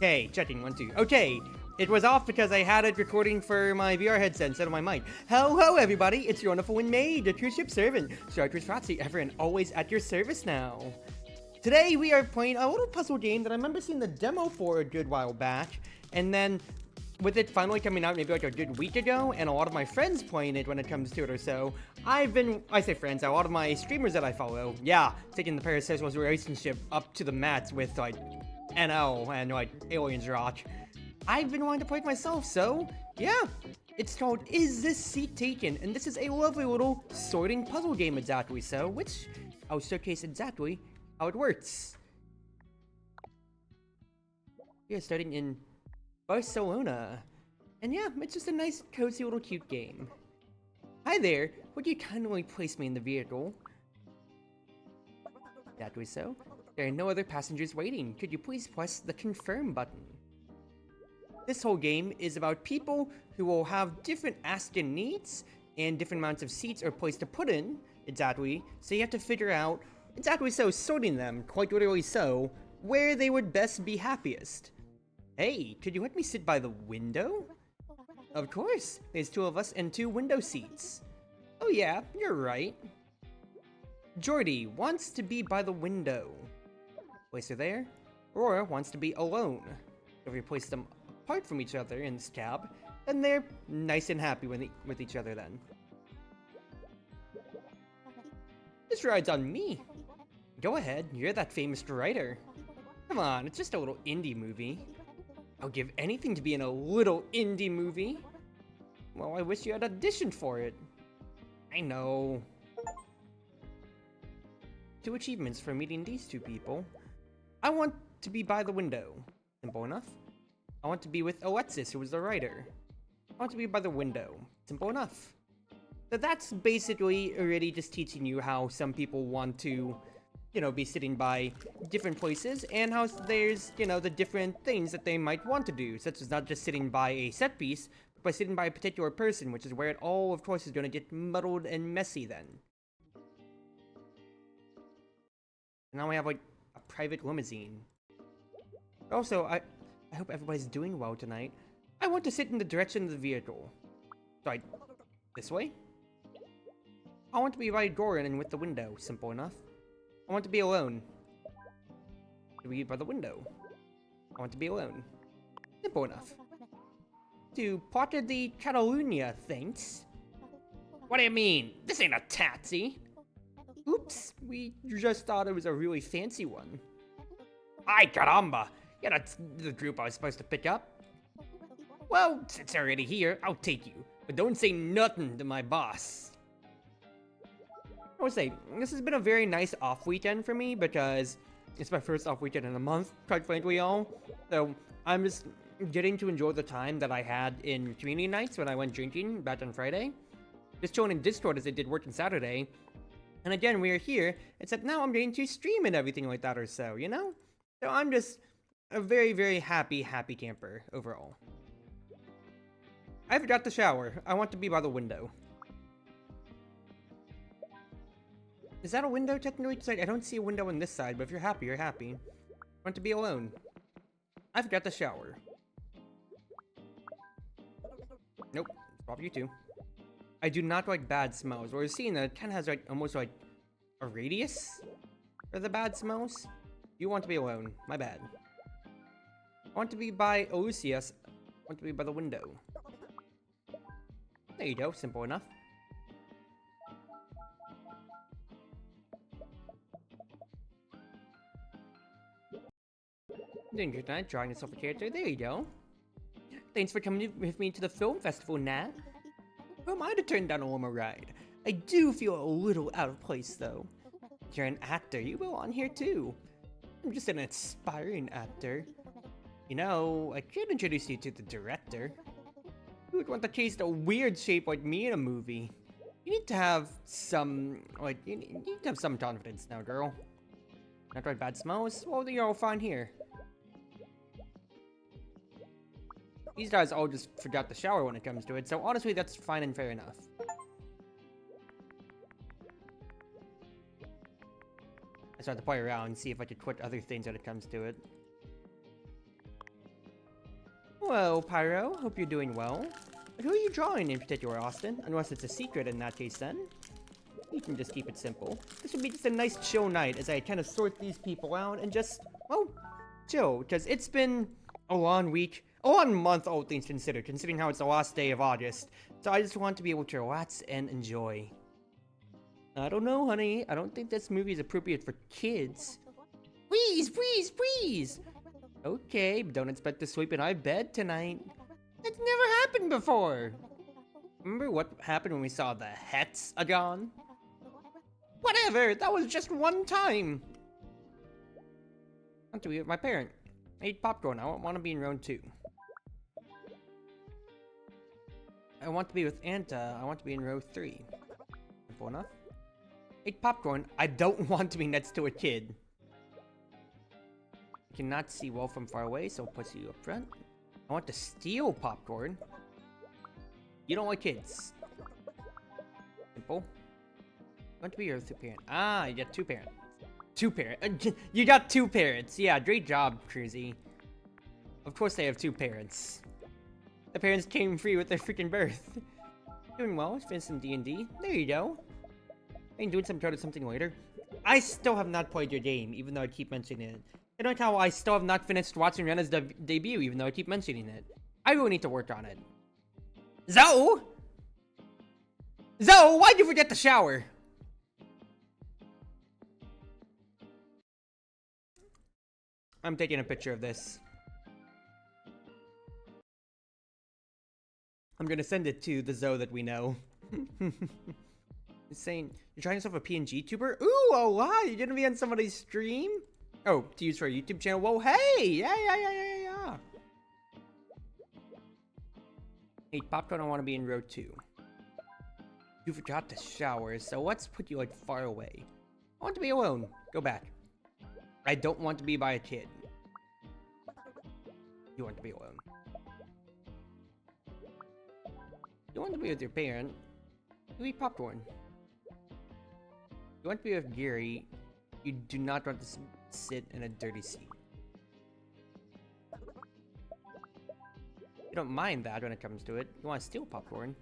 Okay, checking, 1, 2. Okay, it was off because I had it recording for my VR headset instead of my mic. Hello, everybody, it's your Wonderful Wind Mage, the Cruz Ship servant, Chartreuse Proxy, ever and always at your service now. Today, we are playing a little puzzle game that I remember seeing the demo for a good while back, and then with it finally coming out maybe like a good week ago, and a lot of my friends playing it when it comes to it or so, I say friends, a lot of my streamers that I follow, yeah, taking the parasocial relationship up to the mats with, like, NL and, like, Aliens Rock. I've been wanting to play it myself, so, yeah. It's called Is This Seat Taken? And this is a lovely little sorting puzzle game exactly so, which I'll showcase exactly how it works. Yeah, starting in Barcelona. And yeah, it's just a nice, cozy little cute game. Hi there, would you kindly place me in the vehicle? Exactly so. There are no other passengers waiting. Could you please press the confirm button? This whole game is about people who will have different asking needs and different amounts of seats or place to put in, exactly, so you have to figure out, exactly so, sorting them, quite literally so, where they would best be happiest. Hey, could you let me sit by the window? Of course, there's 2 of us and 2 window seats. Oh yeah, you're right. Jordy wants to be by the window. Place her there. Aurora wants to be alone. If we place them apart from each other in this cab, then they're nice and happy with each other then. This ride's on me. Go ahead, you're that famous writer. Come on, it's just a little indie movie. I'll give anything to be in a little indie movie. Well, I wish you had auditioned for it. I know. 2 achievements for meeting these 2 people. I want to be by the window. Simple enough. I want to be with Alexis, who was the writer. I want to be by the window. Simple enough. So that's basically already just teaching you how some people want to, you know, be sitting by different places, and how there's, you know, the different things that they might want to do, such as not just sitting by a set piece, but by sitting by a particular person, which is where it all, of course, is going to get muddled and messy then. Now we have, like, a private limousine. Also, I hope everybody's doing well tonight. I want to sit in the direction of the vehicle. Sorry, this way? I want to be by Goran and with the window. Simple enough. I want to be alone. To be by the window. I want to be alone. Simple enough. To Potter de Catalunya, thanks. What do you mean? This ain't a taxi. Oops, we just thought it was a really fancy one. Ay caramba! Yeah, that's the group I was supposed to pick up. Well, since you're already here, I'll take you. But don't say nothing to my boss. I would say, this has been a very nice off weekend for me because it's my first off weekend in a month, quite frankly, y'all. So, I'm just getting to enjoy the time that I had in community nights when I went drinking back on Friday. Just chilling in Discord as I did work on Saturday. And again, we are here, except now I'm getting to stream and everything like that or so, you know? So I'm just a very, very happy camper overall. I forgot to shower. I want to be by the window. Is that a window technically? I don't see a window on this side, but if you're happy, you're happy. I want to be alone. I forgot to shower. Nope, it's probably you too. I do not like bad smells. We're seeing that it kind of has like almost like a radius for the bad smells. You want to be alone. My bad. I want to be by Olusius. I want to be by the window. There you go. Simple enough. Doing good tonight, drawing yourself a character. There you go. Thanks for coming with me to the film festival, Nat. Who am I to turn down a limo ride? I do feel a little out of place, though. You're an actor. You belong here, too. I'm just an aspiring actor. You know, I could introduce you to the director. Who would want to chase a weird shape like me in a movie? You need to have some, like, you need to have some confidence now, girl. Not right bad smells? Well, you're all fine here. These guys all just forgot to shower when it comes to it, so honestly, that's fine and fair enough. I started to play around and see if I could quit other things when it comes to it. Hello, Pyro. Hope you're doing well. But who are you drawing in particular, Austin? Unless it's a secret in that case, then. You can just keep it simple. This would be just a nice chill night as I kind of sort these people out and just, well, chill. Because it's been a long week, a long month, all things considered, considering how it's the last day of August. So I just want to be able to relax and enjoy. I don't know, honey. I don't think this movie is appropriate for kids. Please, please, please! Okay, but don't expect to sleep in our bed tonight. That's never happened before. Remember what happened when we saw the hats again? Whatever, that was just one time. I want to be with my parent. I eat popcorn. I want to be in round 2. I want to be with Anta. I want to be in row 3. Simple enough. Eat popcorn. I don't want to be next to a kid. I cannot see well from far away, so I'll put you up front. I want to steal popcorn. You don't like kids. Simple. I want to be your 2 parent. Ah, you got 2 parents. 2 parents. You got 2 parents. Yeah, great job, Cruzy. Of course they have 2 parents. The parents came free with their freaking birth. Doing well. Let's finish some D&D. There you go. I can do something later. I still have not played your game, even though I keep mentioning it. I don't know how I still have not finished watching Rena's debut, even though I keep mentioning it. I really need to work on it. Zoe! Zoe, why'd you forget the shower? I'm taking a picture of this. I'm gonna send it to the Zoe that we know. It's saying, you're trying yourself a PNG tuber? Ooh, oh wow, you're gonna be on somebody's stream? Oh, to use for a YouTube channel? Whoa, hey! Yeah. Hey, popcorn, I want to be in row 2. You forgot to shower, so let's put you, like, far away. I want to be alone. Go back. I don't want to be by a kid. You want to be alone. You want to be with your parent. You eat popcorn. You want to be with Gary. You do not want to sit in a dirty seat. You don't mind that when it comes to it. You want to steal popcorn.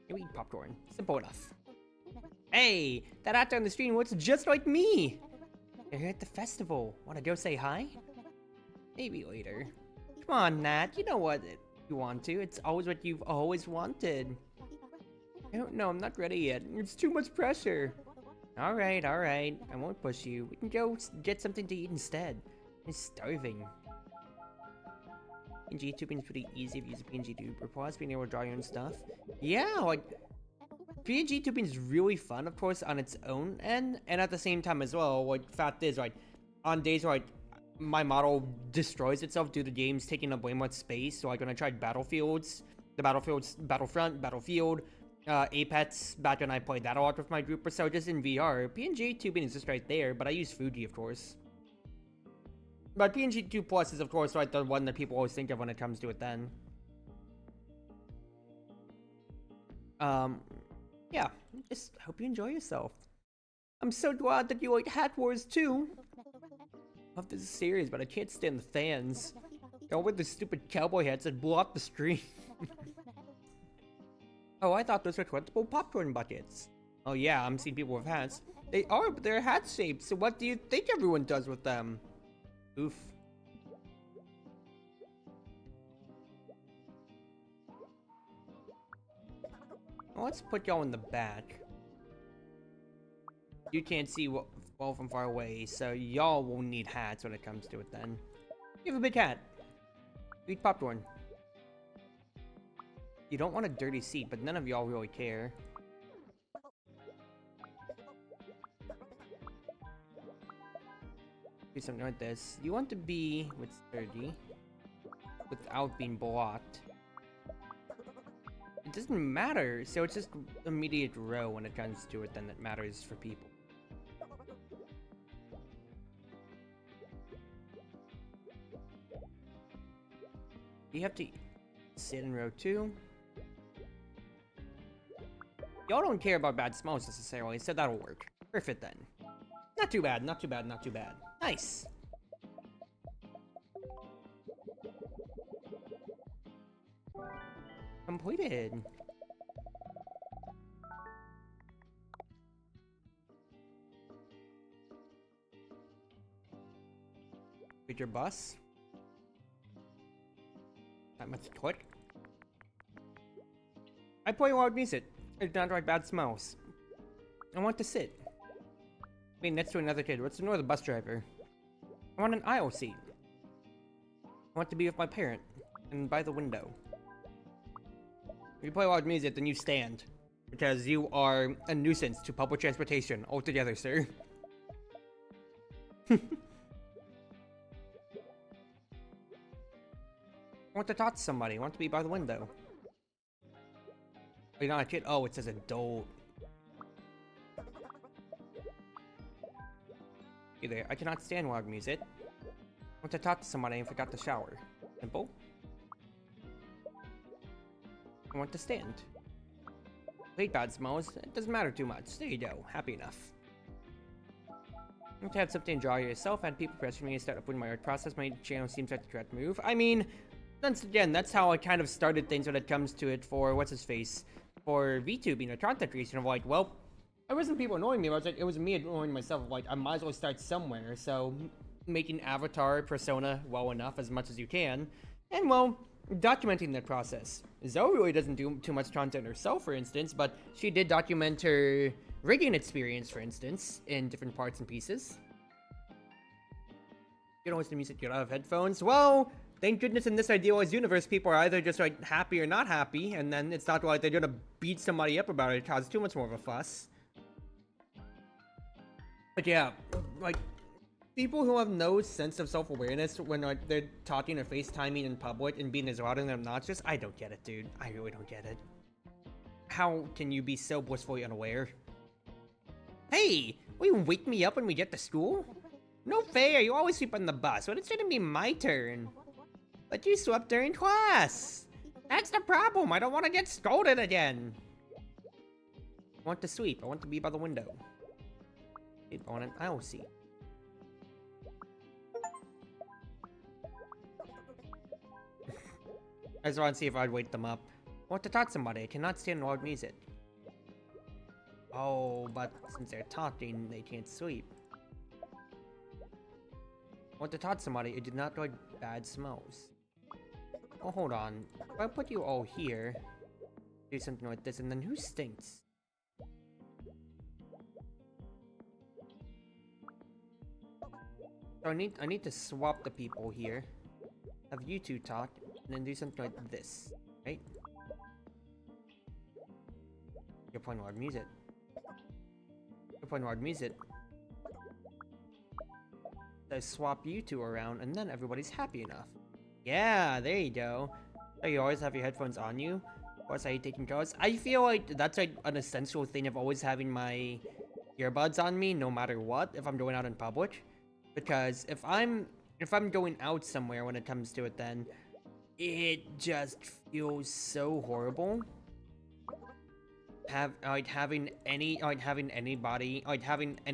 You eat popcorn. Simple enough. Hey! That actor on the stream looks just like me! You're here at the festival. Want to go say hi? Maybe later. Come on, Nat. You know what you want to. It's always what you've always wanted. I don't know. I'm not ready yet. It's too much pressure. Alright. I won't push you. We can go get something to eat instead. I'm starving. PNG tubing is pretty easy if you use a PNG tuber. Plus, being able to draw your own stuff. Yeah, like, PNG tubing is really fun, of course, on its own end, and at the same time as well, like, fact is, like, on days where, like, my model destroys itself due to games taking up way much space, so, like, when I tried Battlefront, Battlefield, Apex, back when I played that a lot with my group or so, just in VR, PNG tubing is just right there, but I use Fuji, of course. But PNG 2 Plus is, of course, like the one that people always think of when it comes to it then. Yeah, just hope you enjoy yourself. I'm so glad that you like Hat Wars too. Love this series, but I can't stand the fans. They're all with the stupid cowboy hats that block the stream. Oh, I thought those were collectible popcorn buckets. Oh yeah, I'm seeing people with hats. They are, but they're hat shaped, so what do you think everyone does with them? Oof. Well, let's put y'all in the back. You can't see well from far away, so y'all won't need hats when it comes to it then. You have a big hat. Eat popcorn. You don't want a dirty seat, but none of y'all really care. Do something like this. You want to be with sturdy without being blocked. It doesn't matter, so it's just immediate row when it comes to it then that matters for people. You have to sit in row 2. Y'all don't care about bad smells necessarily, so that'll work. Perfect then. Not too bad, not too bad, not too bad. Nice. Completed. Read your bus. That much click. I play loud music. It's not like bad smells. I want to sit. Being next to another kid. What's the noise of the bus driver? I want an aisle seat. I want to be with my parent. And by the window. If you play loud music, then you stand. Because you are a nuisance to public transportation altogether, sir. I want to talk to somebody. I want to be by the window. Are you not a kid? Oh, it says adult. Hey there, I cannot stand loud music. I want to talk to somebody and forgot to shower. Simple. I want to stand. Hate bad smells. It doesn't matter too much. There you go. Happy enough. I want to have something to draw yourself and people pressure me to start uploading my art process. My channel seems like the correct move. I mean, once again, that's how I kind of started things when it comes to it for what's his face. For VTubing, a content creation of like, well, it wasn't people annoying me, but it was me annoying myself. Like, I might as well start somewhere. So, making avatar persona well enough as much as you can, and well, documenting that process. Zoe really doesn't do too much content herself, for instance, but she did document her rigging experience, for instance, in different parts and pieces. You don't listen to music, you don't have headphones. Well, thank goodness in this idealized universe, people are either just like happy or not happy, and then it's not like they're gonna beat somebody up about it, cause too much more of a fuss. But yeah, like, people who have no sense of self-awareness when like, they're talking or FaceTiming in public and being as loud and obnoxious, I don't get it, dude. I really don't get it. How can you be so blissfully unaware? Hey, will you wake me up when we get to school? No fair, you always sleep on the bus, but it's gonna be my turn. But you slept during class. That's the problem, I don't want to get scolded again. I want to sleep, I want to be by the window. I want an aisle seat. I just want to see if I'd wake them up. I want to talk to somebody. I cannot stand loud music. Oh, but since they're talking, they can't sleep. I want to talk to somebody. It did not like bad smells. Oh, hold on. If I put you all here, do something like this, and then who stinks? So I need to swap the people here. Have you two talk, and then do something like this, right? You're playing loud music. You're playing loud music. I swap you two around, and then everybody's happy enough. Yeah, there you go. So you always have your headphones on you. Of course, I hate taking calls. I feel like that's like an essential thing of always having my earbuds on me, no matter what, if I'm going out in public. Because if I'm going out somewhere when it comes to it, then it just feels so horrible. Having any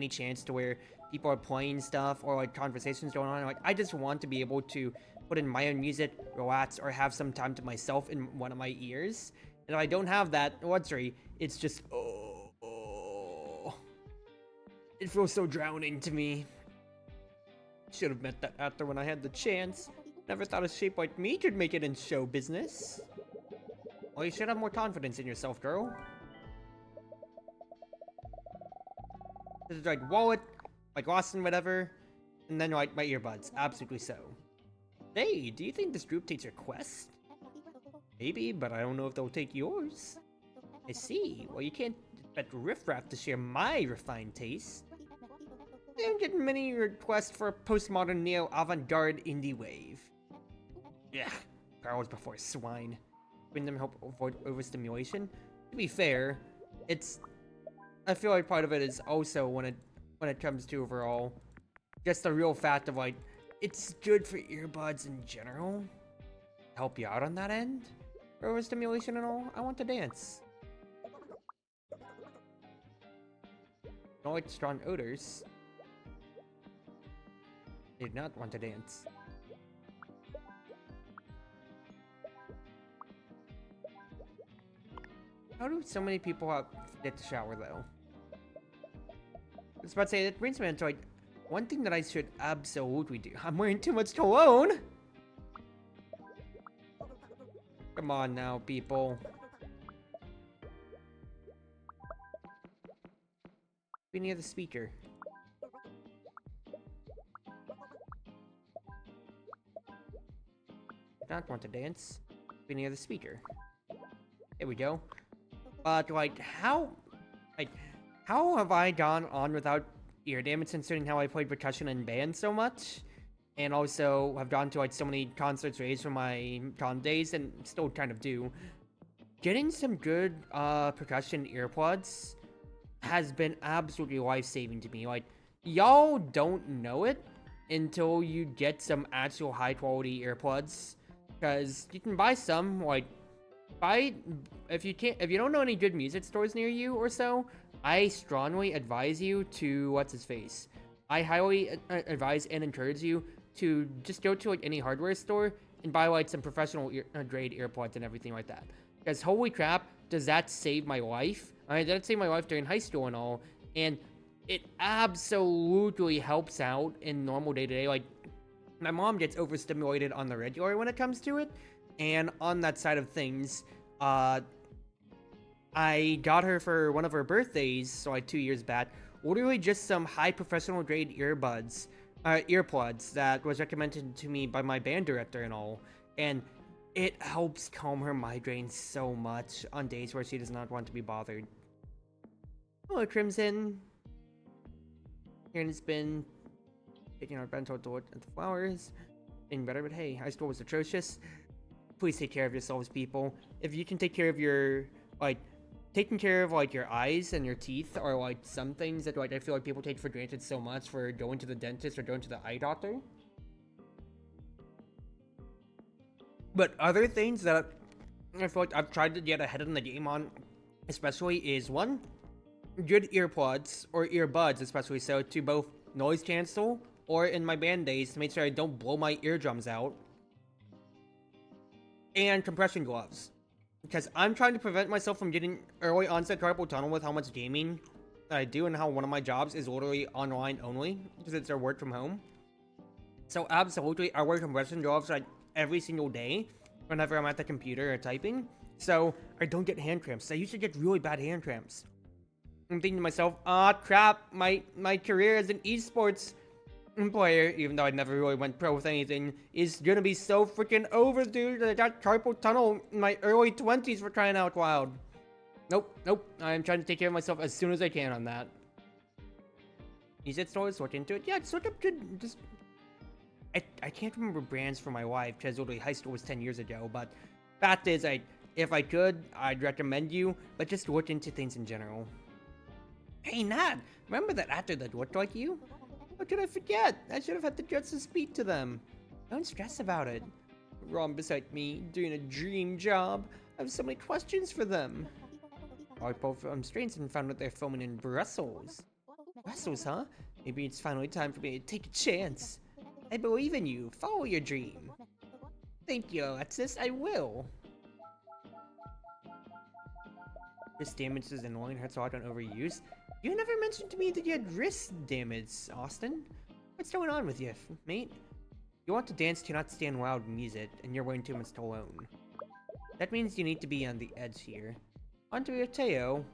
chance to where people are playing stuff or like conversations going on. Like, I just want to be able to put in my own music, relax, or have some time to myself in one of my ears. And if I don't have that luxury, it's just it feels so drowning to me. Should have met that actor when I had the chance. Never thought a shape like me could make it in show business. Well, you should have more confidence in yourself, girl. This is like wallet, like lost and whatever, and then like my earbuds. Absolutely so. Hey, do you think this group takes your quest? Maybe, but I don't know if they'll take yours. I see. Well, you can't expect riffraff to share my refined taste. I don't get many requests for a postmodern neo-avant-garde indie wave. Yeah, cows before swine. Bring them help avoid overstimulation. To be fair, I feel like part of it is also when it comes to overall, just the real fact of like, it's good for earbuds in general. Help you out on that end. For overstimulation and all, I want to dance. I don't like strong odors. I did not want to dance. How do so many people forget to shower, though? I was about to say, that brings me into, like, one thing that I should absolutely do. I'm wearing too much cologne! Come on now, people. Be near the speaker. I don't want to dance. Be near the speaker. There we go. But, like, how have I gone on without ear damage, considering how I played percussion in bands so much? And also have gone to, like, so many concerts raised from my con days, and still kind of do. Getting some good, percussion earplugs has been absolutely life-saving to me. Like, y'all don't know it until you get some actual high-quality earplugs. Because you can buy some, like, if you don't know any good music stores near you or so, I strongly advise you to, what's-his-face? I highly advise and encourage you to just go to, like, any hardware store and buy, like, some professional grade earplugs and everything like that. Because holy crap, does that save my life? I mean, that saved my life during high school and all, and it absolutely helps out in normal day-to-day. Like, my mom gets overstimulated on the regular when it comes to it, and on that side of things, I got her for one of her birthdays, so like 2 years back, literally just some high professional grade earplugs that was recommended to me by my band director and all, and it helps calm her migraines so much on days where she does not want to be bothered. Hello, Crimson. Karen's been taking our bento to look at the flowers. Getting better, but hey, high school was atrocious. Please take care of yourselves, people. If you can take care of your, like, taking care of, like, your eyes and your teeth are, like, some things that, like, I feel like people take for granted so much for going to the dentist or going to the eye doctor. But other things that I feel like I've tried to get ahead in the game on, especially, is one, good earplugs, or earbuds especially so, to both noise cancel, or in my band days, to make sure I don't blow my eardrums out, and compression gloves. Because I'm trying to prevent myself from getting early onset carpal tunnel with how much gaming that I do, and how one of my jobs is literally online only, because it's our work from home. So absolutely, I wear compression gloves like every single day, whenever I'm at the computer or typing, so I don't get hand cramps. I used to get really bad hand cramps. I'm thinking to myself, crap, my career as an esports player, even though I never really went pro with anything, is gonna be so freaking over, dude. I got carpal tunnel in my early 20s for crying out loud. Nope. I'm trying to take care of myself as soon as I can on that. You said stores, look into it. Yeah, just look up good, just... I can't remember brands for my wife, because literally high school was 10 years ago, but fact is, if I could, I'd recommend you, but just look into things in general. Hey, Nat, remember that actor that looked like you? How could I forget? I should have had the guts to speak to them. Don't stress about it. Ron beside me, doing a dream job. I have so many questions for them. I both from Strains and found out they're filming in Brussels. Brussels, huh? Maybe it's finally time for me to take a chance. I believe in you. Follow your dream. Thank you, Alexis. I will. This damage is annoying. Hurts a lot when overused. You never mentioned to me that you had wrist damage, Austin. What's going on with you, mate? You want to dance to not stand loud music, and you're wearing too much cologne. That means you need to be on the edge here. Onto your Teo.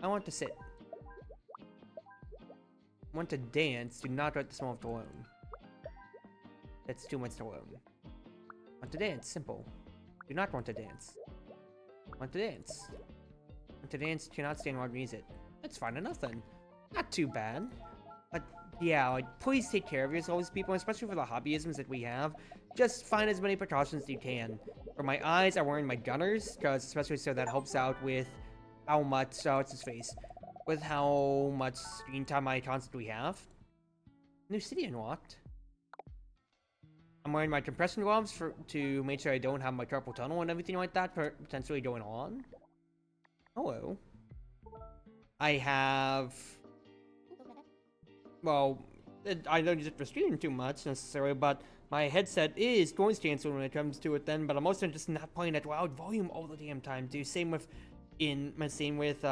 I want to sit. Want to dance, do not write the smell of cologne. That's too much cologne. Want to dance, simple. Do not want to dance. Want to dance. Want to dance, cannot stand loud music. That's fine enough then. Not too bad. But yeah, like, please take care of yourselves, people, especially for the hobbyisms that we have. Just find as many precautions as you can. For my eyes, I'm wearing my gunners, because especially so that helps out with how much, what's his face? With how much screen time I constantly have. New city unlocked. I'm wearing my compression gloves to make sure I don't have my carpal tunnel and everything like that potentially going on. Hello. I have... Well, I don't use it for streaming too much necessarily, but my headset is noise canceling when it comes to it then, but I'm also just not playing at loud volume all the damn time, too. Same with in my scene with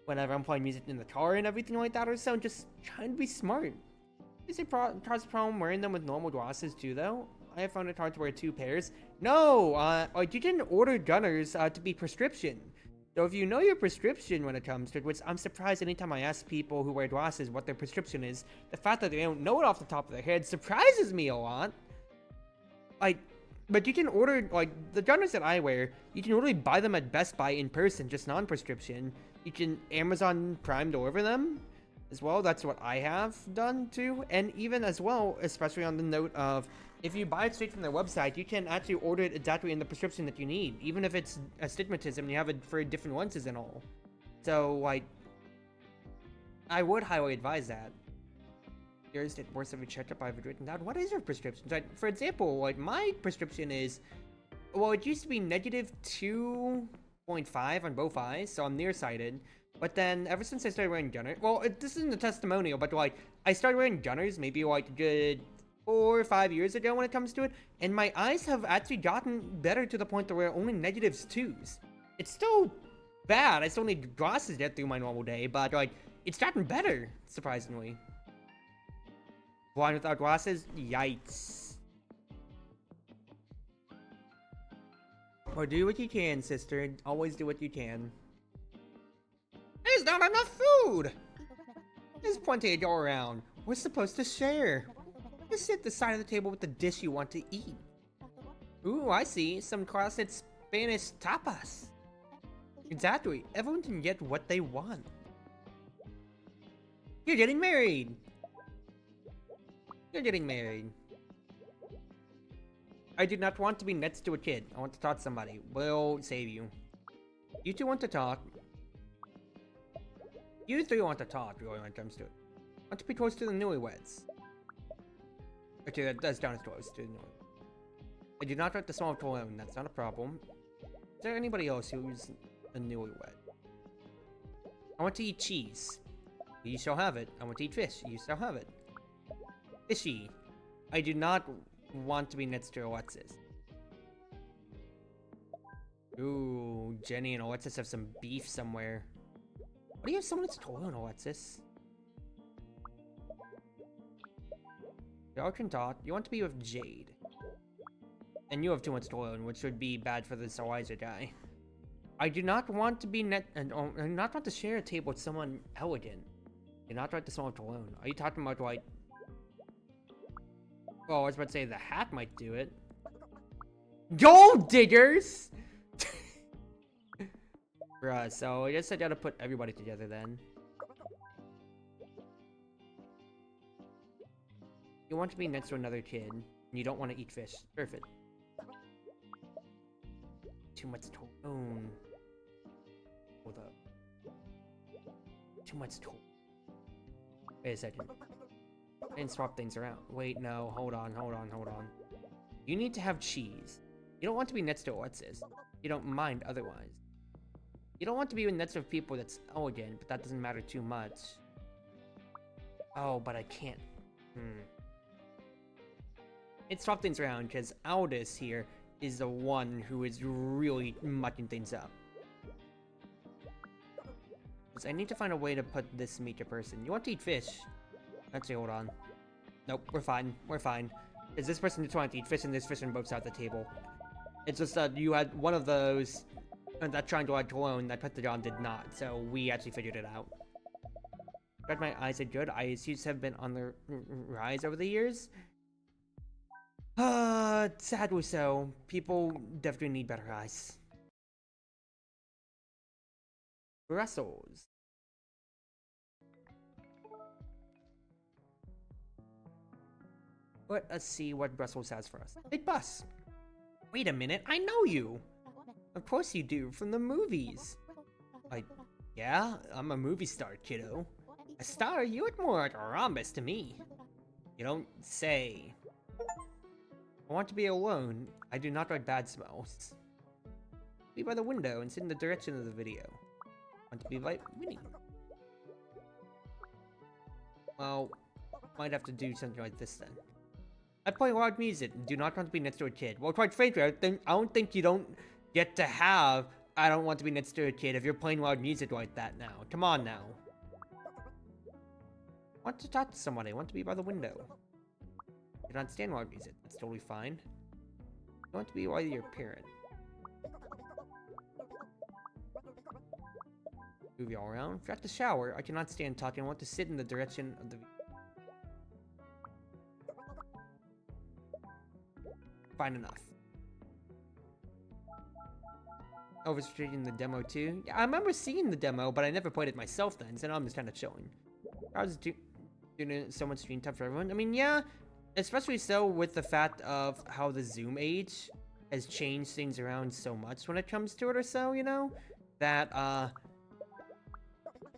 whenever I'm playing music in the car and everything like that or so, just trying to be smart. Is it cause a problem wearing them with normal glasses too though? I have found it hard to wear 2 pairs. No, you didn't order gunners to be prescription. So if you know your prescription when it comes to it, which I'm surprised anytime I ask people who wear glasses what their prescription is, the fact that they don't know it off the top of their head surprises me a lot. Like, but you can order, like, the gunners that I wear, you can really buy them at Best Buy in person, just non-prescription. You can Amazon Prime deliver them as well. That's what I have done too. And even as well, especially on the note of, if you buy it straight from their website, you can actually order it exactly in the prescription that you need, even if it's astigmatism, you have it for different lenses and all. So, like, I would highly advise that. Here's the worst of a checkup I've written down. What is your prescription? Like, for example, like, my prescription is, well, it used to be negative 2.5 on both eyes, so I'm nearsighted. But then, ever since I started wearing gunners, well, this isn't a testimonial, but, like, I started wearing gunners maybe, like, a good 4 or 5 years ago when it comes to it, and my eyes have actually gotten better to the point to where only negatives 2s. It's still bad. I still need glasses to get through my normal day, but, like, it's gotten better, surprisingly. Blind without glasses? Yikes. Or do what you can, sister. Always do what you can. There's not enough food! There's plenty to go around. We're supposed to share. Just sit at the side of the table with the dish you want to eat. Ooh, I see. Some classic Spanish tapas. Exactly. Everyone can get what they want. You're getting married. You're getting married. I do not want to be next to a kid. I want to talk to somebody. We'll save you. You two want to talk. You three want to talk, really, when it comes to it. Want to be close to the newlyweds. Okay, that's down as close to the newlyweds. I do not want to solve it alone. That's not a problem. Is there anybody else who's a newlywed? I want to eat cheese. You shall have it. I want to eat fish. You shall have it. Fishy. I do not want to be next to Alexis. Ooh, Jenny and Alexis have some beef somewhere. Why do you have so much toil on Alexis? Y'all can talk. You want to be with Jade. And you have too much toil, which would be bad for this Eliza guy. I do not want to be I do not want to share a table with someone elegant. I do not want to solve it alone. Are you talking about, like... Oh, I was about to say the hat might do it. Gold diggers! Bruh, so I guess I gotta put everybody together then. You want to be next to another kid, and you don't want to eat fish. Perfect. Too much tone. Hold up. Too much tone. Wait a second. I didn't swap things around. Wait, no. Hold on. You need to have cheese. You don't want to be next to Alexis. You don't mind otherwise. You don't want to be next to people that's elegant, but that doesn't matter too much. Oh, but I can't. Let's swap things around, because Aldous here is the one who is really mucking things up. Because I need to find a way to put this meat to person. You want to eat fish? Actually, hold on. Nope, we're fine. We're fine. Is this person just wanting to eat fish, and there's fish on both sides of the table? It's just that you had one of those that triangle had cologne that Pentagon did not, so we actually figured it out. But my eyes are good. Eye issues have been on the rise over the years. Sadly so. People definitely need better eyes. Brussels. Let us see what Brussels has for us. Big bus. Wait a minute, I know you. Of course you do, from the movies. Like, yeah, I'm a movie star, kiddo. A star? You look more like a rhombus to me. You don't say. I want to be alone. I do not like bad smells. Be by the window and sit in the direction of the video. Want to be like Winnie. Well, might have to do something like this then. I play loud music and do not want to be next to a kid. Well, quite frankly, I don't think you don't get to have I don't want to be next to a kid if you're playing loud music like that now. Come on now. I want to talk to somebody. I want to be by the window. You don't stand loud music. That's totally fine. I want to be by your parent. Move you all around. If you're at the shower, I cannot stand talking. I want to sit in the direction of the... Fine enough. Overstreeting the demo too? Yeah, I remember seeing the demo, but I never played it myself then, so now I'm just kind of showing. I was doing so much screen time for everyone. I mean, yeah, especially so with the fact of how the Zoom age has changed things around so much when it comes to it or so, you know? That,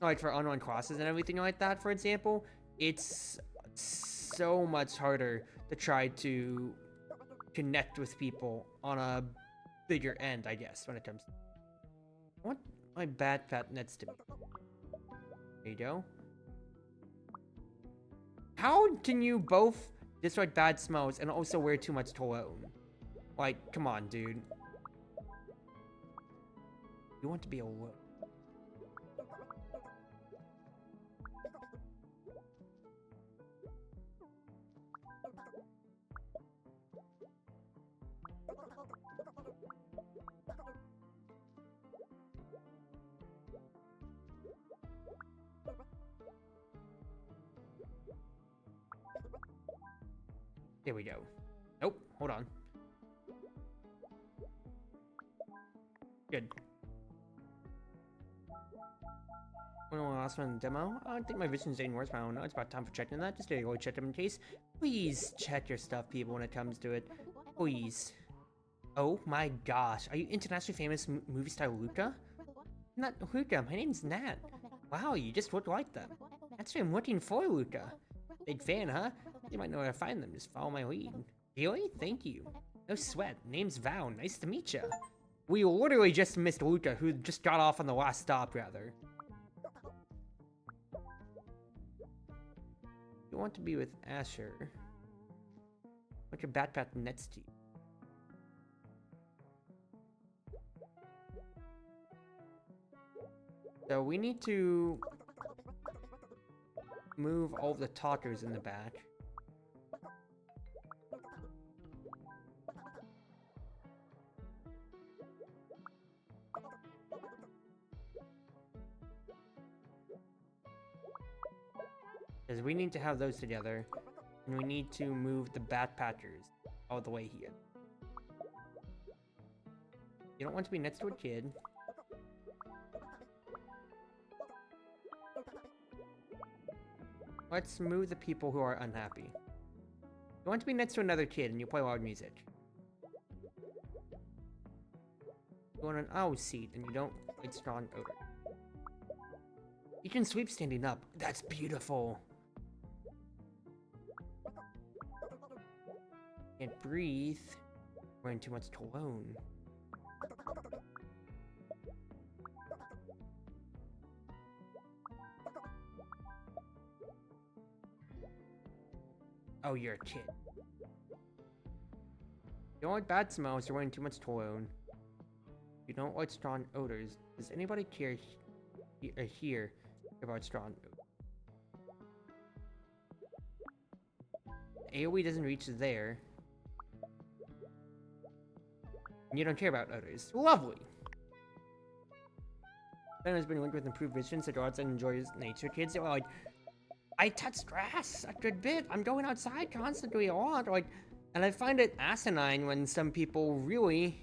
like for online classes and everything like that, for example, it's so much harder to try to connect with people on a bigger end, I guess, when it comes to... I want my bad pat next to me. There you go. How can you both dislike bad smells and also wear too much cologne? Like, come on, dude. You want to be alone. There we go. Nope, hold on. Good. When the last one demo? I don't think my vision's getting worse, but I don't know. It's about time for checking that. Just to go check them in case. Please check your stuff, people, when it comes to it. Please. Oh my gosh. Are you internationally famous movie star Luca? Not Luca, my name's Nat. Wow, you just look like them. Actually, I'm looking for Luca. Big fan, huh? You might know where to find them. Just follow my lead. Really? Thank you. No sweat. Name's Val. Nice to meet ya. We literally just missed Luca, who just got off on the last stop, rather. You want to be with Asher. What's your backpack next to you? So we need to move all of the talkers in the back. Because we need to have those together. And we need to move the backpackers all the way here. You don't want to be next to a kid. Let's move the people who are unhappy. You want to be next to another kid and you play loud music. You want an owl seat and you don't like strong odor. You can sleep standing up. That's beautiful. Can't breathe. Wearing too much cologne. Oh, you're a kid. You don't like bad smells, you're wearing too much cologne. You don't like strong odors. Does anybody care here about strong odors? AoE doesn't reach there. And you don't care about odors. Lovely! Ben has been linked with improved vision, so dogs and enjoys nature. Kids are like, I touch grass a good bit. I'm going outside constantly a lot. Like, and I find it asinine when some people really,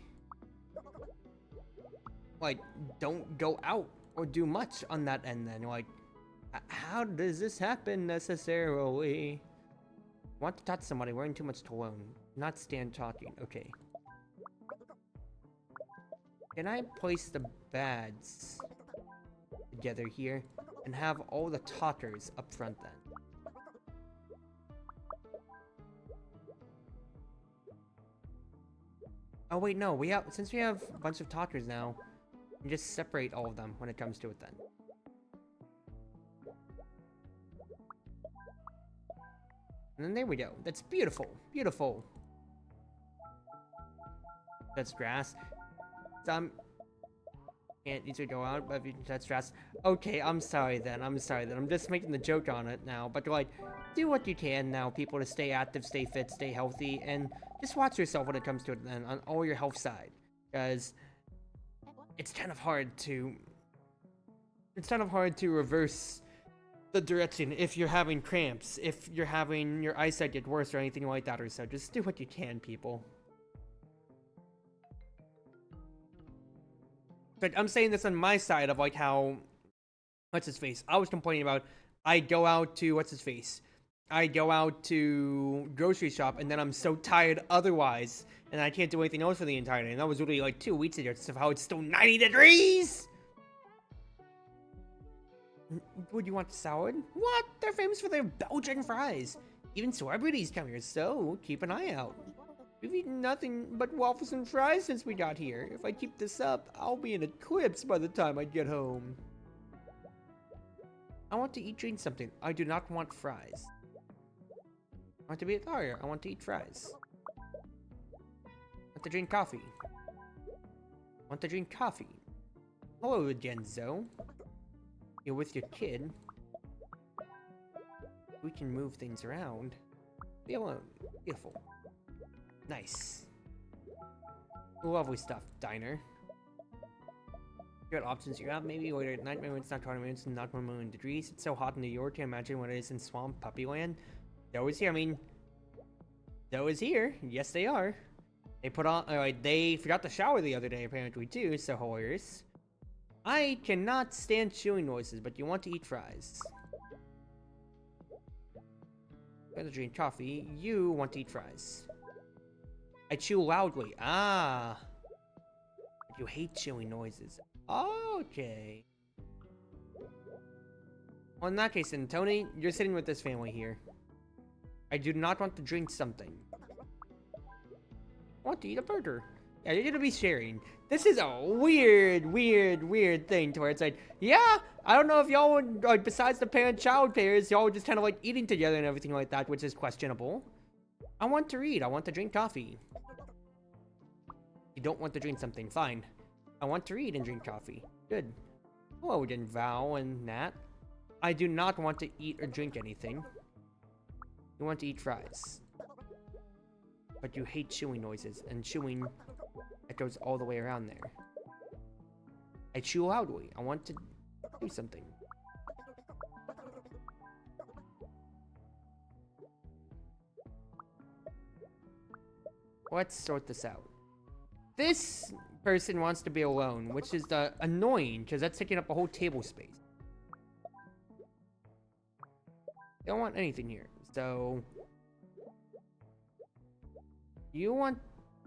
like, don't go out or do much on that end then. Like, how does this happen necessarily? Want to touch somebody wearing too much cologne. Not stand talking. Okay. Can I place the bads together here and have all the talkers up front then? Oh wait, no, since we have a bunch of talkers now, we just separate all of them when it comes to it then. And then there we go. That's beautiful, beautiful. That's grass. can't easily go out, but if you touch stress. Okay, I'm sorry then. I'm just making the joke on it now. But like, do what you can now, people, to stay active, stay fit, stay healthy, and just watch yourself when it comes to it then on all your health side. Because it's kind of hard to reverse the direction if you're having cramps, if you're having your eyesight get worse or anything like that or so. Just do what you can, people. But I'm saying this on my side of like how, what's his face? I was complaining about, I go out to, I go out to grocery shop and then I'm so tired otherwise and I can't do anything else for the entire day. And that was really like 2 weeks ago, of how it's still 90 degrees! Would you want salad? What? They're famous for their Belgian fries. Even celebrities come here, so keep an eye out. We've eaten nothing but waffles and fries since we got here. If I keep this up, I'll be in eclipse by the time I get home. I want to drink something. I do not want fries. I want to be a lawyer. I want to eat fries. I want to drink coffee. I want to drink coffee. Hello again, Zoe. You're with your kid. We can move things around. Be alone. Beautiful. Nice. Lovely stuff, diner. What options you have? Maybe later at night, maybe it's not 20 minutes and not 1 million degrees. It's so hot in New York, can't imagine what it is in Swamp Puppyland. Zoe is here, I mean... Zoe is here. Yes, they are. They put on... they forgot to shower the other day, apparently, too, so hilarious. I cannot stand chewing noises, but you want to eat fries. You want to drink coffee. You want to eat fries. I chew loudly. Ah. You hate chewing noises. Okay. Well, in that case then, Tony, you're sitting with this family here. I do not want to drink something. I want to eat a burger. Yeah, you're gonna be sharing. This is a weird thing to where it's like, yeah, I don't know if y'all would, like, besides the parent-child pairs, y'all just kind of like eating together and everything like that, which is questionable. I want to read. I want to drink coffee. You don't want to drink something. Fine. I want to read and drink coffee. Good. Hello again, Val and Nat. I do not want to eat or drink anything. You want to eat fries. But you hate chewing noises, and chewing, it goes all the way around there. I chew loudly. I want to do something. Let's sort this out. This person wants to be alone, which is annoying, because that's taking up a whole table space. They don't want anything here, so... You want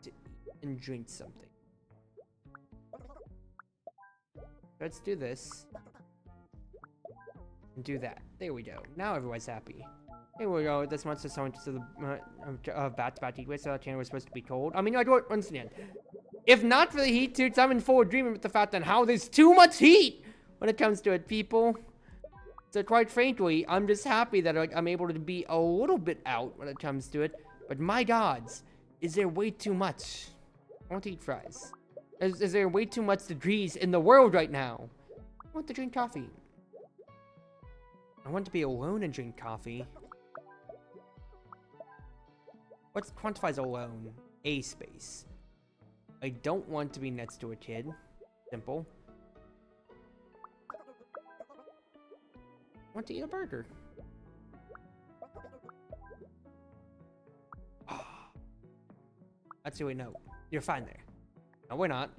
to eat and drink something. Let's do this. And do that. There we go. Now everyone's happy. Here we go. This monster song to the bats bat heat wave, so that was supposed to be cold. I mean, I don't understand. If not for the heat suits, I'm in full agreement with the fact that how there's too much heat when it comes to it, people. So quite frankly, I'm just happy that I'm able to be a little bit out when it comes to it. But my gods, is there way too much? I want to eat fries. Is there way too much degrees in the world right now? I want to drink coffee. I want to be alone and drink coffee. What quantifies alone? A space. I don't want to be next to a kid. Simple. I want to eat a burger. That's the way, no. You're fine there. No, we're not.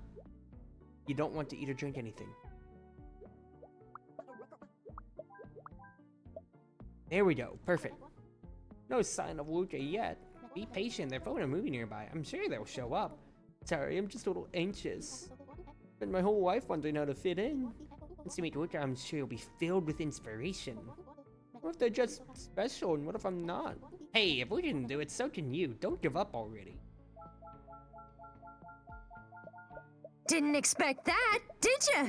You don't want to eat or drink anything. There we go. Perfect. No sign of Luca yet. Be patient. They're filming a movie nearby. I'm sure they'll show up. Sorry, I'm just a little anxious. Spent my whole life wondering how to fit in. Once you meet Luca, I'm sure you'll be filled with inspiration. What if they're just special, and what if I'm not? Hey, if we can do it, so can you. Don't give up already. Didn't expect that, did ya?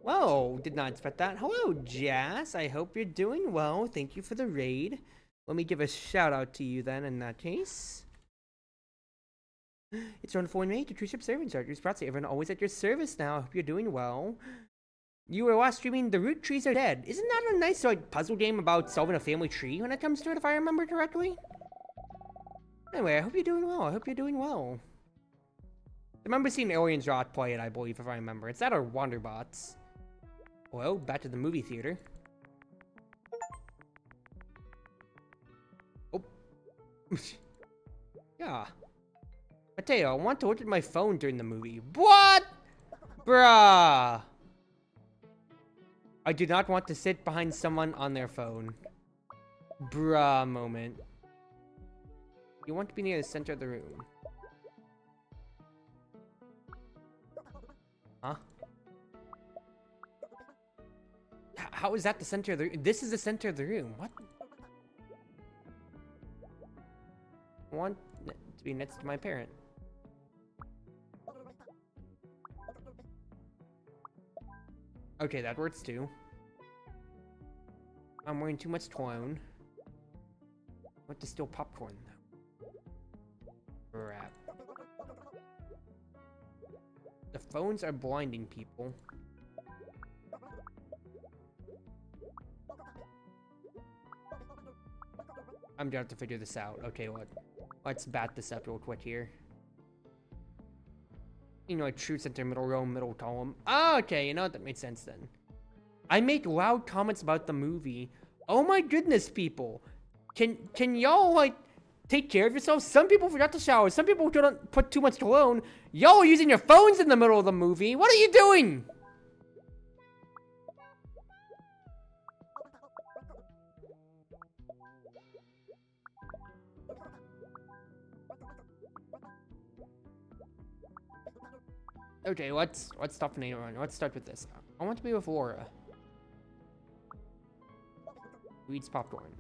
Whoa, did not expect that. Hello, Jazz. I hope you're doing well. Thank you for the raid. Let me give a shout out to you then in that case. It's Wonderful Wind Mage, the Cruz Ship servant, Chartreuse Proxy. Everyone always at your service now. I hope you're doing well. You were last streaming The Root Trees Are Dead. Isn't that a nice like puzzle game about solving a family tree when it comes to it, if I remember correctly? Anyway, I hope you're doing well. I hope you're doing well. I remember seeing Aliens Rot play it, I believe, if I remember. It's that or Wanderbots. Well, back to the movie theater. Oh. Yeah. Mateo, I want to look at my phone during the movie. What? Bruh. I do not want to sit behind someone on their phone. Bruh moment. You want to be near the center of the room. Huh? How is that the center of the room? This is the center of the room. What? I want to be next to my parent. Okay, that works too. I'm wearing too much cologne. I want to steal popcorn though. Crap. The phones are blinding people. I'm gonna have to figure this out. Okay, let's bat this up real quick here. You know, like true center, middle row, middle column. Oh, okay, you know what? That makes sense then. I make loud comments about the movie. Oh my goodness, people. Can y'all, like, take care of yourselves? Some people forgot to shower. Some people don't put too much cologne. Y'all are using your phones in the middle of the movie. What are you doing? Okay, let's stop naming around. Let's start with this. I want to be with Laura. Who eats popcorn?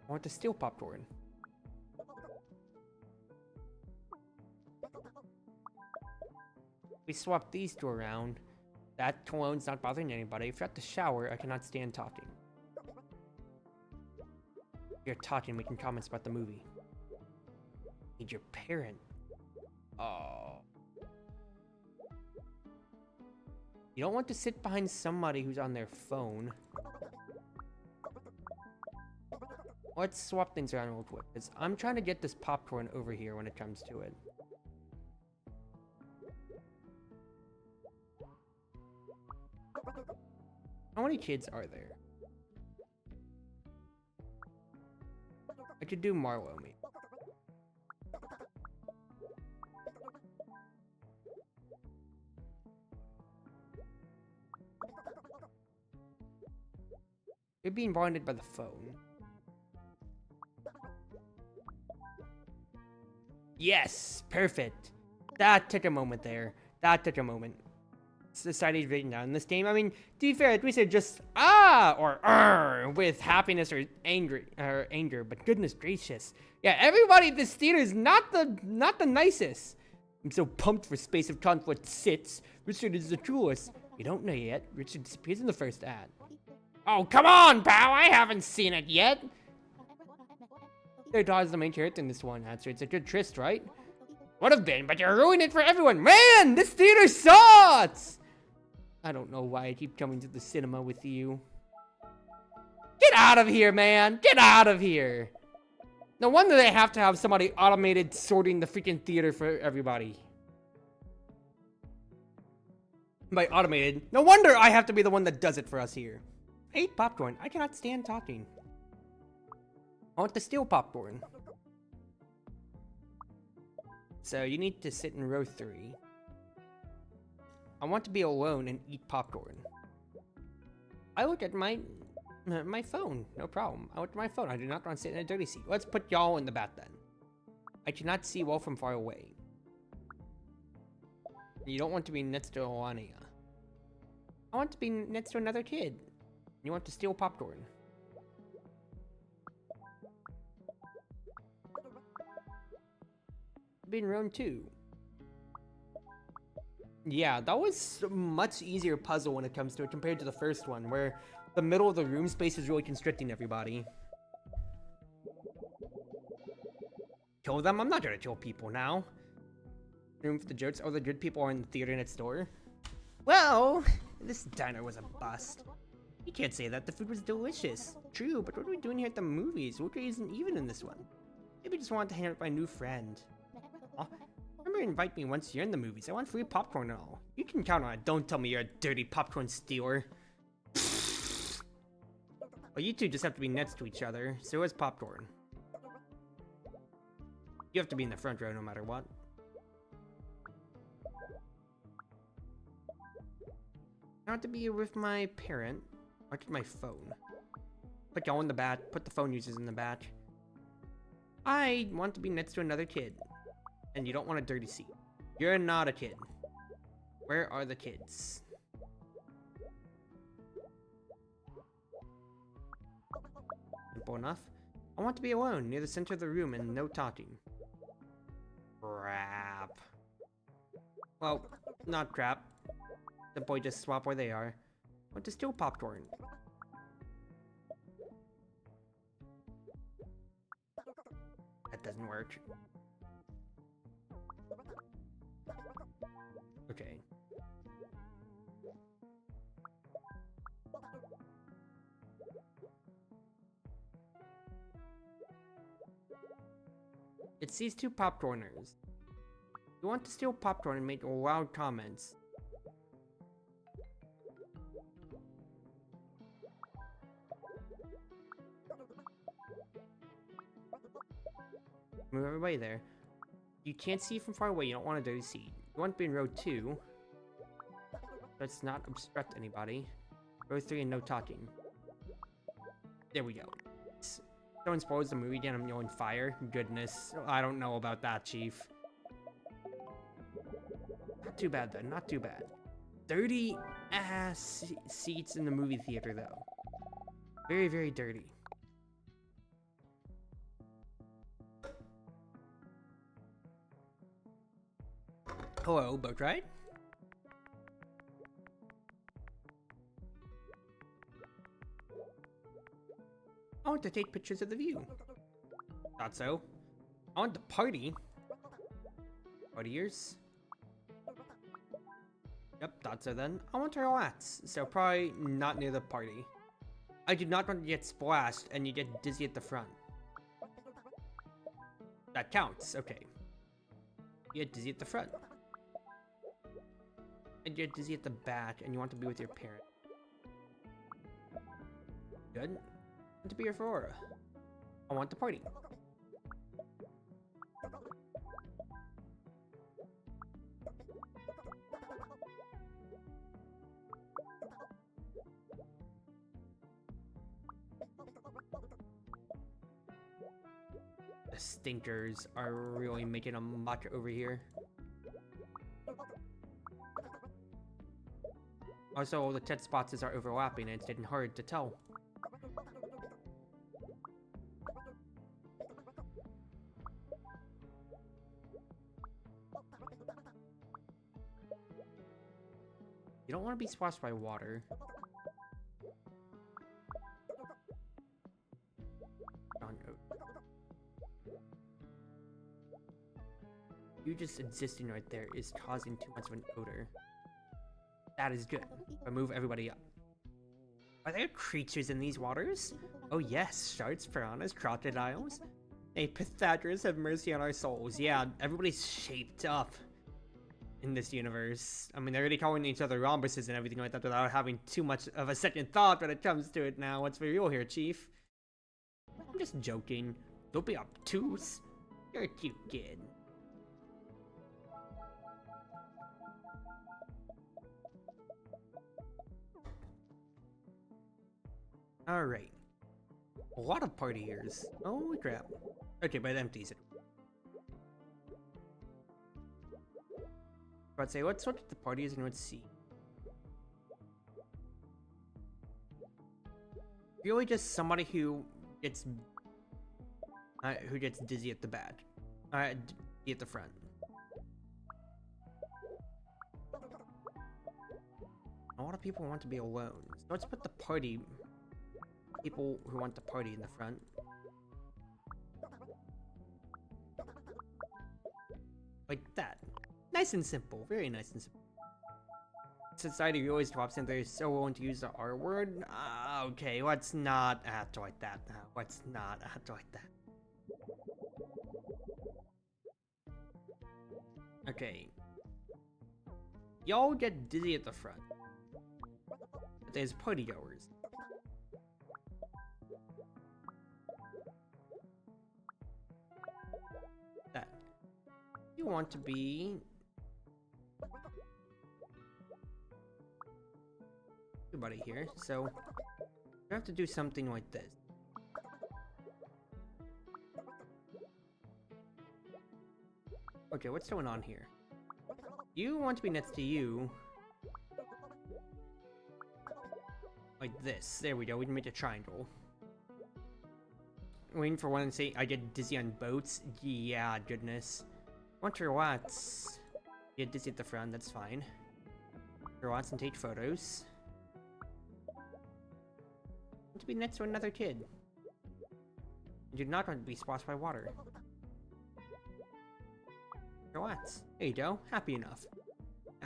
I want to steal popcorn. We swap these two around. That cologne's not bothering anybody. If you're at the shower, I cannot stand talking. If you're talking, making comments about the movie. Need your parent. Oh. You don't want to sit behind somebody who's on their phone. Let's swap things around real quick, because I'm trying to get this popcorn over here when it comes to it. How many kids are there? I could do Marlowe, maybe. You're being blinded by the phone. Yes! Perfect! That took a moment there. That took a moment. Society's written down in this game. I mean, to be fair, we said just or with happiness or anger, but goodness gracious. Yeah, everybody at this theater is not the nicest. I'm so pumped for Space of Conflict 6. Richard is the coolest. You don't know yet. Richard disappears in the first ad. Oh, come on, pal! I haven't seen it yet! Their dog is the main character in this one. Answer. It's a good tryst, right? Would have been, but you're ruining it for everyone! Man, this theater sucks! I don't know why I keep coming to the cinema with you. Get out of here, man! Get out of here! No wonder they have to have somebody automated sorting the freaking theater for everybody. By automated, no wonder I have to be the one that does it for us here. I ate popcorn. I cannot stand talking. I want to steal popcorn. So you need to sit in row 3. I want to be alone and eat popcorn. I look at my phone. No problem. I look at my phone. I do not want to sit in a dirty seat. Let's put y'all in the back then. I cannot see well from far away. You don't want to be next to Alania. I want to be next to another kid. You want to steal popcorn. Be in round 2. Yeah, that was a much easier puzzle when it comes to it compared to the first one, where the middle of the room space is really constricting everybody. kill them? I'm not gonna kill people now. Room for the jokes. Oh, the good people are in the theater next door. Well, this diner was a bust. You can't say that. The food was delicious. True, but what are we doing here at the movies? Woodray isn't even in this one. Maybe I just wanted to hang out with my new friend. Oh, remember to invite me once you're in the movies. I want free popcorn and all. You can count on it. Don't tell me you're a dirty popcorn stealer. Well, you two just have to be next to each other. So is popcorn. You have to be in the front row no matter what. I want to be with my parent. Or to my phone. Put y'all in the back. Put the phone users in the back. I want to be next to another kid. And you don't want a dirty seat. You're not a kid. Where are the kids? Simple enough. I want to be alone, near the center of the room, and no talking. Crap. Well, not crap. The boy just swap where they are. I want to steal popcorn. That doesn't work. Okay. It's these two popcorners. You want to steal popcorn and make loud comments. Move everybody there. You can't see from far away. You don't want a dirty seat. You want to be in row 2. Let's not obstruct anybody. Row 3 and no talking. There we go. Someone spoils the movie again. I'm yelling fire. Goodness. I don't know about that, Chief. Not too bad, though. Not too bad. 30 ass seats in the movie theater, though. Very, very dirty. Hello, boat ride? I want to take pictures of the view. Thought so. I want to party. Partiers? Yep, thought so then. I want to relax, so probably not near the party. I do not want to get splashed and you get dizzy at the front. That counts, okay. You get dizzy at the front. And you're dizzy at the back and you want to be with your parent. Good. I want to be here for Aura. I want to party. The stinkers are really making a muck over here. Also, all the TED spots are overlapping and it's getting hard to tell. You don't want to be splashed by water. You just existing right there is causing too much of an odor. That is good. Remove everybody up. Are there creatures in these waters? Oh yes, sharks, piranhas, crocodiles. Hey, Pythagoras, have mercy on our souls. Yeah, everybody's shaped up in this universe. I mean, they're already calling each other rhombuses and everything like that without having too much of a second thought when it comes to it now. Let's be real here, Chief. I'm just joking. Don't be obtuse. You're a cute kid. Alright. A lot of partiers. Holy crap. Okay, but it empties it. I'd say, let's look at the parties and let's see. Really just somebody who gets dizzy at the back. Dizzy at the front. A lot of people want to be alone. So let's put the party... people who want to party in the front. Nice and simple. Very nice and simple. Society always drops in there so willing to use the R word. Okay, let's not act like that now. Let's not act like that. Okay. Y'all get dizzy at the front. But there's party goers. That. You want to be... everybody here, so you have to do something like this. Okay, what's going on here? You want to be next to you. Like this. There we go, we can make a triangle. Waiting for one to say I get dizzy on boats. Yeah, goodness. Want to relax. Get dizzy at the front, that's fine. Relax and take photos. To be next to another kid. You do not want to be splashed by water. Relax. There you go. Happy enough.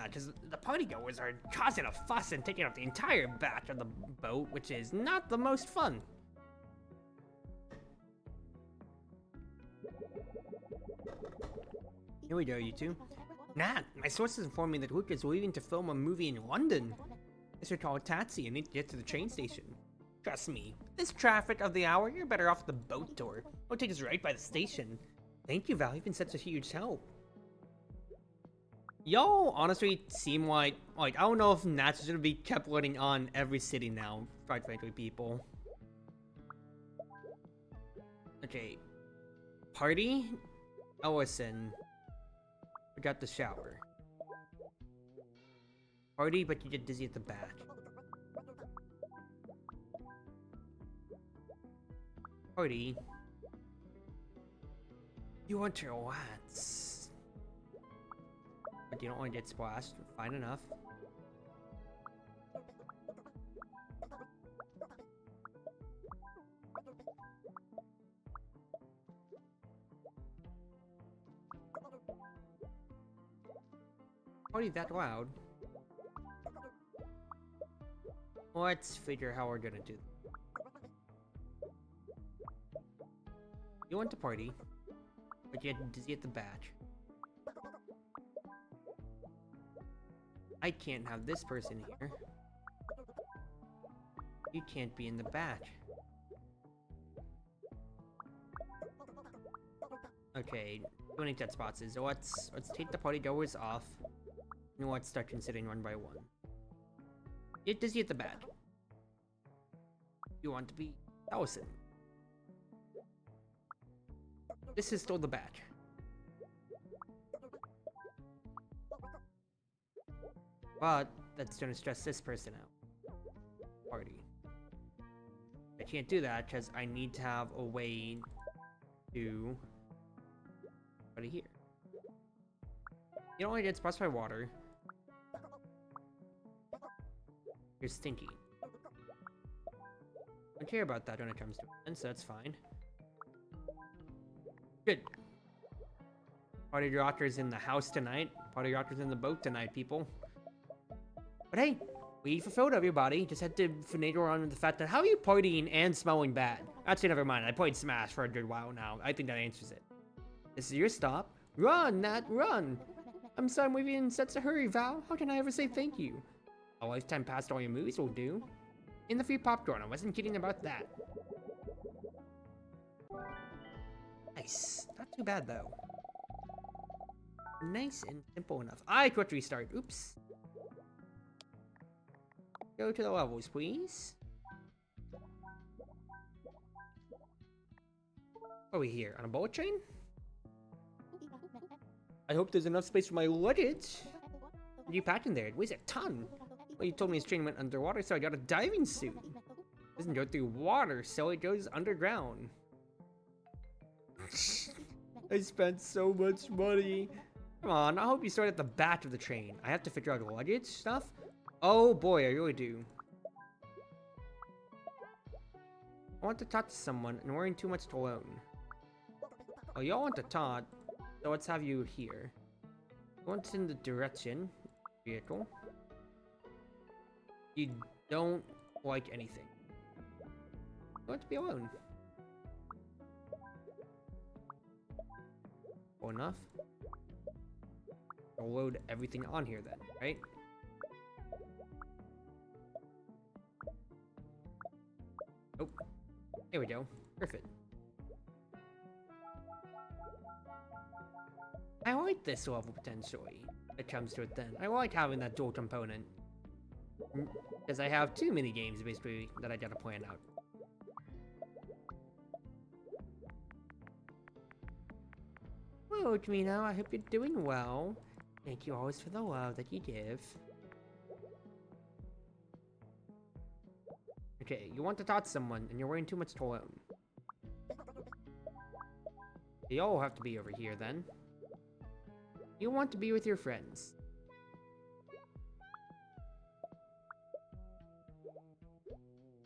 Because the party goers are causing a fuss and taking up the entire back of the boat, which is not the most fun. Here we go, you two. Nat, my sources inform me that Luke is leaving to film a movie in London. Mr. Call a taxi and need to get to the train station. Trust me, this traffic of the hour, you're better off the boat tour. It'll take us right by the station. Thank you, Val, you've been such a huge help. Y'all honestly seem like I don't know if Nat's gonna be kept letting on every city now, quite frankly, people. Okay. Party? Ellison. Forgot the shower. Party, but you get dizzy at the back. Party. You want to relax. But you don't want to get splashed. Fine enough. Party that loud. Let's figure how we're gonna do this. You want to party, but you get dizzy at the back. I can't have this person here. You can't be in the back. Okay, 20 dead spots is. So let's take the party goers off. And let's start considering one by one. Get dizzy at the back. You want to be Allison. This is still the back. But that's gonna stress this person out. Party. I can't do that because I need to have a way to put it here. You don't want to get splashed by water. You're stinky. I don't care about that when it comes to it, so that's fine. Good. Party rockers in the house tonight. Party rockers in the boat tonight, people. But hey, we fulfilled everybody. Just had to finagle on with the fact that how are you partying and smelling bad? Actually, never mind. I played Smash for a good while now. I think that answers it. This is your stop. Run, Nat, run! I'm sorry I'm waving in such a hurry, Val. How can I ever say thank you? A lifetime past all your movies will do. In the free popcorn. I wasn't kidding about that. Nice. Not too bad, though. Nice and simple enough. I quit restart. Oops. Go to the levels, please. What are we here? On a bullet train? I hope there's enough space for my luggage. What are you packing there? It weighs a ton. Well, you told me this train went underwater, so I got a diving suit. It doesn't go through water, so it goes underground. I spent so much money. Come on, I hope you start at the back of the train. I have to figure out luggage stuff? Oh boy, I really do. I want to talk to someone and worrying too much alone. Oh, y'all want to talk, so let's have you here. Once in the direction vehicle, you don't like anything. You want to be alone. Well enough. I'll load everything on here then, right? Oh, there we go. Perfect. I like this level potentially. It comes to it then. I like having that dual component. Because I have too many games basically that I gotta plan out. Hello, Camino. I hope you're doing well. Thank you always for the love that you give. Okay, you want to talk to someone and you're wearing too much cologne. They all have to be over here then. You want to be with your friends.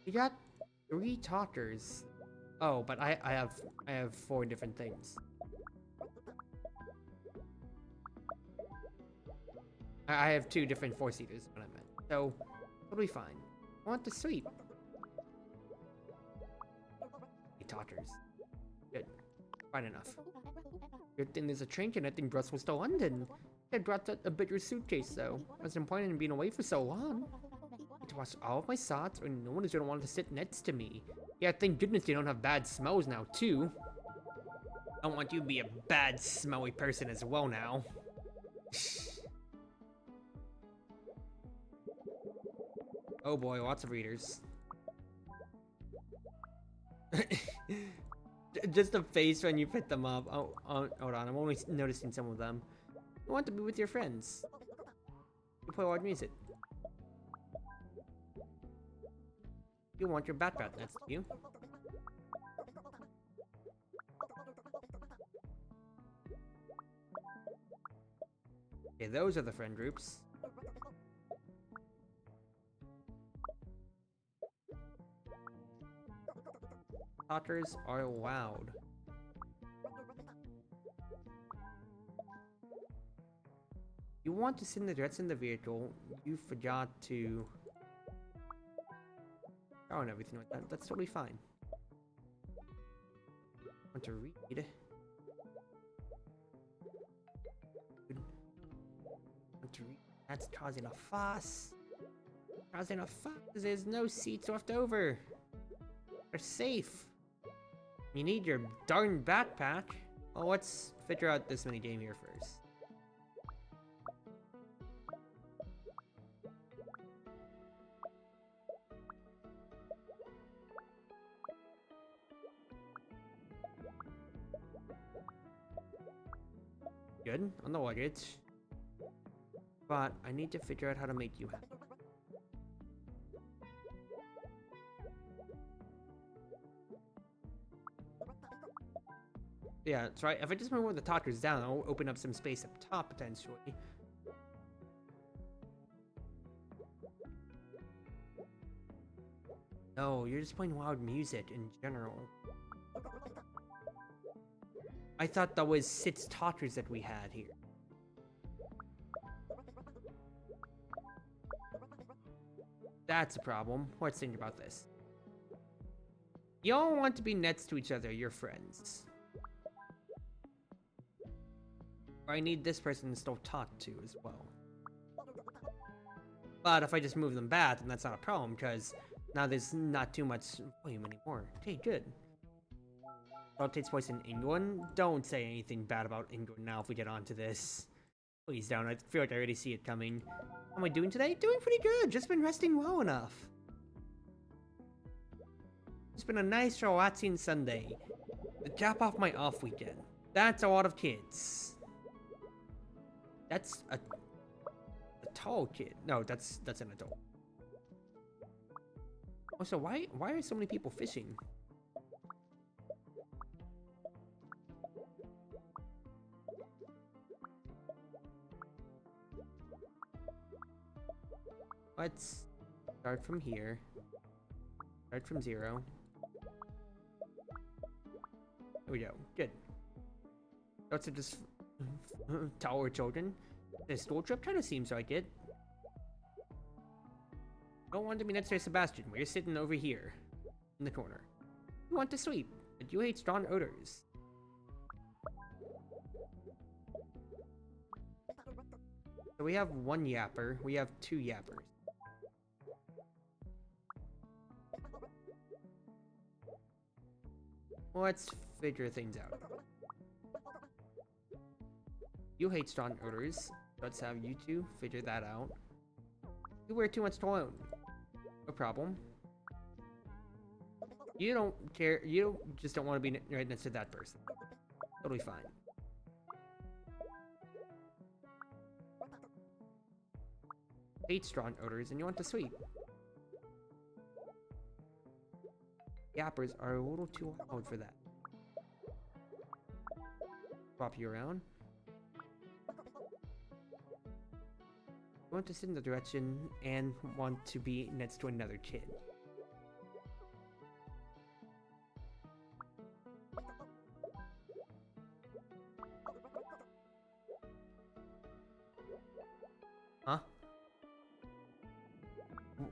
You got 3 talkers. Oh, but I have 4 different things. I have 2 different 4-seaters, what I meant. So, totally fine. I want to sleep. Talkers. Good. Fine enough. Good thing there's a train connecting Brussels to London. I brought a bigger suitcase though. What's the point in being away for so long? I need to wash all of my socks or no one is gonna want to sit next to me. Yeah, thank goodness they don't have bad smells now too. I don't want you to be a bad smelly person as well now. Oh boy, lots of readers. Just the face when you pick them up. Oh, hold on, I'm only noticing some of them. You want to be with your friends. You play loud music. You want your backpack next to you. Okay, those are the friend groups. Talkers are loud. You want to send the threats in the vehicle. You forgot to... Oh, and everything like that. That's totally fine. Want to read. Want to read. That's causing a fuss. Causing a fuss. There's no seats left over. They're safe. You need your darn backpack. Well, let's figure out this mini game here first. Good, on the luggage. But I need to figure out how to make you happy. Yeah, that's right. If I just move one of the talkers down, I'll open up some space up top, potentially. No, you're just playing loud music in general. I thought that was 6 talkers that we had here. That's a problem. Let's think about this. You all want to be next to each other, you're friends. I need this person to still talk to as well. But if I just move them back, then that's not a problem, because now there's not too much volume anymore. Okay, good. Well, it takes place in England. Don't say anything bad about England now if we get onto this. Please don't. I feel like I already see it coming. How am I doing today? Doing pretty good. Just been resting well enough. It's been a nice relaxing Sunday. To cap off my off weekend. That's a lot of kids. That's a tall kid. No, that's an adult. Also, why are so many people fishing? Let's start from here. Start from 0. There we go. Good. Those are just taller children. The school trip kind of seems like it. Don't want to be next to Sebastian. We're sitting over here in the corner. You want to sweep, but you hate strong odors. So we have one yapper. We have two yappers. Let's figure things out. You hate strong odors. Let's have you two figure that out. You wear too much cologne. No problem. You don't care. You just don't want to be right next to that person. Totally fine. Hate strong odors and you want to sweep. Yappers are a little too loud for that. Swap you around. You want to sit in the direction and want to be next to another kid. Huh?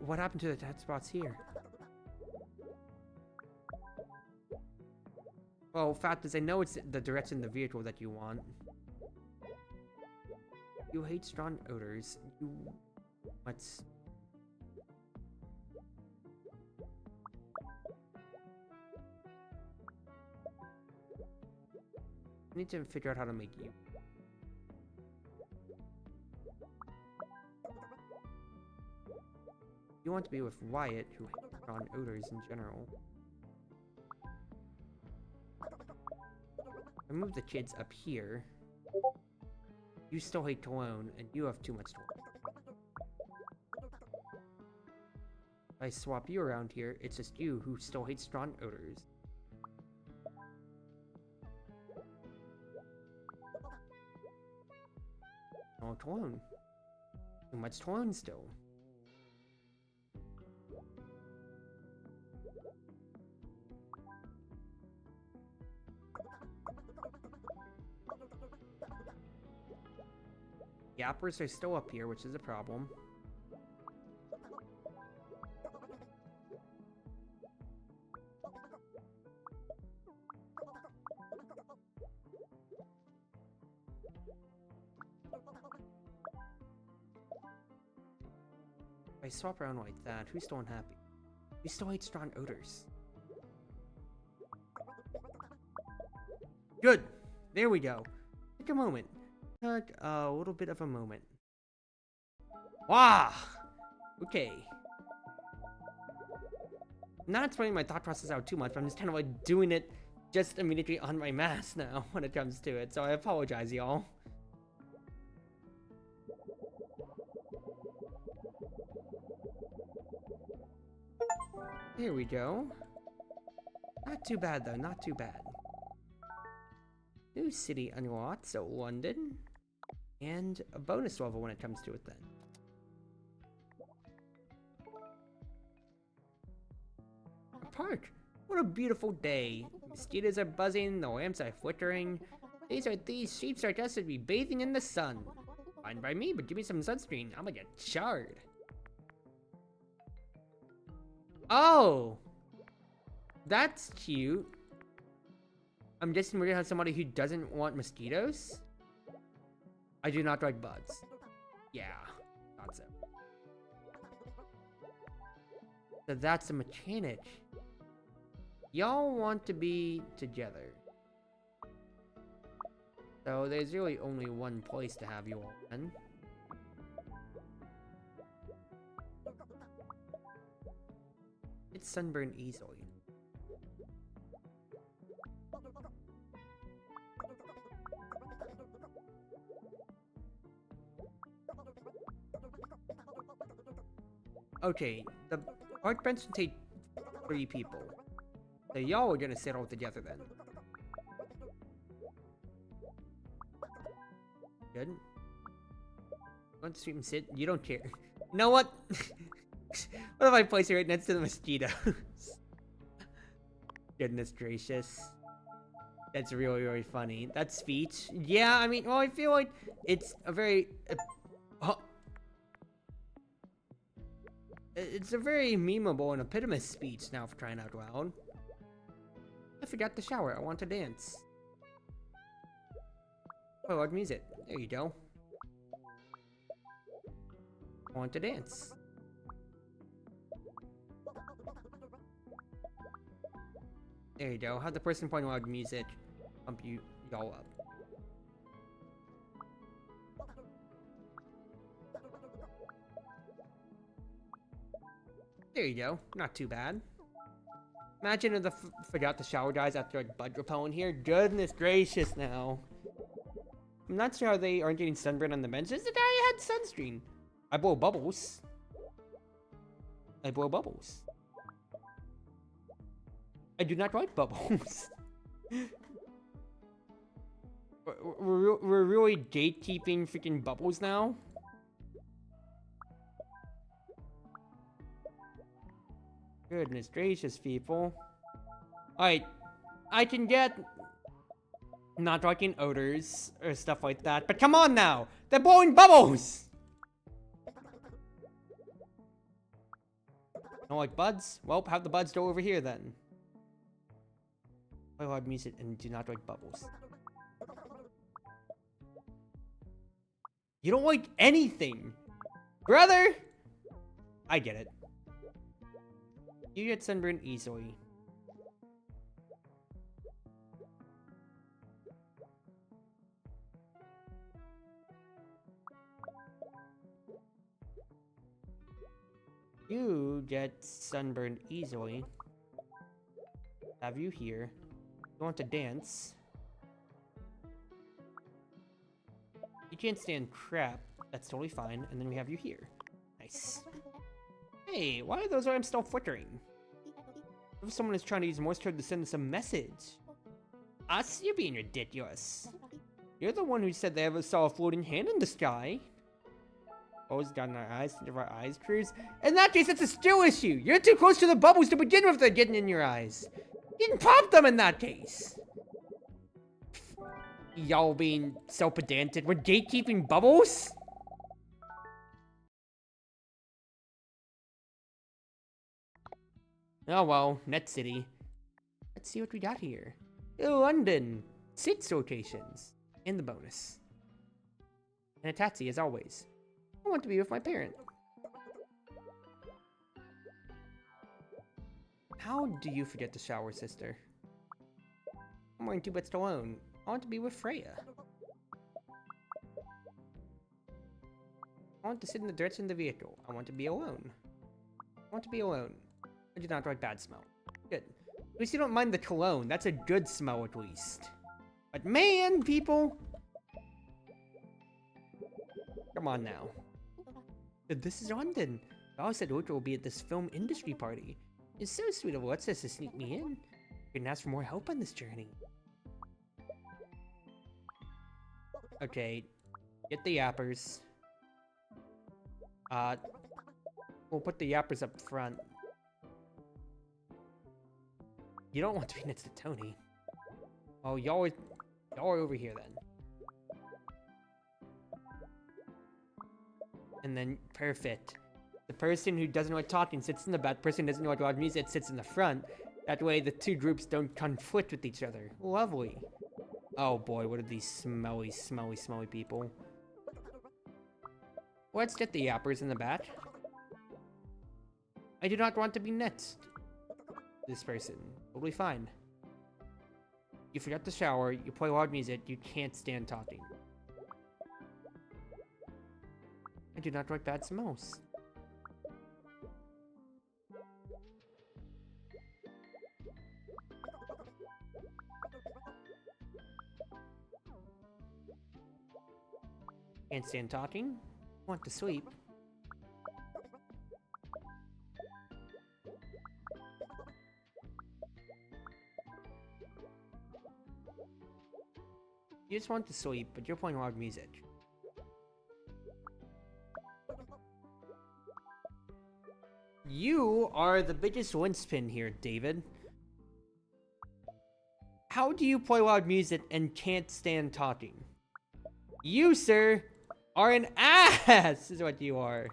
What happened to the dead spots here? Well, fact is, I know it's the direction of the vehicle that you want. You hate strong odors. You... Let's... I need to figure out how to make you. You want to be with Wyatt, who hates strong odors in general. I move the kids up here. You still hate cologne, and you have too much cologne. If I swap you around here, it's just you who still hates strong odors. No cologne. Too much cologne still. Yappers are still up here, which is a problem. If I swap around like that, who's still unhappy? We still hate strong odors. Good! There we go. Take a moment. Took a little bit of a moment. Wow! Okay. Not explaining my thought process out too much, but I'm just kind of like doing it just immediately on my mask now when it comes to it, so I apologize, y'all. Here we go. Not too bad though, not too bad. New city unlocked, so London. And a bonus level when it comes to it then. A park! What a beautiful day. Mosquitoes are buzzing, the lamps are flickering. These sheep are just to be bathing in the sun. Fine by me, but give me some sunscreen. I'm gonna get charred. Oh! That's cute. I'm guessing we're gonna have somebody who doesn't want mosquitoes? I do not like bugs. Yeah, thought so. So that's the mechanic. Y'all want to be together. So there's really only one place to have you all in. It's sunburn easily. Okay, the park bench can take 3 people. So y'all are gonna sit all together then. Good. Want to sweep and sit? You don't care. You know what? What if I place you right next to the mosquitoes? Goodness gracious. That's really, really funny. That speech. Yeah, I mean, well, I feel like it's a very... it's a very memeable and epitomous speech now for crying out loud. I forgot to shower. I want to dance. Oh, loud music. There you go. I want to dance. There you go. Have the person playing loud music pump you y'all up. There you go. Not too bad. Imagine if the forgot to shower guys after like bud repellent here. Goodness gracious now. I'm not sure how they aren't getting sunburn on the bench. This guy had sunscreen. I blow bubbles. I blow bubbles. I do not like bubbles. we're really gatekeeping freaking bubbles now. Goodness gracious, people. Alright, I can get not liking odors or stuff like that, but come on now! They're blowing bubbles! Don't like buds? Well, have the buds go over here then. Play loud music and do not like bubbles. You don't like anything! Brother! I get it. You get sunburned easily. You get sunburned easily. Have you here. You want to dance. You can't stand crap. That's totally fine. And then we have you here. Nice. Hey, why are those arms still flickering? If someone is trying to use moisture to send us a message. Us? You're being ridiculous. You're the one who said they ever saw a floating hand in the sky. Bubbles got in our eyes, into our eyes, Cruz. In that case, it's a skill issue. You're too close to the bubbles to begin with. They're getting in your eyes. You can pop them in that case. Y'all being so pedantic. We're gatekeeping bubbles? Oh well, Net City. Let's see what we got here. London. 6 locations. In the bonus. And a taxi as always. I want to be with my parent. How do you forget to shower, sister? I'm wearing 2 bits alone. I want to be with Freya. I want to sit in the direction of the vehicle. I want to be alone. I want to be alone. I do not like bad smell. Good. At least you don't mind the cologne. That's a good smell at least. But man, people! Come on now. This is London. I said Ultra will be at this film industry party. It's so sweet of Alexis to sneak me in. I couldn't ask for more help on this journey. Okay. Get the yappers. We'll put the yappers up front. You don't want to be next to Tony. Oh, y'all are over here then. And then, perfect. The person who doesn't like talking sits in the back. The person who doesn't like loud music sits in the front. That way the 2 groups don't conflict with each other. Lovely. Oh boy, what are these smelly, smelly, smelly people. Let's get the yappers in the back. I do not want to be next. This person. Totally fine. You forgot to shower, you play loud music, you can't stand talking. I do not like bad smells. Can't stand talking. Want to sleep. You just want to sleep, but you're playing loud music. You are the biggest linchpin here, David. How do you play loud music and can't stand talking? You, sir, are an ass, is what you are.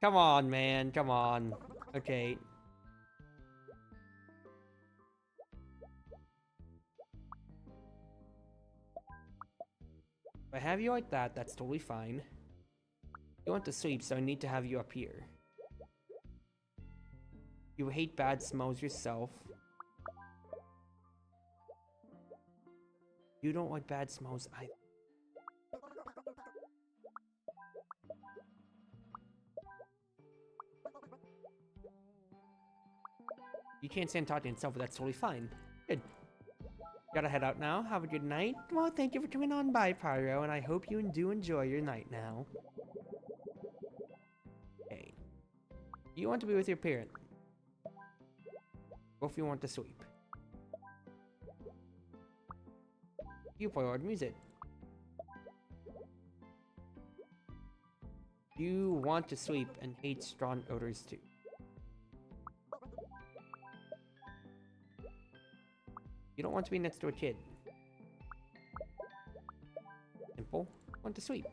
Come on, man. Come on. Okay. If I have you like that, that's totally fine. You want to sleep, so I need to have you up here. You hate bad smells yourself. You don't like bad smells either. You can't stand talking to yourself, but that's totally fine. Good. Gotta head out now. Have a good night. Well, thank you for coming on by, Pyro, and I hope you do enjoy your night now. Okay. You want to be with your parent. Both of you want to sleep. You play loud music. You want to sleep and hate strong odors too. You don't want to be next to a kid. Simple. Want to sleep.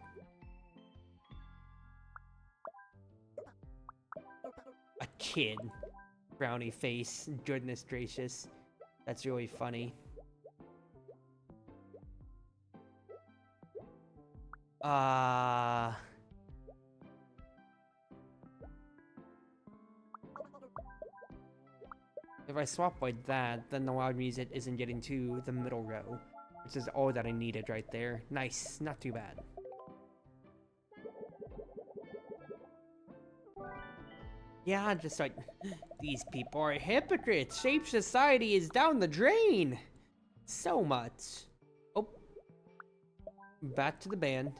A kid. Brownie face. Goodness gracious. That's really funny. If I swap like that, then the loud music isn't getting to the middle row, which is all that I needed right there. Nice, not too bad. Yeah, just like, these people are hypocrites. Shape society is down the drain. So much. Oh. Back to the band.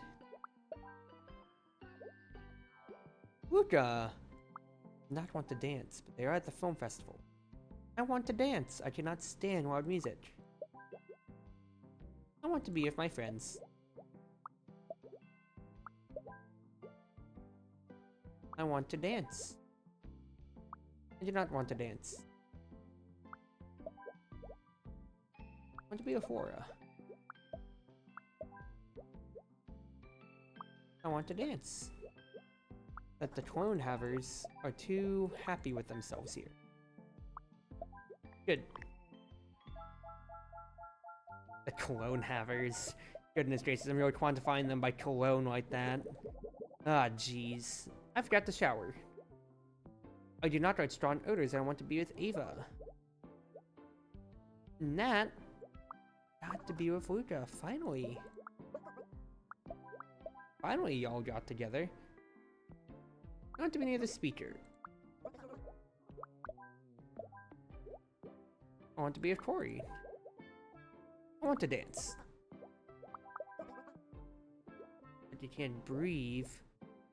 Luca. Not want to dance, but they are at the film festival. I want to dance. I cannot stand loud music. I want to be with my friends. I want to dance. I do not want to dance. I want to be with Flora. I want to dance. But the clone havers are too happy with themselves here. Good. The cologne havers. Goodness gracious, I'm really quantifying them by cologne like that. Ah, jeez. I forgot to shower. I do not like strong odors, and I want to be with Ava. Nat got to be with Luca, finally. Finally, y'all got together. I want to be near the speaker. I want to be with Corey. I want to dance. But you can't breathe.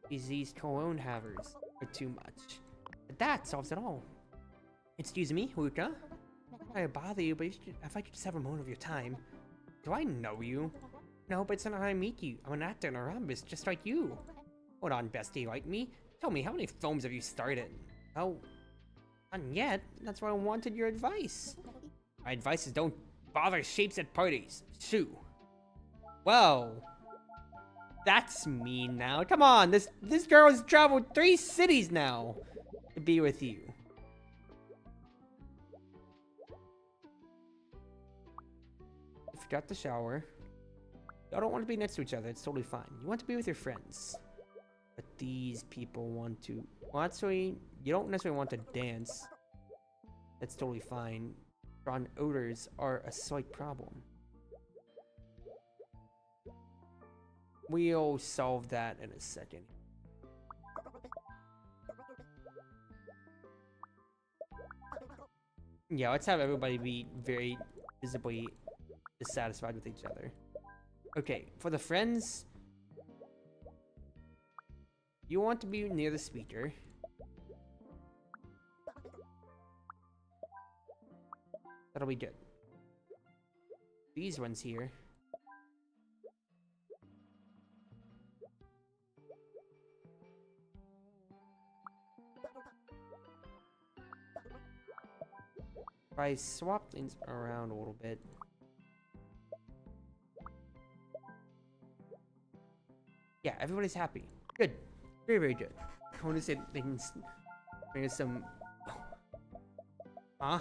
These cologne havers are too much. But that solves it all. Excuse me, Luca. I bother you, but if I could just have a moment of your time. Do I know you? No, but it's not how I meet you. I'm an actor in a rhombus, just like you. Hold on, bestie, like me? Tell me, how many films have you started? Oh, not yet. That's why I wanted your advice. My advice is don't bother shapes at parties. Shoo. Whoa. That's mean now. Come on, this girl has traveled 3 cities now to be with you. You forgot to shower. Y'all don't want to be next to each other. It's totally fine. You want to be with your friends. But these people want to... Well, actually, you don't necessarily want to dance. That's totally fine. Strong odors are a slight problem. We'll solve that in a second. Yeah, let's have everybody be very visibly dissatisfied with each other. Okay, for the friends, you want to be near the speaker. That'll be good. These ones here. If I swap things around a little bit. Yeah, everybody's happy. Good. Very, very good. I want to say things. There's some. Huh?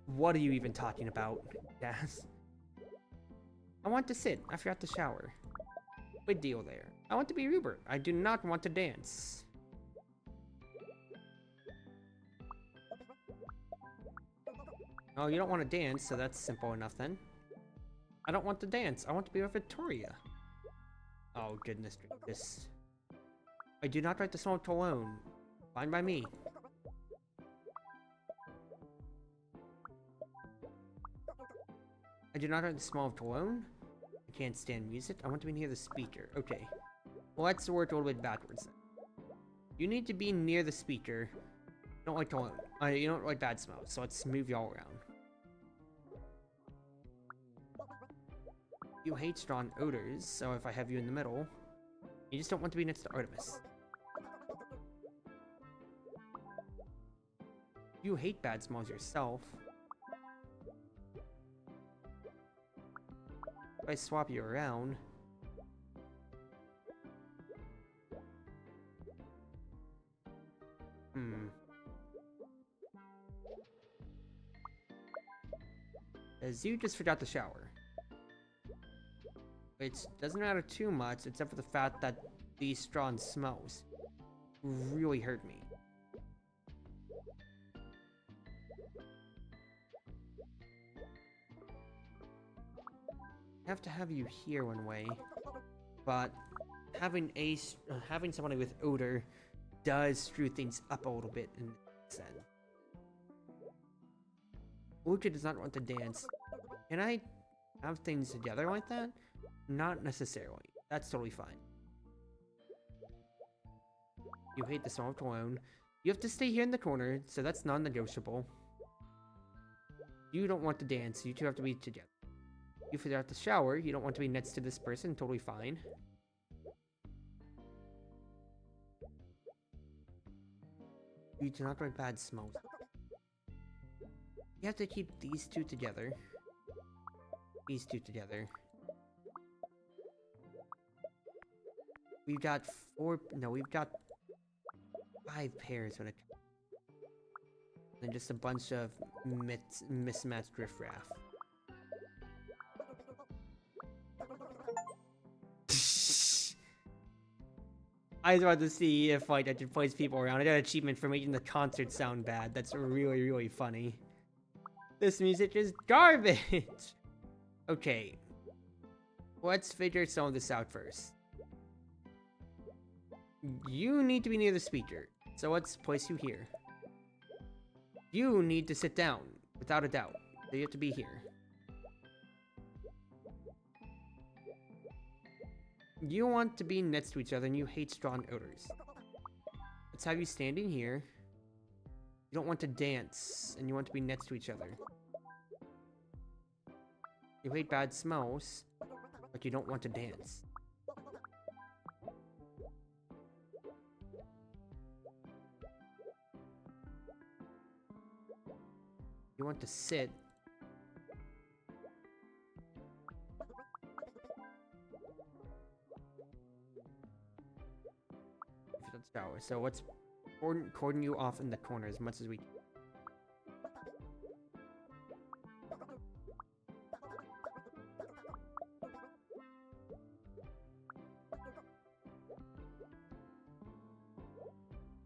What are you even talking about, Jazz? I want to sit. I forgot to shower. Big deal there. I want to be Rupert. I do not want to dance. Oh, you don't want to dance, so that's simple enough then. I don't want to dance. I want to be with Victoria. Oh, goodness gracious. I do not like to smoke alone. Fine by me. I do not like to smoke alone. I can't stand music. I want to be near the speaker. Okay. Well, let's work a little bit backwards then. You need to be near the speaker. You don't like cologne. You don't like bad smells, so let's move y'all around. You hate strong odors, so if I have you in the middle, you just don't want to be next to Artemis. You hate bad smells yourself. If I swap you around, as you just forgot to shower. Which doesn't matter too much, except for the fact that these strong smells really hurt me. I have to have you here one way, but having somebody with odor does screw things up a little bit in that sense. Luca does not want to dance. Can I have things together like that? Not necessarily. That's totally fine. You hate the smell of cologne. You have to stay here in the corner, so that's non-negotiable. You don't want to dance, you two have to be together. You forgot to shower, you don't want to be next to this person, totally fine. You do not like bad smells. You have to keep these two together. These two together. We've got we've got 5 pairs when it and just a bunch of mismatched riffraff. I was about to see if like I could place people around. I got an achievement for making the concert sound bad. That's really, really funny. This music is garbage! Okay. Let's figure some of this out first. You need to be near the speaker, so let's place you here. You need to sit down, without a doubt. So you have to be here. You want to be next to each other and you hate strong odors. Let's have you standing here. You don't want to dance and you want to be next to each other. You hate bad smells, but you don't want to dance. You want to sit. Shower. So let's cordon you off in the corner as much as we can.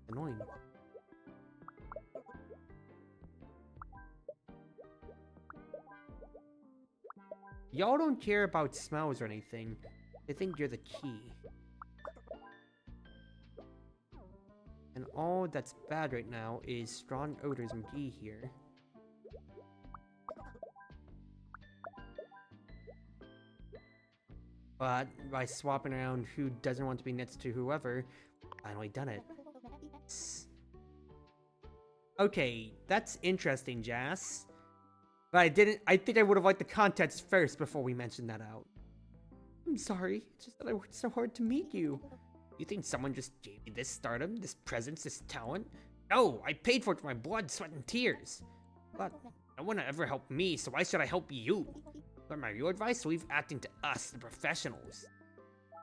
Annoying. Y'all don't care about smells or anything. They think you're the key. And all that's bad right now is strong odors McGee here. But by swapping around who doesn't want to be next to whoever, finally done it. Okay, that's interesting, Jas. But I think I would have liked the context first before we mentioned that out. I'm sorry, it's just that I worked so hard to meet you. You think someone just gave me this stardom, this presence, this talent? No, I paid for it with my blood, sweat, and tears. But No one ever helped me, so why should I help you? But your advice, leave acting to us, the professionals.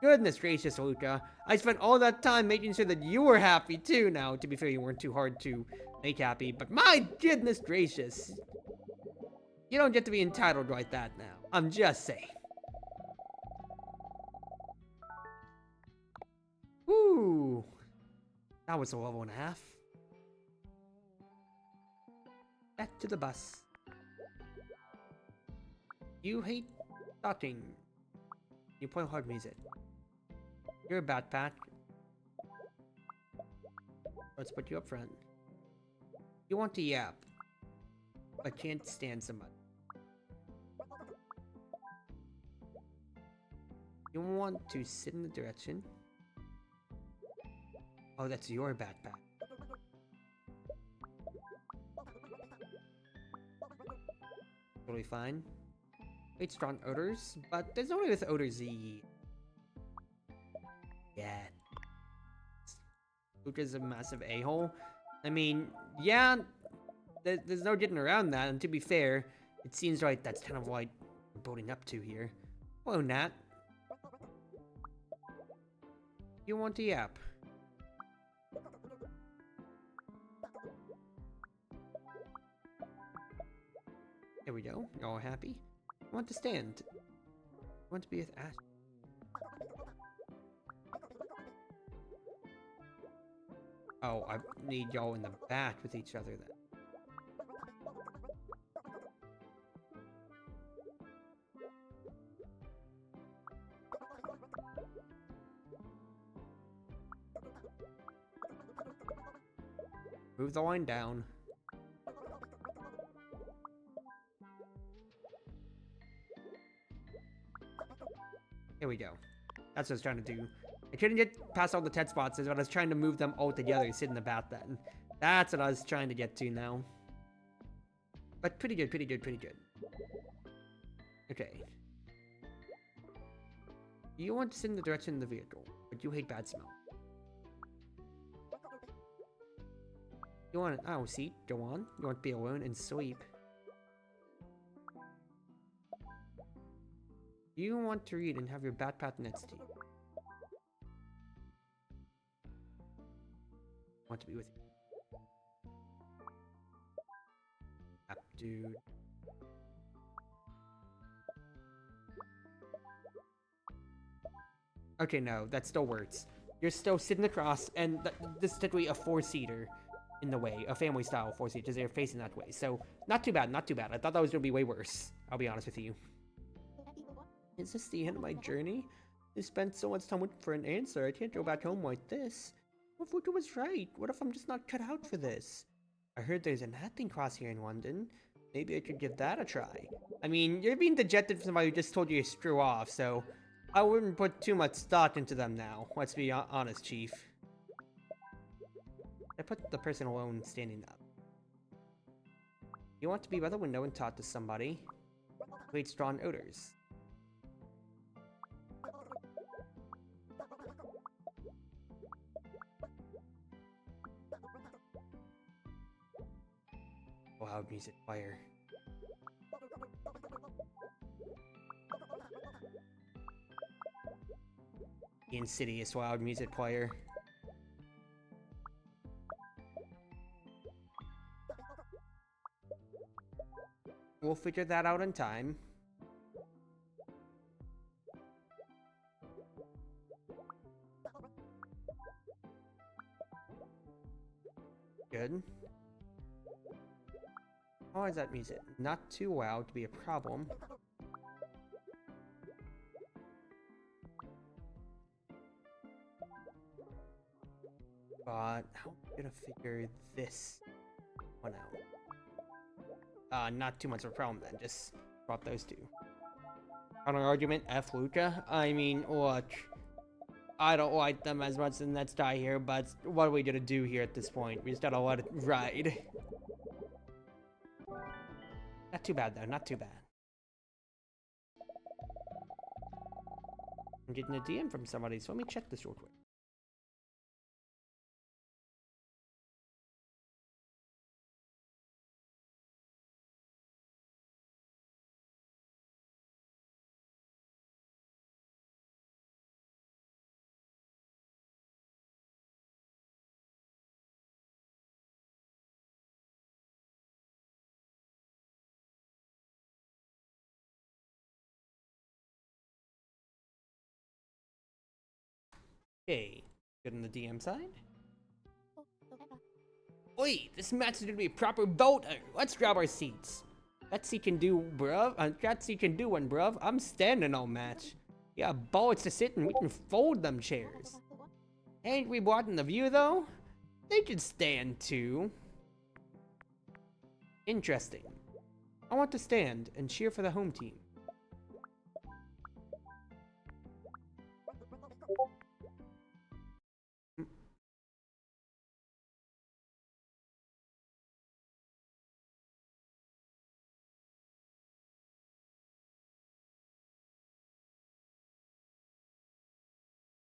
Goodness gracious, Luca. I spent all that time making sure that you were happy too. Now, to be fair, you weren't too hard to make happy, but my goodness gracious. You don't get to be entitled like that now. I'm just saying. Woo! That was a level and a half. Back to the bus. You hate talking. You play hard music. You're a backpack. Let's put you up front. You want to yap, but can't stand somebody. You want to sit in the direction. Oh, that's your backpack. Totally fine. It's strong odors, but there's only with odor Z. Yeah. Luca's a massive a-hole. I mean, yeah, there's no getting around that, and to be fair, it seems like that's kind of like we're building up to here. Hello, Nat. You want to yap? There we go. You're all happy. You want to stand? You want to be with Ash? Oh, I need y'all in the back with each other then. Move the line down. Here we go. That's what I was trying to do. I couldn't get past all the 10 spots, but I was trying to move them all together, sit in the bath then. That's what I was trying to get to now. But pretty good, pretty good, pretty good. Okay. You want to sit in the direction of the vehicle, but you hate bad smell. You want an aisle seat? Go on. You want to be alone and sleep. You want to read and have your backpack next to you. Want to be with you. Yep, dude. Okay, no, that still works. You're still sitting across, and this is technically a 4-seater in the way, a family-style 4-seater, because they're facing that way. So, not too bad, not too bad. I thought that was going to be way worse, I'll be honest with you. Is this the end of my journey? I spent so much time waiting for an answer. I can't go back home like this. What if Luca was right? What if I'm just not cut out for this? I heard there's an acting class here in London. Maybe I could give that a try. I mean, you're being dejected from somebody who just told you to screw off, so I wouldn't put too much stock into them now. Let's be honest, Chief. I put the person alone standing up. You want to be by the window and talk to somebody. Create strong odors. Loud music player. Insidious loud music player. We'll figure that out in time. Good. How is that music? Not too loud to be a problem. But how am I gonna figure this one out? Not too much of a problem then. Just drop those two. On an argument, F Luca. I mean, look, I don't like them as much, and let's die here. But what are we gonna do here at this point? We just gotta let it ride. Not too bad though. Not too bad. I'm getting a DM from somebody, so let me check this real quick. Okay, good on the DM side. Oi, this match is gonna be a proper boat. Let's grab our seats. That seat can do, bruv. That seat can do one, bruv. I'm standing all match. Yeah, bullets to sit and we can fold them chairs. Ain't we blocking the view though? They can stand too. Interesting. I want to stand and cheer for the home team.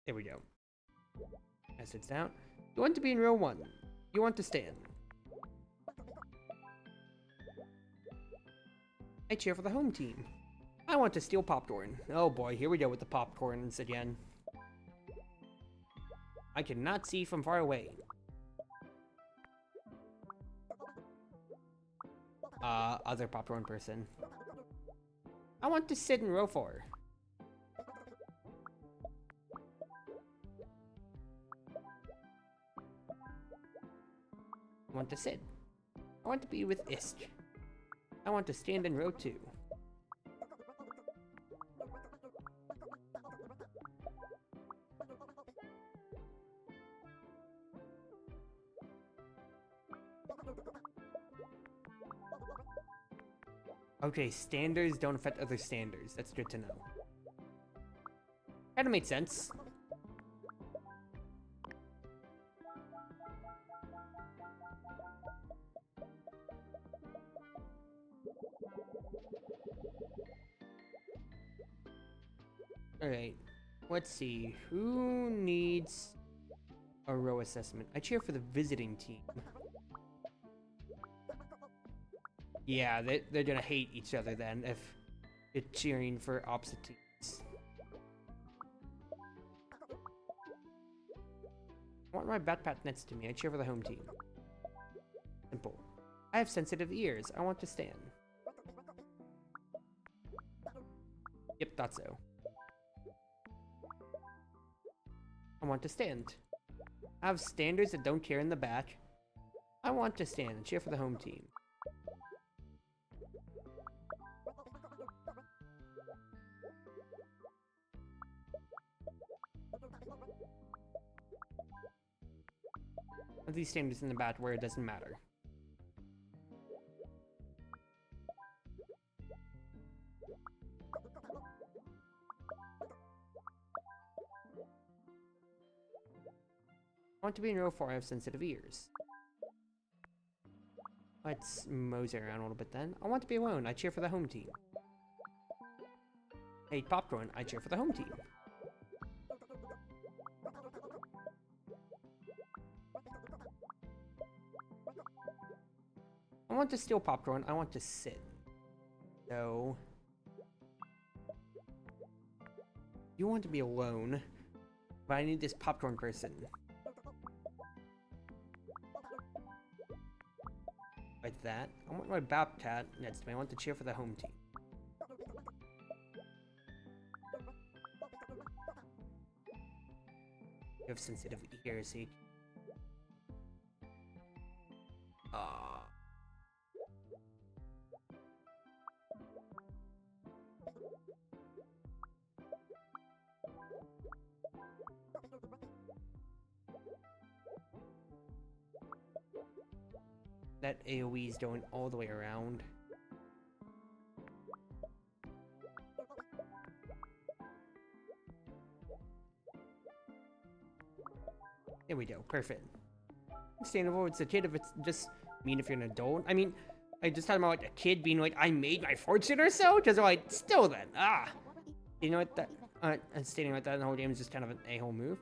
There we go. That sits down. You want to be in row 1. You want to stand. I cheer for the home team. I want to steal popcorn. Oh boy, here we go with the popcorns again. I cannot see from far away. Other popcorn person. I want to sit in row 4. I want to sit. I want to be with Ist. I want to stand in row 2. Okay, standards don't affect other standards. That's good to know. Kinda makes sense. Alright, let's see. Who needs a row assessment? I cheer for the visiting team. Yeah, they're gonna hate each other then if you're cheering for opposite teams. I want my backpack next to me. I cheer for the home team. Simple. I have sensitive ears. I want to stand. Yep, thought so. I want to stand. I have standards that don't care in the back. I want to stand and cheer for the home team. These standards in the back where it doesn't matter. I want to be in row 4. I have sensitive ears. Let's mosey around a little bit then. I want to be alone. I cheer for the home team. Hey, popcorn. I cheer for the home team. I want to steal popcorn. I want to sit. So... you want to be alone, but I need this popcorn person. Like that. I want my Bobcat next to me. I want to cheer for the home team. You have sensitive ears, see? That AoE is going all the way around. There we go, perfect. Understandable, it's a kid if it's just mean if you're an adult. I mean, I just talking about like a kid being like, I made my fortune or so? Because they're like, still then, You know what, that, stating like that in the whole game is just kind of an a-hole move.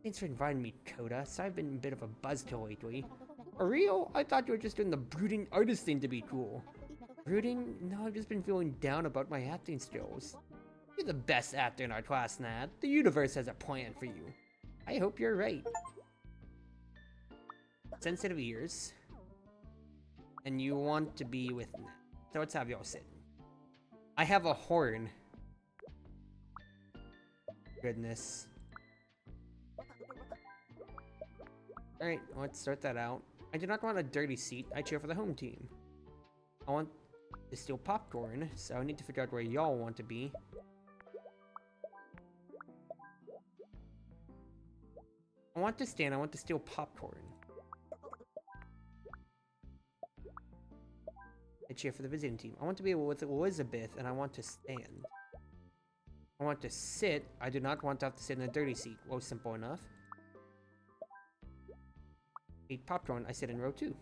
Thanks for inviting me, Coda. So I've been a bit of a buzzkill lately. For real? I thought you were just doing the brooding artist thing to be cool. Brooding? No, I've just been feeling down about my acting skills. You're the best actor in our class, Nat. The universe has a plan for you. I hope you're right. Sensitive ears. And you want to be with Nat. So let's have y'all sit. I have a horn. Goodness. Alright, let's start that out. I do not want a dirty seat. I cheer for the home team. I want to steal popcorn, so I need to figure out where y'all want to be. I want to stand. I want to steal popcorn. I cheer for the visiting team. I want to be with Elizabeth, and I want to stand. I want to sit. I do not want to have to sit in a dirty seat. Well, simple enough. Eat popcorn. I sit in row 2.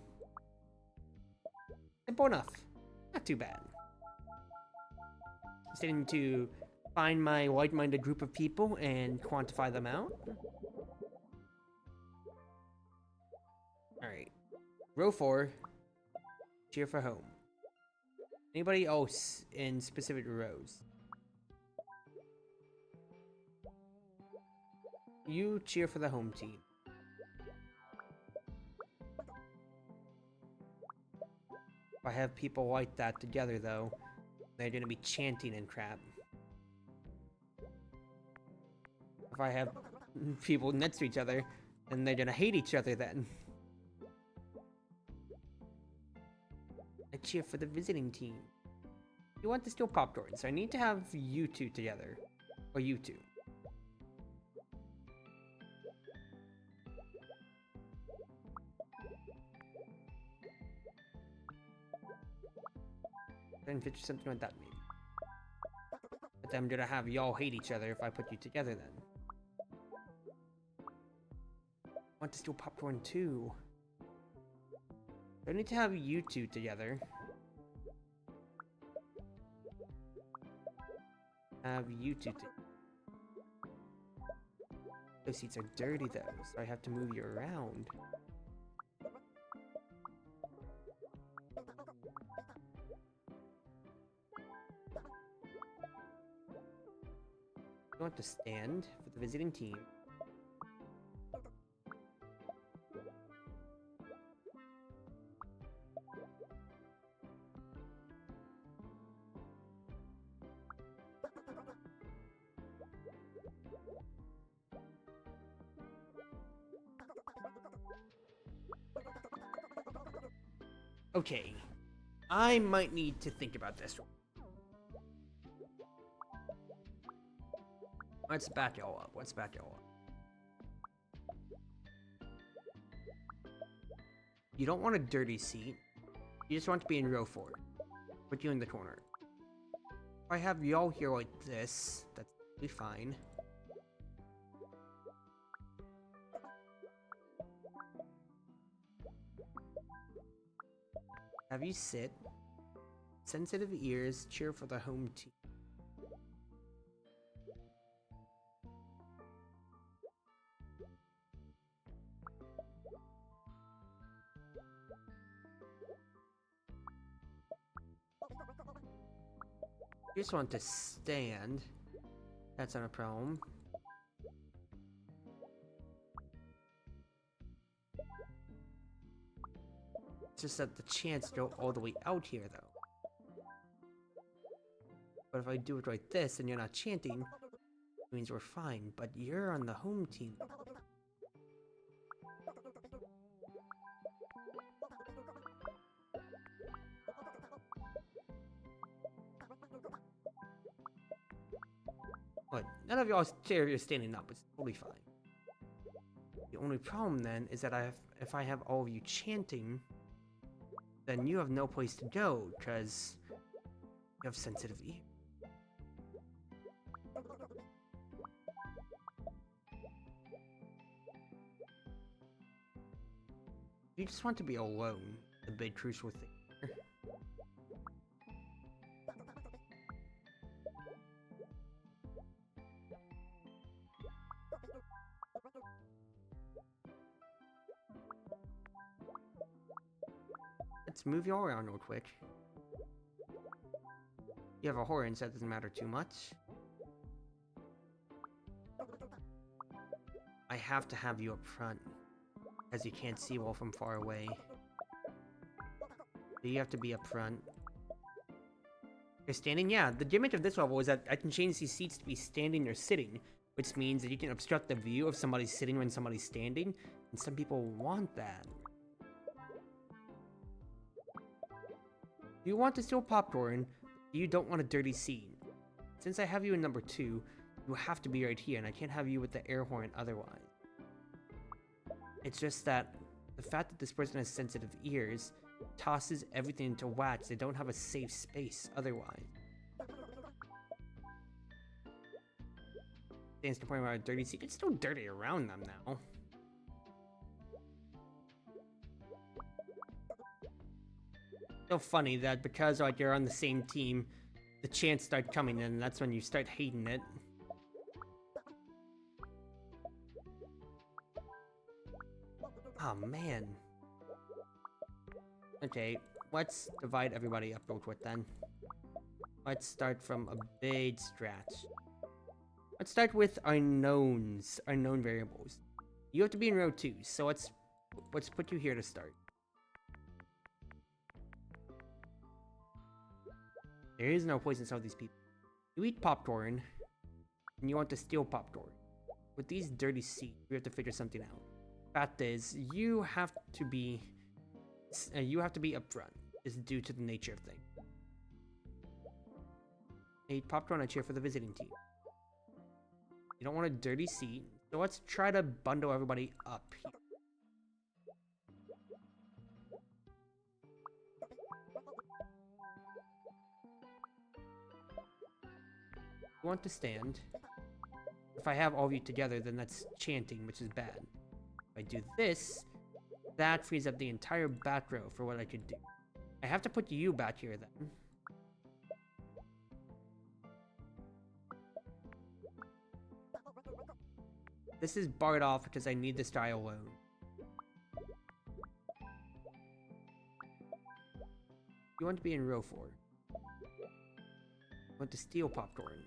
Simple enough. Not too bad. Just need to find my like-minded group of people and quantify them out. Alright. Row 4. Cheer for home. Anybody else in specific rows? You cheer for the home team. If I have people like that together, though, they're gonna be chanting and crap. If I have people next to each other, then they're gonna hate each other then. I cheer for the visiting team. You want to steal popcorn, so I need to have you two together. Or you two. Then 50 something like that maybe. But then I'm gonna have y'all hate each other if I put you together then. I want to steal popcorn too. I need to have you two together. Have you two together. Those seats are dirty though, so I have to move you around. I want to stand for the visiting team. Okay, I might need to think about this one. Let's back y'all up. Let's back y'all up. You don't want a dirty seat. You just want to be in row 4. Put you in the corner. If I have y'all here like this, that's totally fine. Have you sit. Sensitive ears, cheer for the home team. You just want to stand. That's not a problem. It's just that the chance to go all the way out here, though. But if I do it like this and you're not chanting, it means we're fine. But you're on the home team. But none of y'all are standing up. It's totally fine. The only problem then is that if I have all of you chanting, then you have no place to go because you have sensitive ears. You just want to be alone, the big crucial thing here. Let's move you all around real quick. You have a horn, so that doesn't matter too much. I have to have you up front, as you can't see well from far away. So you have to be up front. You're standing? Yeah, the gimmick of this level is that I can change these seats to be standing or sitting, which means that you can obstruct the view of somebody sitting when somebody's standing, And some people want that. You want to steal popcorn, you don't want a dirty scene. Since I have you in number 2, you have to be right here, and I can't have you with the air horn otherwise. It's just that the fact that this person has sensitive ears tosses everything into wax. They don't have a safe space otherwise. Stands to point about a dirty scene. It's still dirty around them now. So funny that because like you're on the same team, the chants start coming in, and that's when you start hating it. Oh man. Okay, let's divide everybody up real quick then. Let's start from a big stretch. Let's start with our knowns, our known variables. You have to be in row 2, so let's put you here to start. There is no poison of these people. You eat popcorn, and you want to steal popcorn. With these dirty seeds, we have to figure something out. Fact is, you have to be upfront. It's due to the nature of things. Eat popcorn, I cheer for the visiting team. You don't want a dirty seat, so let's try to bundle everybody up here. You want to stand. If I have all of you together, then that's chanting, which is bad. If I do this, that frees up the entire back row for what I could do. I have to put you back here then. This is barred off because I need this die alone. You want to be in row 4. You want to steal popcorn.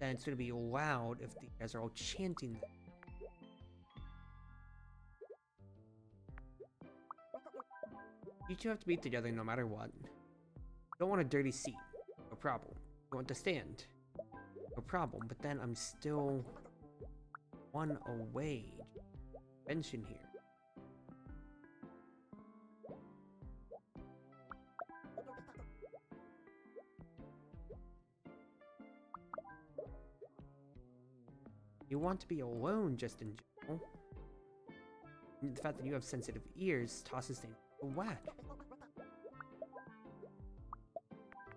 Then it's going to be loud if the guys are all chanting them. You two have to be together no matter what. You don't want a dirty seat. No problem. You want to stand. No problem. But then I'm still one away. Mention here. You want to be alone just in general. The fact that you have sensitive ears tosses things whack.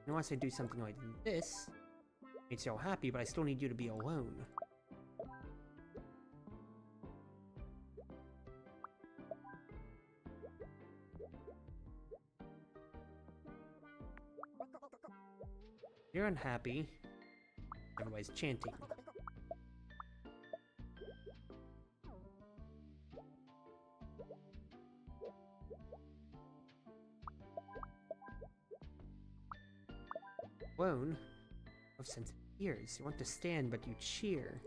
And once I do something like this, it makes you all happy, but I still need you to be alone. You're unhappy. Everybody's chanting. Alone of sensitive ears. You want to stand, but you cheer.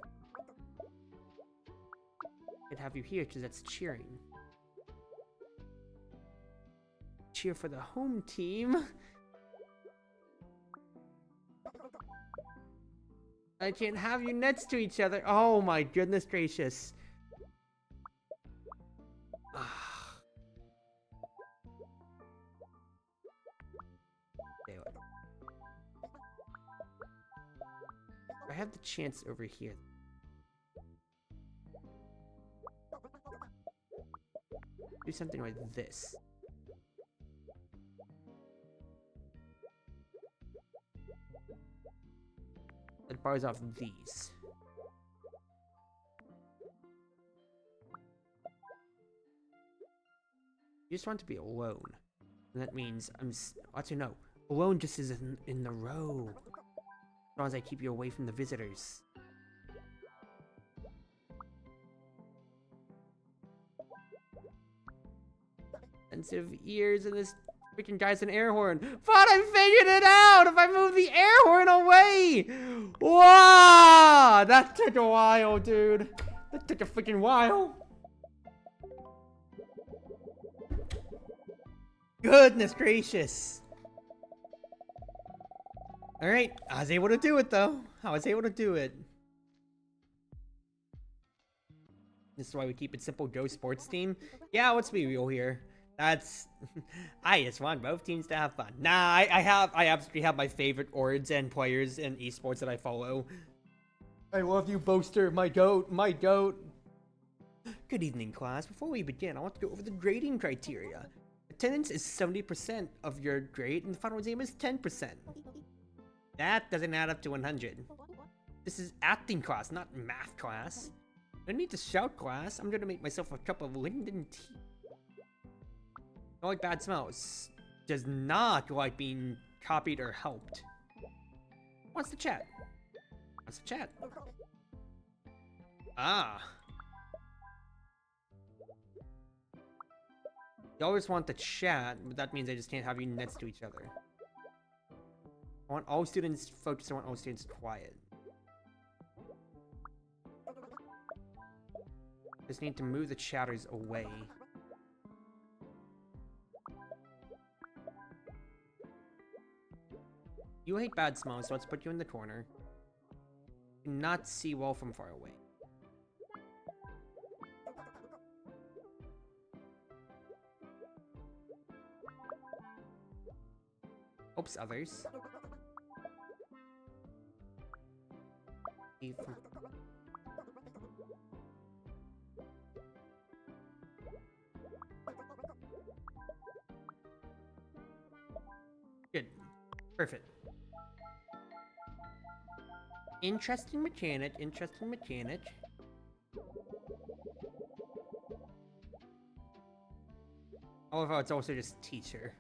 I'd have you here because that's cheering. Cheer for the home team. I can't have you next to each other. Oh my goodness gracious. I have the chance over here. Do something like this. That bars off these. You just want to be alone. And that means actually no. Alone just is in the row. As long as I keep you away from the visitors. Sensitive ears and this freaking guy's an air horn. But I figured it out! If I move the air horn away! Wow! That took a while, dude. That took a freaking while. Goodness gracious. Alright, I was able to do it though. I was able to do it. This is why we keep it simple. Go sports team. Yeah, let's be real here. That's I just want both teams to have fun. Nah, I absolutely have my favorite orgs and players in esports that I follow. I love you, Boaster, my goat, my goat. Good evening, class. Before we begin, I want to go over the grading criteria. Attendance is 70% of your grade, and the final exam is 10%. That doesn't add up to 100. This is acting class, not math class. I need to shout class. I'm gonna make myself a cup of Linden tea. Don't like bad smells. Does not like being copied or helped. Wants to chat. Wants to chat. Ah. You always want to chat, but that means I just can't have you next to each other. I want all students focused. I want all students quiet. Just need to move the chatters away. You hate bad smells, so let's put you in the corner. You cannot see well from far away. Helps others. Good. Perfect. Interesting mechanic, interesting mechanic. Although it's also just teacher.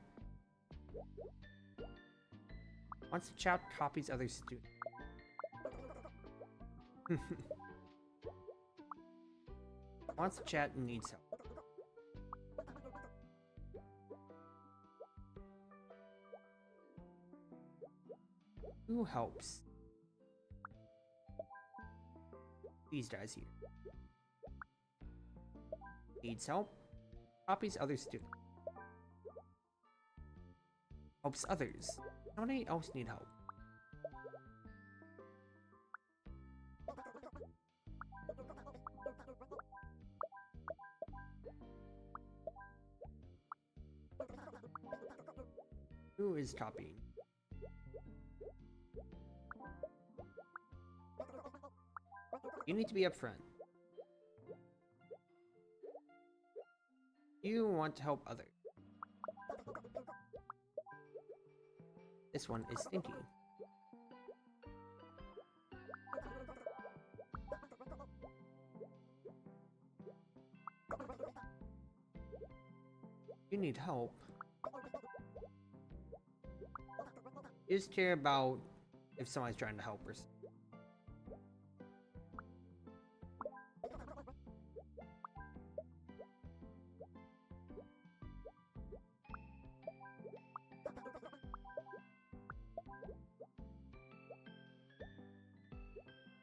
Wants to chat, copies other students. Wants to chat and needs help. Who helps? These guys here. Needs help. Copies other students. Helps others. How many else need help? Who is copying? You need to be up front. You want to help others. This one is stinky. You need help. You just care about if someone's trying to help or something.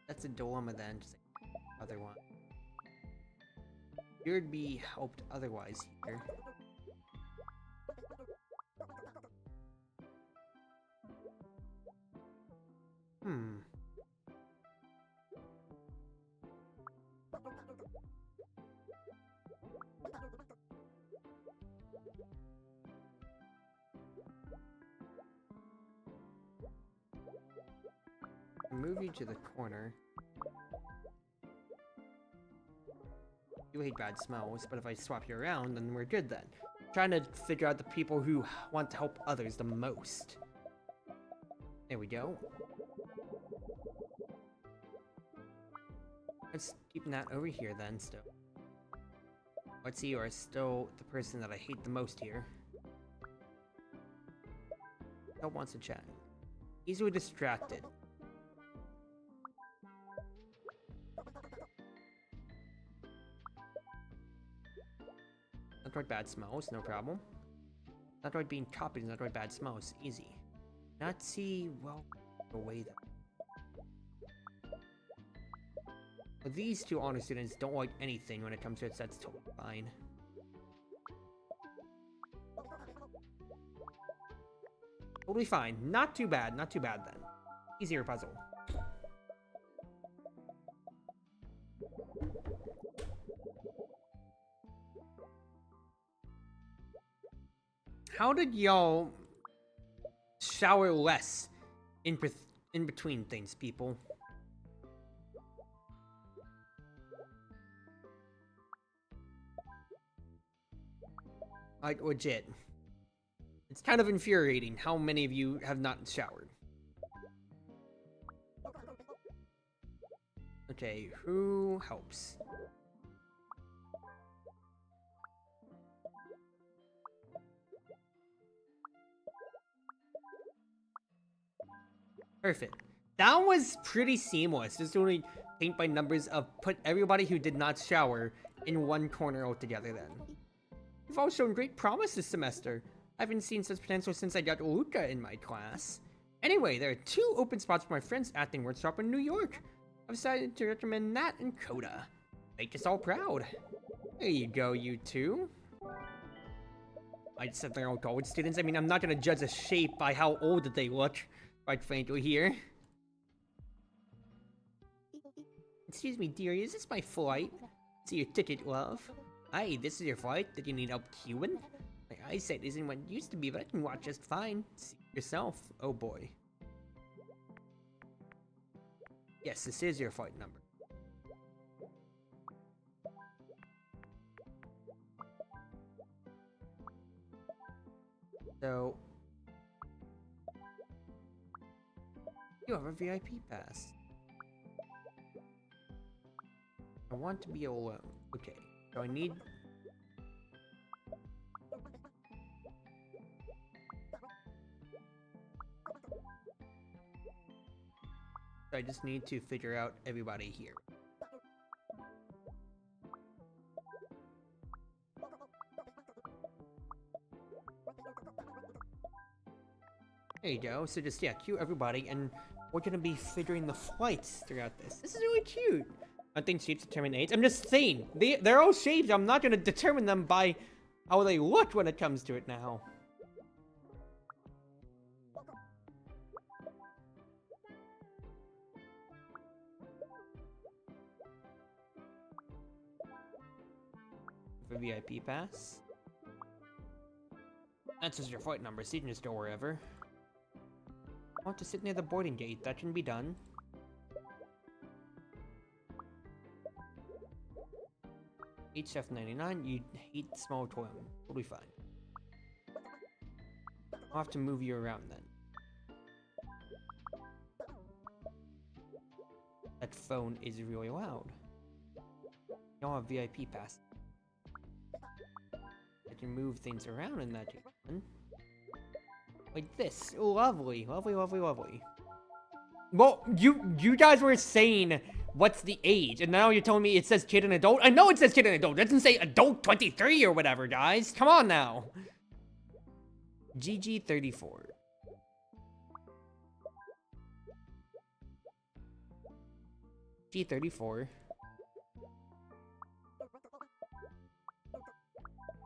That's a dilemma then, just like other one. You'd be helped otherwise here. Move you to the corner. You hate bad smells, but if I swap you around, then we're good then. Trying to figure out the people who want to help others the most. There we go. Let's keep that over here then still. Let's see, you are still the person that I hate the most here. Help wants to chat. Easily distracted. Not right bad smells, no problem. Not right being copied, not right bad smells, easy. Not see, well, away then. But these two honor students don't like anything when it comes to it, so that's totally fine. Totally fine. Not too bad then. Easier puzzle. how did y'all shower less in between things, people? Like, legit. It's kind of infuriating how many of you have not showered. Okay, who helps? Perfect. That was pretty seamless. Just only paint by numbers of put everybody who did not shower in one corner altogether then. You've all shown great promise this semester. I haven't seen such potential since I got Luca in my class. Anyway, there are 2 open spots for my friend's acting workshop in New York. I've decided to recommend Nat and Coda. Make us all proud. There you go, you two. I said they're all college students. I mean, I'm not gonna judge a shape by how old they look, quite frankly here. Excuse me, dearie, is this my flight? See your ticket, love. Hi, this is your flight. Did you need help queuing? My eyesight isn't what it used to be, but I can watch just fine. See yourself. Oh boy. Yes, this is your flight number. So, you have a VIP pass. I want to be alone. Okay, so I need... So I just need to figure out everybody here. There you go. So just, yeah, queue everybody, and we're gonna be figuring the flights throughout this. This is really cute. I think shapes determine age. I'm just saying, they're all shapes. I'm not gonna determine them by how they look when it comes to it now. For VIP pass. That's just your flight number, so you can just go wherever. I want to sit near the boarding gate. That can be done. HF99, you hate small toilet. Totally fine. I'll have to move you around then. That phone is really loud. Y'all have VIP pass. I can move things around in that one. Like this. Lovely, lovely, lovely, lovely. Well, you guys were saying what's the age, and now you're telling me it says kid and adult? I know it says kid and adult. It doesn't say adult 23 or whatever, guys. Come on now. GG34. G34.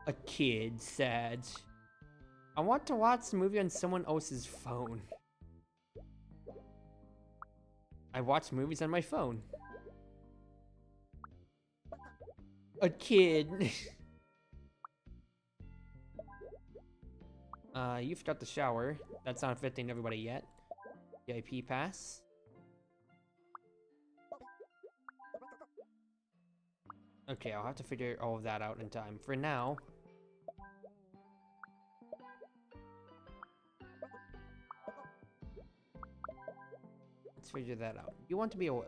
A kid, sad. I want to watch the movie on someone else's phone. I watch movies on my phone. A kid. You forgot the shower. That's not fitting everybody yet. VIP pass. Okay, I'll have to figure all of that out in time. For now... let's figure that out. You want to be alone.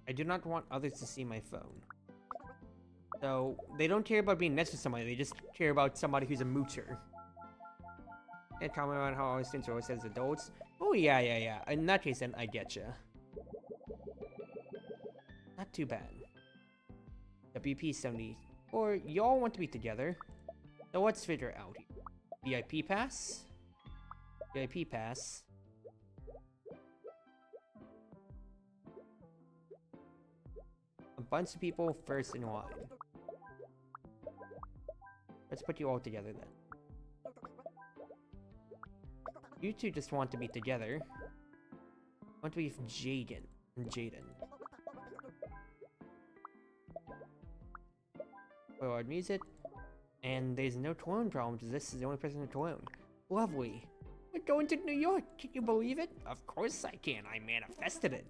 I do not want others to see my phone. So, they don't care about being next to somebody, they just care about somebody who's a moocher. Can't comment on how all students always says adults. Oh yeah. In that case then, I getcha. Not too bad. WP 70. Or y'all want to be together. So let's figure it out here. VIP pass. VIP pass. A bunch of people first in line. Let's put you all together then. You two just want to be together. Want to be Jaden and Jaden. Forward music. And there's no cologne problems. This is the only person with cologne. Lovely. We're going to New York. Can you believe it? Of course I can. I manifested it.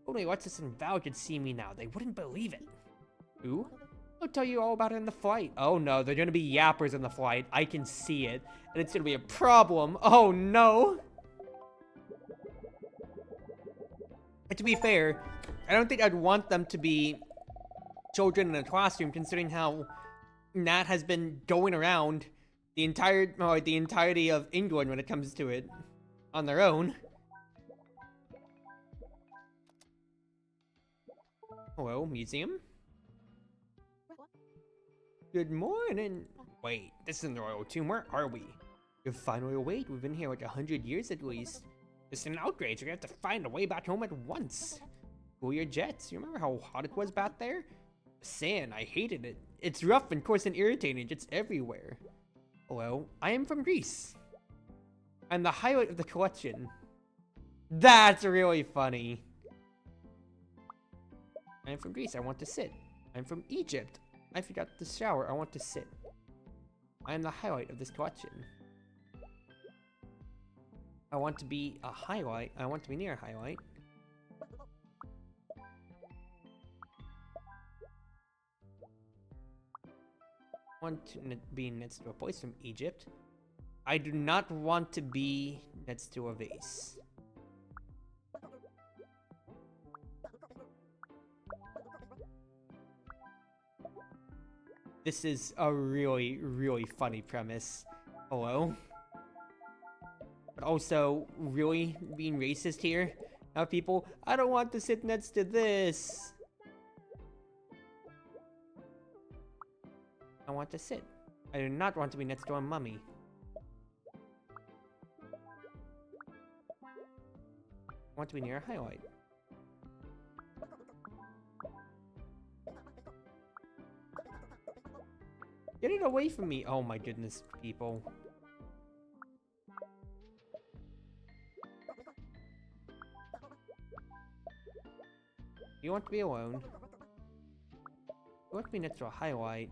Only Alexis and Val could see me now. They wouldn't believe it. Who? I'll tell you all about it in the flight. Oh no, they're gonna be yappers in the flight. I can see it. And it's gonna be a problem. Oh no. But to be fair, I don't think I'd want them to be children in a classroom, considering how Nat has been going around the entirety of England when it comes to it on their own. Hello, museum. Good morning. Wait, this isn't the Royal Tomb. Where are we? You're finally awake. We've been here like 100 years at least. It's an outrage. We're gonna have to find a way back home at once. Cool your jets. You remember how hot it was back there? Sand, I hated it. It's rough and coarse and irritating. It's everywhere. Hello, I am from Greece. I'm the highlight of the collection. That's really funny. I'm from Greece. I want to sit. I'm from Egypt. I forgot to shower. I want to sit. I am the highlight of this collection. I want to be a highlight. I want to be near a highlight. I want to be next to a place from Egypt. I do not want to be next to a vase. This is a really, really funny premise. Hello? But also, really being racist here? Now people, I don't want to sit next to this. I want to sit. I do not want to be next to a mummy. I want to be near a highlight. Get it away from me! Oh my goodness, people. You want to be alone? You want to be next to a highlight?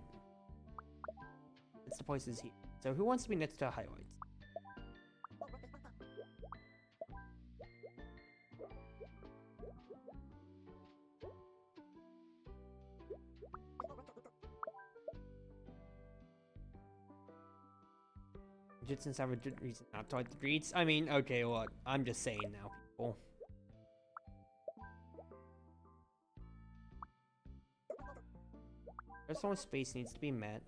It's the places here. So who wants to be next to a highlight? Jitsons have a good reason not to like the greets. I mean, okay, look, I'm just saying now, people. Personal space needs to be met.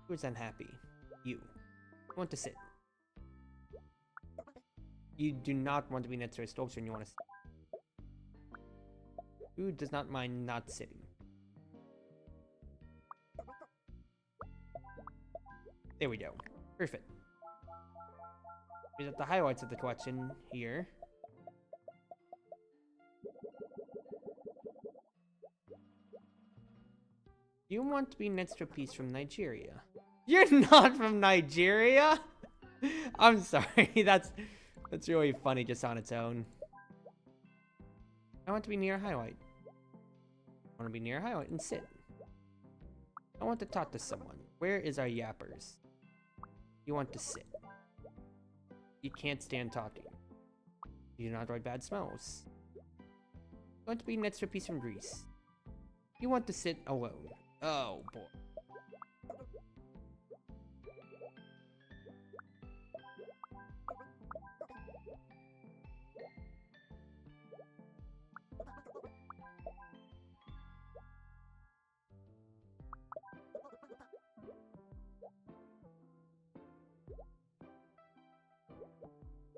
Who's unhappy? You. You want to sit. You do not want to be next to a sculpture and you want to sit. Who does not mind not sitting? There we go. Perfect. Here's at the highlights of the collection here. You want to be next to a piece from Nigeria. You're not from Nigeria? I'm sorry, that's really funny just on its own. I want to be near a highlight. I want to be near a highlight and sit. I want to talk to someone. Where is our yappers? You want to sit. You can't stand talking. You do not like bad smells. You want to be next to a piece from Greece. You want to sit alone. Oh boy.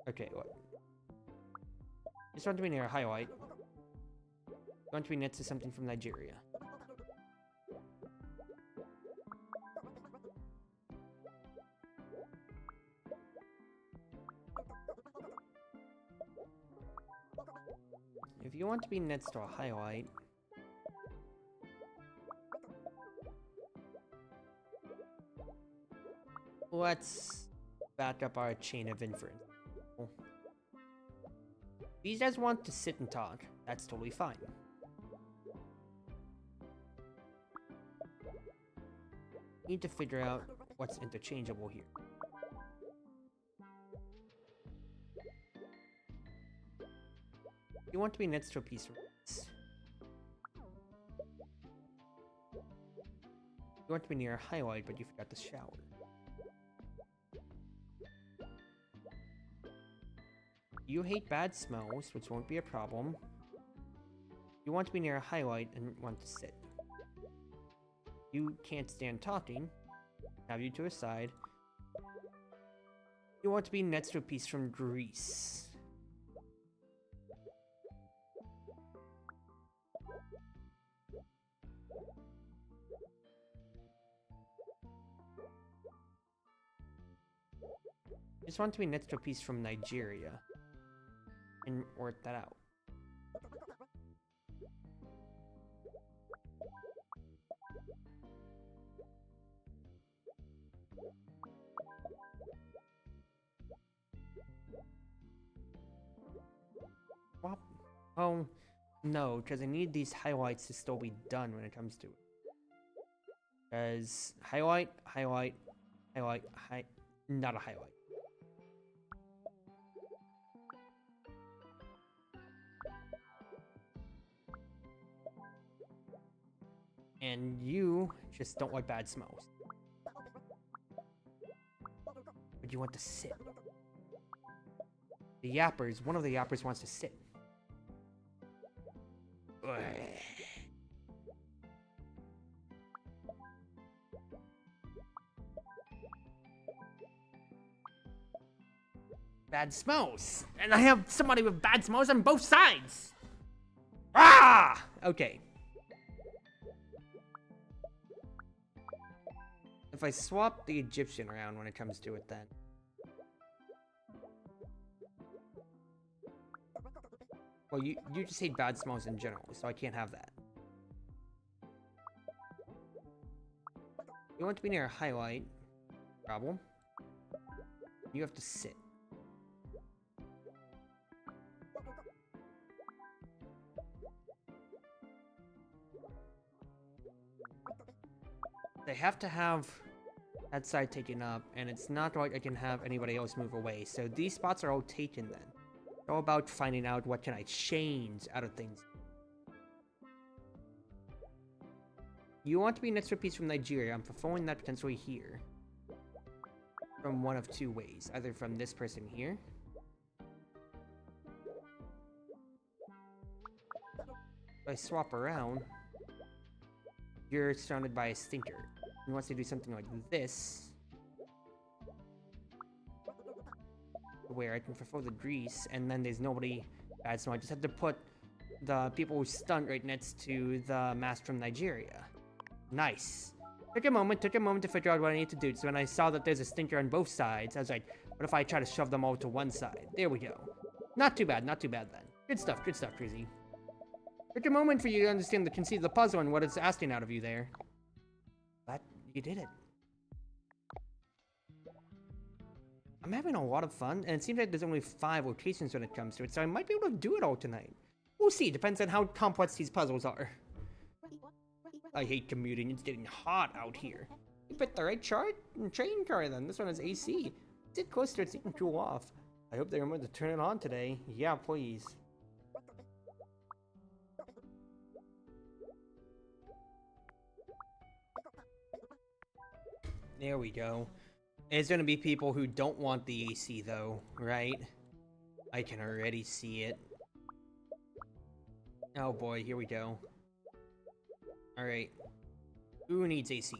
Okay, what? Just want to be near a highlight. Want to be next to something from Nigeria. If you want to be next to a highlight, let's back up our chain of inference. If you guys want to sit and talk, that's totally fine. Need to figure out what's interchangeable here. You want to be next to a piece of rice. You want to be near a highlight, but you forgot to shower. You hate bad smells, which won't be a problem. You want to be near a highlight and want to sit. You can't stand talking. Have you to a side. You want to be next to a piece from Greece. Just want to be next to a piece from Nigeria and work that out. What? Oh, no, because I need these highlights to still be done when it comes to it. Because highlight, not a highlight. And you just don't like bad smells. But you want to sit. The yappers, one of the yappers wants to sit. Ugh. Bad smells! And I have somebody with bad smells on both sides! Ah! Okay. If I swap the Egyptian around when it comes to it, then. Well, you just hate bad smells in general, so I can't have that. You want to be near a highlight. Problem. You have to sit. They have to have that side taken up, and it's not like I can have anybody else move away. So these spots are all taken then. It's all about finding out what can I change out of things. You want to be next to a piece from Nigeria. I'm fulfilling that potentially here. From one of two ways. Either from this person here. If I swap around, you're surrounded by a stinker. And wants to do something like this, where I can fulfill the grease, and then there's nobody bad, so I just have to put the people who stunt right next to the mask from Nigeria. Nice. Took a moment to figure out what I need to do. So when I saw that there's a stinker on both sides, I was like, what if I try to shove them all to one side? There we go. Not too bad then. Good stuff, Cruzy. Took a moment for you to understand the conceit of the puzzle and what it's asking out of you there. But you did it. I'm having a lot of fun, and it seems like there's only 5 locations when it comes to it, so I might be able to do it all tonight. We'll see, depends on how complex these puzzles are. I hate commuting, it's getting hot out here. You picked the right train car then, this one has AC. Sit close to it so you can cool off. I hope they remember to turn it on today. Yeah, please. There we go. There's gonna be people who don't want the AC though, right? I can already see it. Oh boy, here we go. Alright. Who needs AC?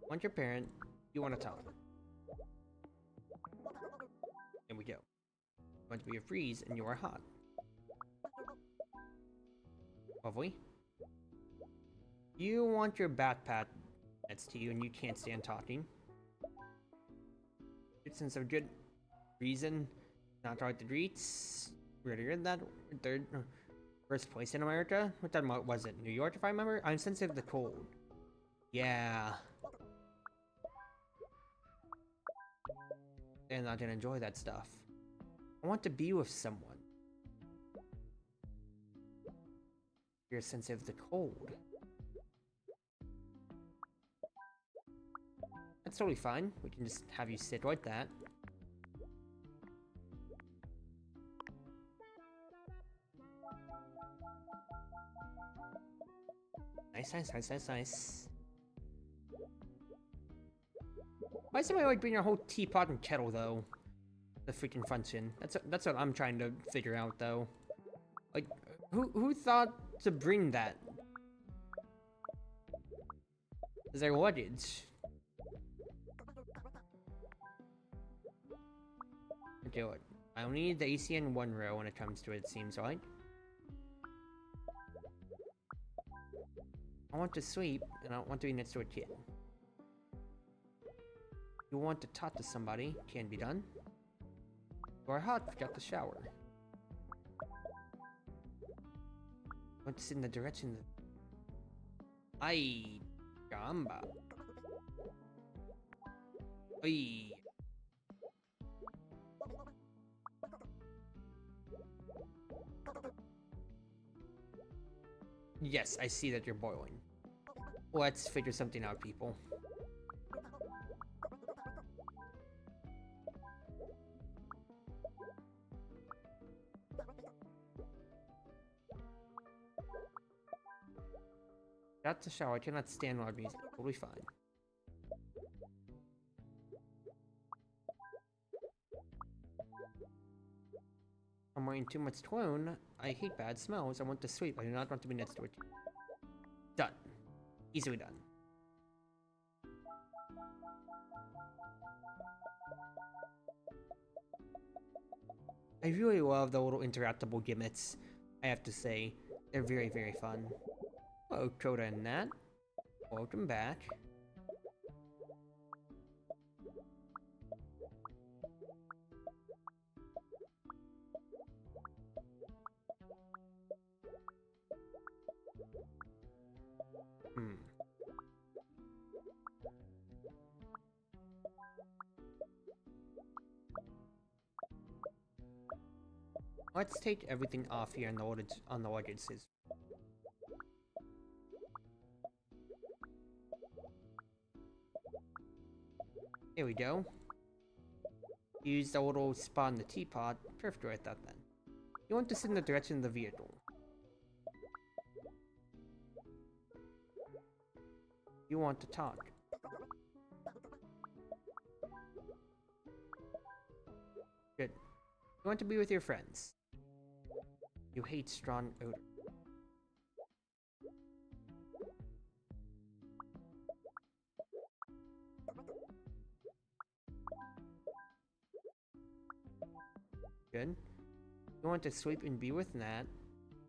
Want your parent, you want to tell him. There we go. You want to be a freeze and you are hot. Lovely. You want your backpack next to you and you can't stand talking. Since a good reason not to like the greets. We're in that first place in America. What time was it? New York, if I remember? I'm sensitive to the cold. Yeah. And I didn't enjoy that stuff. I want to be with someone. You're sensitive to cold. That's totally fine. We can just have you sit like that. Nice, nice, nice, nice, nice. Why is somebody like bring a whole teapot and kettle though? The freaking function. That's what I'm trying to figure out though. Like, who thought to bring that? Is there luggage? Okay, look. I only need the AC in one row when it comes to it, seems like. I want to sleep, and I don't want to be next to a kid. You want to talk to somebody, can be done. You are hot, forgot to shower. Want to sit in the direction of... Ay, gamba. Ay. Yes, I see that you're boiling. Let's figure something out, people. Got to shower, I cannot stand loud music. Totally fine. I'm wearing too much cologne. I hate bad smells. I want to sleep. I do not want to be next to it. Done. Easily done. I really love the little interactable gimmicks, I have to say. They're very, very fun. Hello, Coda and Nat. Welcome back. Let's take everything off here on the luggage system. There we go. Use the little spot in the teapot. Perfect right that then. You want to sit in the direction of the vehicle. You want to talk. Good. You want to be with your friends. You hate strong odor. Good. You want to sleep and be with Nat.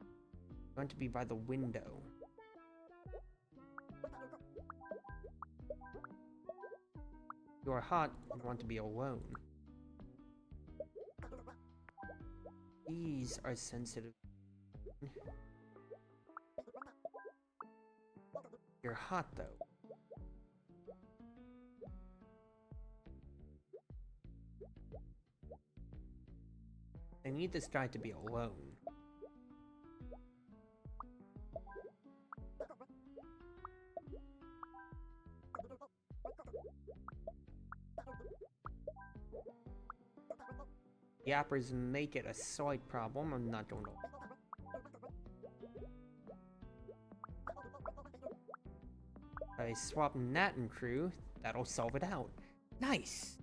You want to be by the window. You are hot and want to be alone. These are sensitive. You're hot though. I need this guy to be alone. Yappers make it a slight problem. I'm not going to. I swap Nat and crew. That'll solve it out. Nice.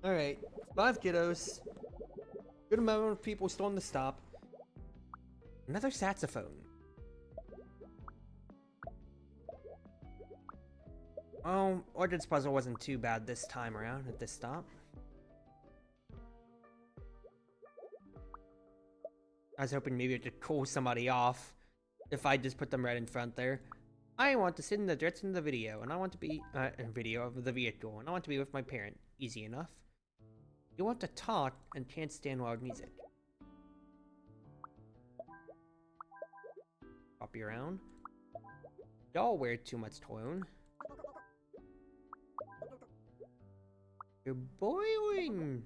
Alright, 5 kiddos. Good amount of people still on the stop. Another saxophone. Oh, Orchid's puzzle wasn't too bad this time around at this stop. I was hoping maybe it could cool somebody off if I just put them right in front there. I want to sit in the direction of the video, and I want to be video of the vehicle, and I want to be with my parent. Easy enough. You want to talk and can't stand loud music. Copy around. Y'all wear too much cologne. You're boiling!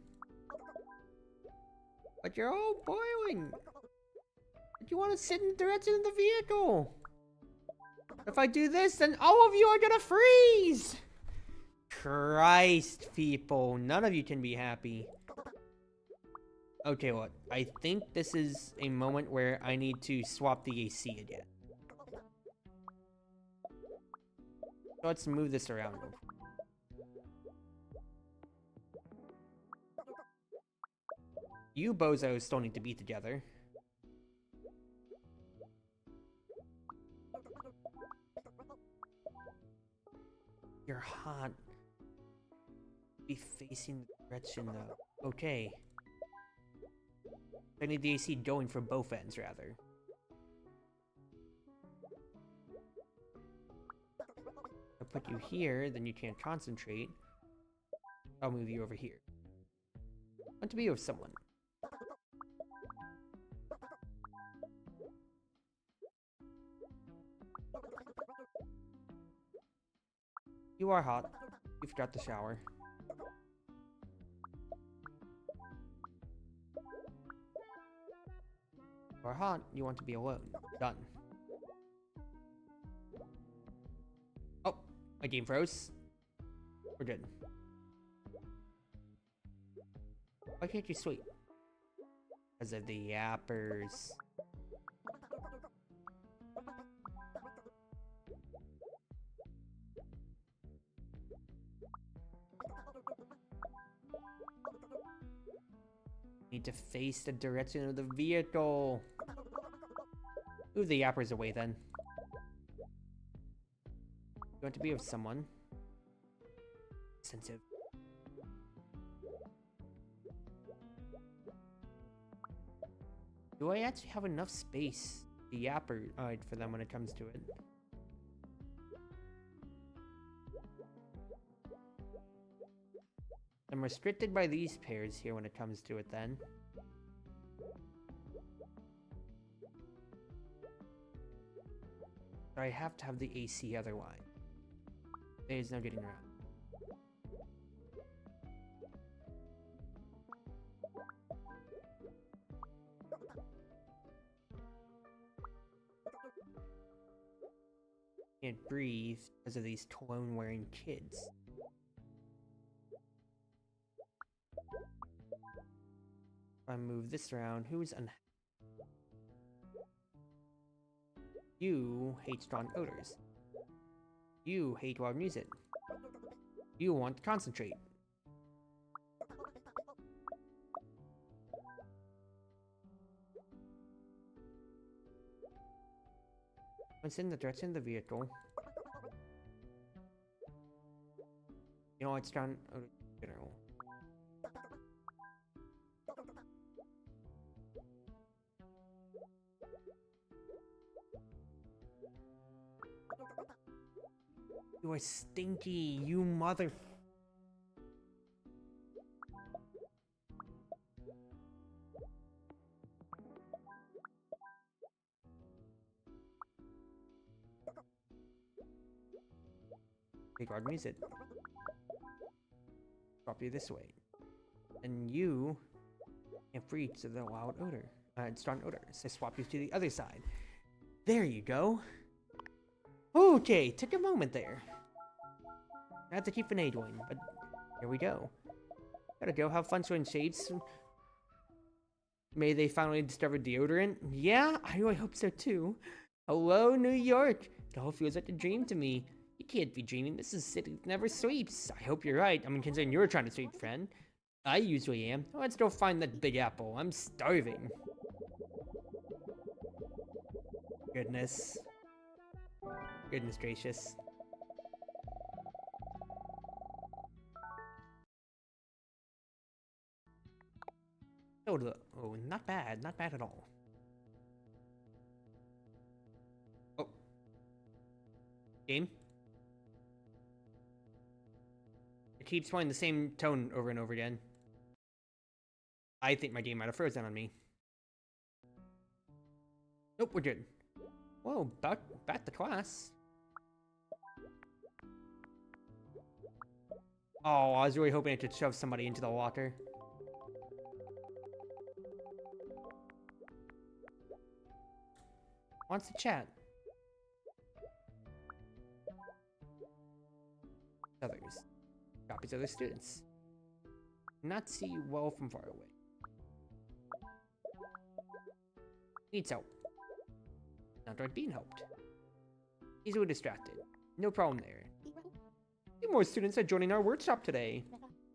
But you're all boiling! But you want to sit in the direction of the vehicle! If I do this, then all of you are gonna freeze! Christ, people. None of you can be happy. Okay, what? I think this is a moment where I need to swap the AC again. So let's move this around. You bozos still need to be together. You're hot. Be facing the direction though. Okay. I need the AC going for both ends, rather. I'll put you here, then you can't concentrate. I'll move you over here. Want to be with someone. You are hot. You forgot to shower. You are hot. You want to be alone. Done. Oh, my game froze. We're good. Why can't you sleep? Because of the yappers. Need to face the direction of the vehicle. Move the yappers away then. You want to be with someone. Sensitive. Do I actually have enough space to yapper for them when it comes to it? I'm restricted by these pairs here when it comes to it then. I have to have the AC otherwise. There's no getting around. Can't breathe because of these cologne wearing kids. If I move this around, who's unhappy? You hate strong odors. You hate loud music. You want to concentrate. It's in the direction of the vehicle. You know, it's strong odor in general. You are stinky, you mother... Big hard music. Drop you this way. And you can't breathe to the loud odor. Strong odor. So swap you to the other side. There you go. Okay, took a moment there. I have to keep an A going, but here we go. Gotta go have fun showing shades. May they finally discover deodorant? Yeah, I really hope so too. Hello, New York. It all feels like a dream to me. You can't be dreaming. This is city that never sleeps. I hope you're right. I mean, considering you're trying to sleep, friend. I usually am. Let's go find that big apple. I'm starving. Goodness. Goodness gracious. Oh, not bad. Not bad at all. Oh. Game? It keeps playing the same tone over and over again. I think my game might have frozen on me. Nope, we're good. Whoa, back to class. Oh, I was really hoping I could shove somebody into the water. Wants to chat. Others. Copies other students. Not see you well from far away. Needs help. Not right being helped. Easily distracted. No problem there. Two more students are joining our workshop today.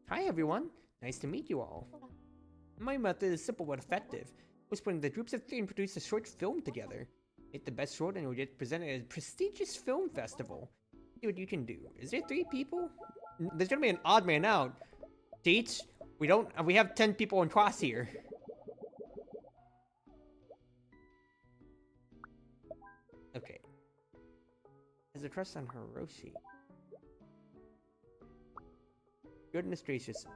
Hi everyone. Nice to meet you all. My method is simple but effective. We split the groups of 3 and produce a short film together. Make the best short and it will get presented at a prestigious film festival. See what you can do. Is there 3 people? There's gonna be an odd man out. Teach, we have 10 people in class here. Okay. Has a crush on Hiroshi. Goodness gracious.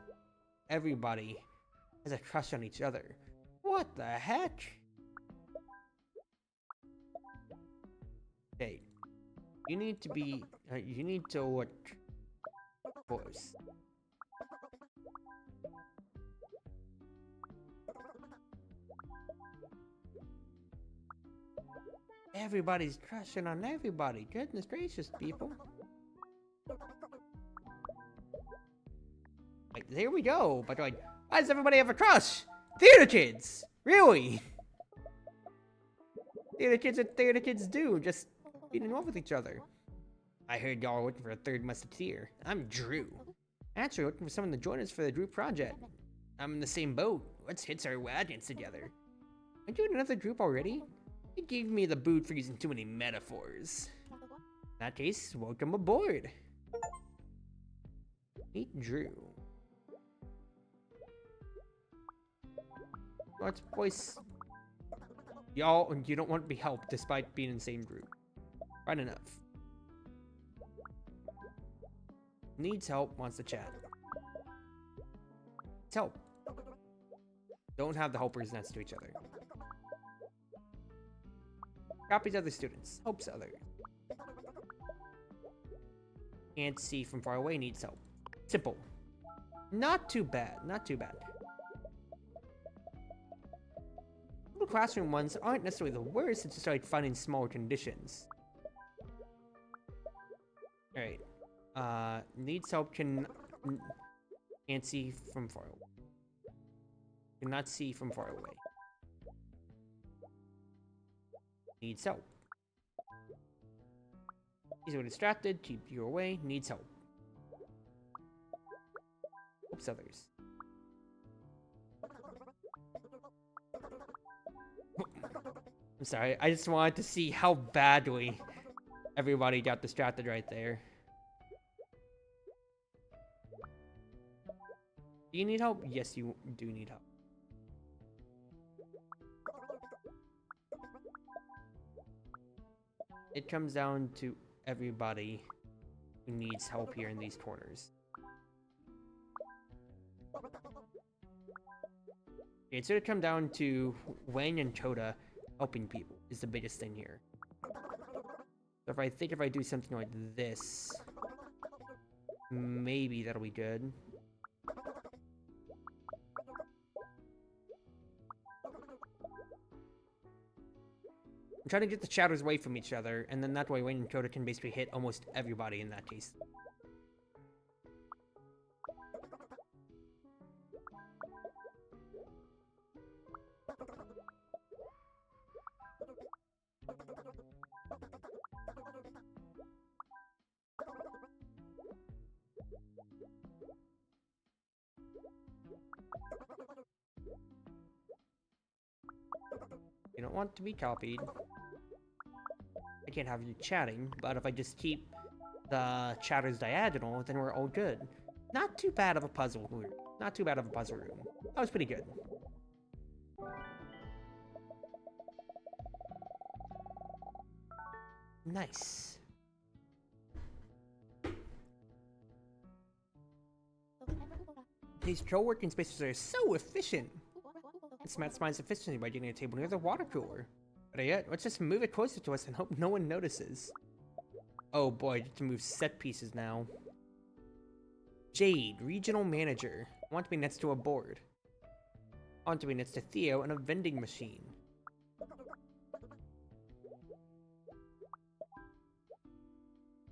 Everybody has a crush on each other. What the heck? Hey, you need to look close. Everybody's crushing on everybody. Goodness gracious, people. Like, there we go. But like, why does everybody have a crush? Theater kids! Really? Theater kids and theater kids do. Just being in love with each other. I heard y'all are looking for a 3rd musketeer. I'm Drew. Actually, looking for someone to join us for the group project. I'm in the same boat. Let's hitch our wagons together. Aren't you in another group already? You gave me the boot for using too many metaphors. In that case, welcome aboard. Meet Drew. Let's voice. Y'all, you don't want to be helped despite being in the same group. Right enough. Needs help, wants to chat. Needs help. Don't have the helpers next to each other. Copies other students. Helps others. Can't see from far away, needs help. Simple. Not too bad, not too bad. Little classroom ones aren't necessarily the worst, it's just like finding small conditions. Alright. Needs help can't see from far away. Cannot see from far away. Needs help. Easily distracted, keep you away, needs help. Helps others. I'm sorry, I just wanted to see how badly everybody got distracted right there. Do you need help? Yes, you do need help. It comes down to everybody who needs help here in these corners. It's gonna come down to Wayne and Coda helping people is the biggest thing here. So if I do something like this, maybe that'll be good. I'm trying to get the shadows away from each other, and then that way Wayne and Coda can basically hit almost everybody in that case. You don't want to be copied. I can't have you chatting, but if I just keep the chatters diagonal, then we're all good. Not too bad of a puzzle room. Not too bad of a puzzle room. That was pretty good. Nice. These co-working spaces are so efficient. Let's maximize efficiency by getting a table near the water cooler. But yet, let's just move it closer to us and hope no one notices. Oh boy, I get to move set pieces now. Jade, regional manager. I want to be next to a board. I want to be next to Theo and a vending machine.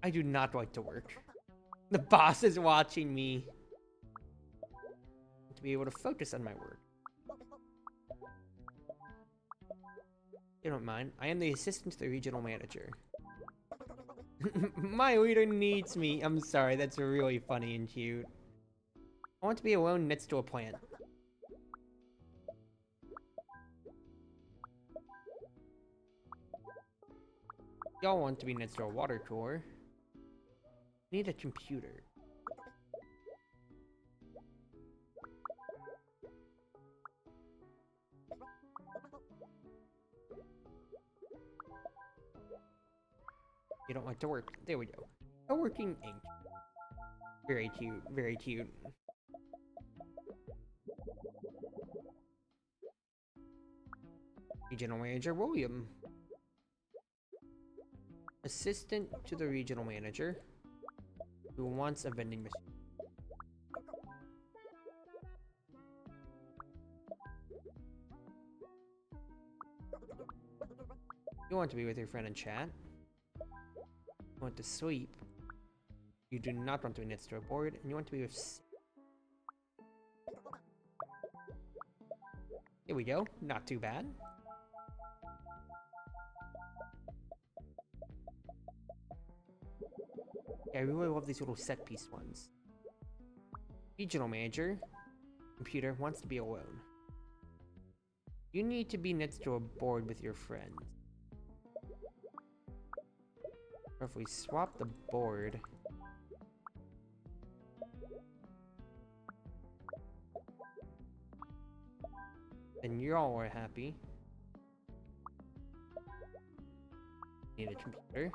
I do not like to work. The boss is watching me. To be able to focus on my work. You don't mind. I am the assistant to the regional manager. My leader needs me. I'm sorry, that's really funny and cute. I want to be alone next to a plant. Y'all want to be next to a water cooler. Need a computer. You don't like to work. There we go. A working ink. Very cute. Very cute. Regional Manager William. Assistant to the regional manager who wants a vending machine. You want to be with your friend and chat. You want to sleep. You do not want to be next to a board, and you want to be with... Here we go. Not too bad. Yeah, I really love these little set piece ones. Regional manager. Computer wants to be alone. You need to be next to a board with your friends. Or if we swap the board... then you all are happy. Need a computer.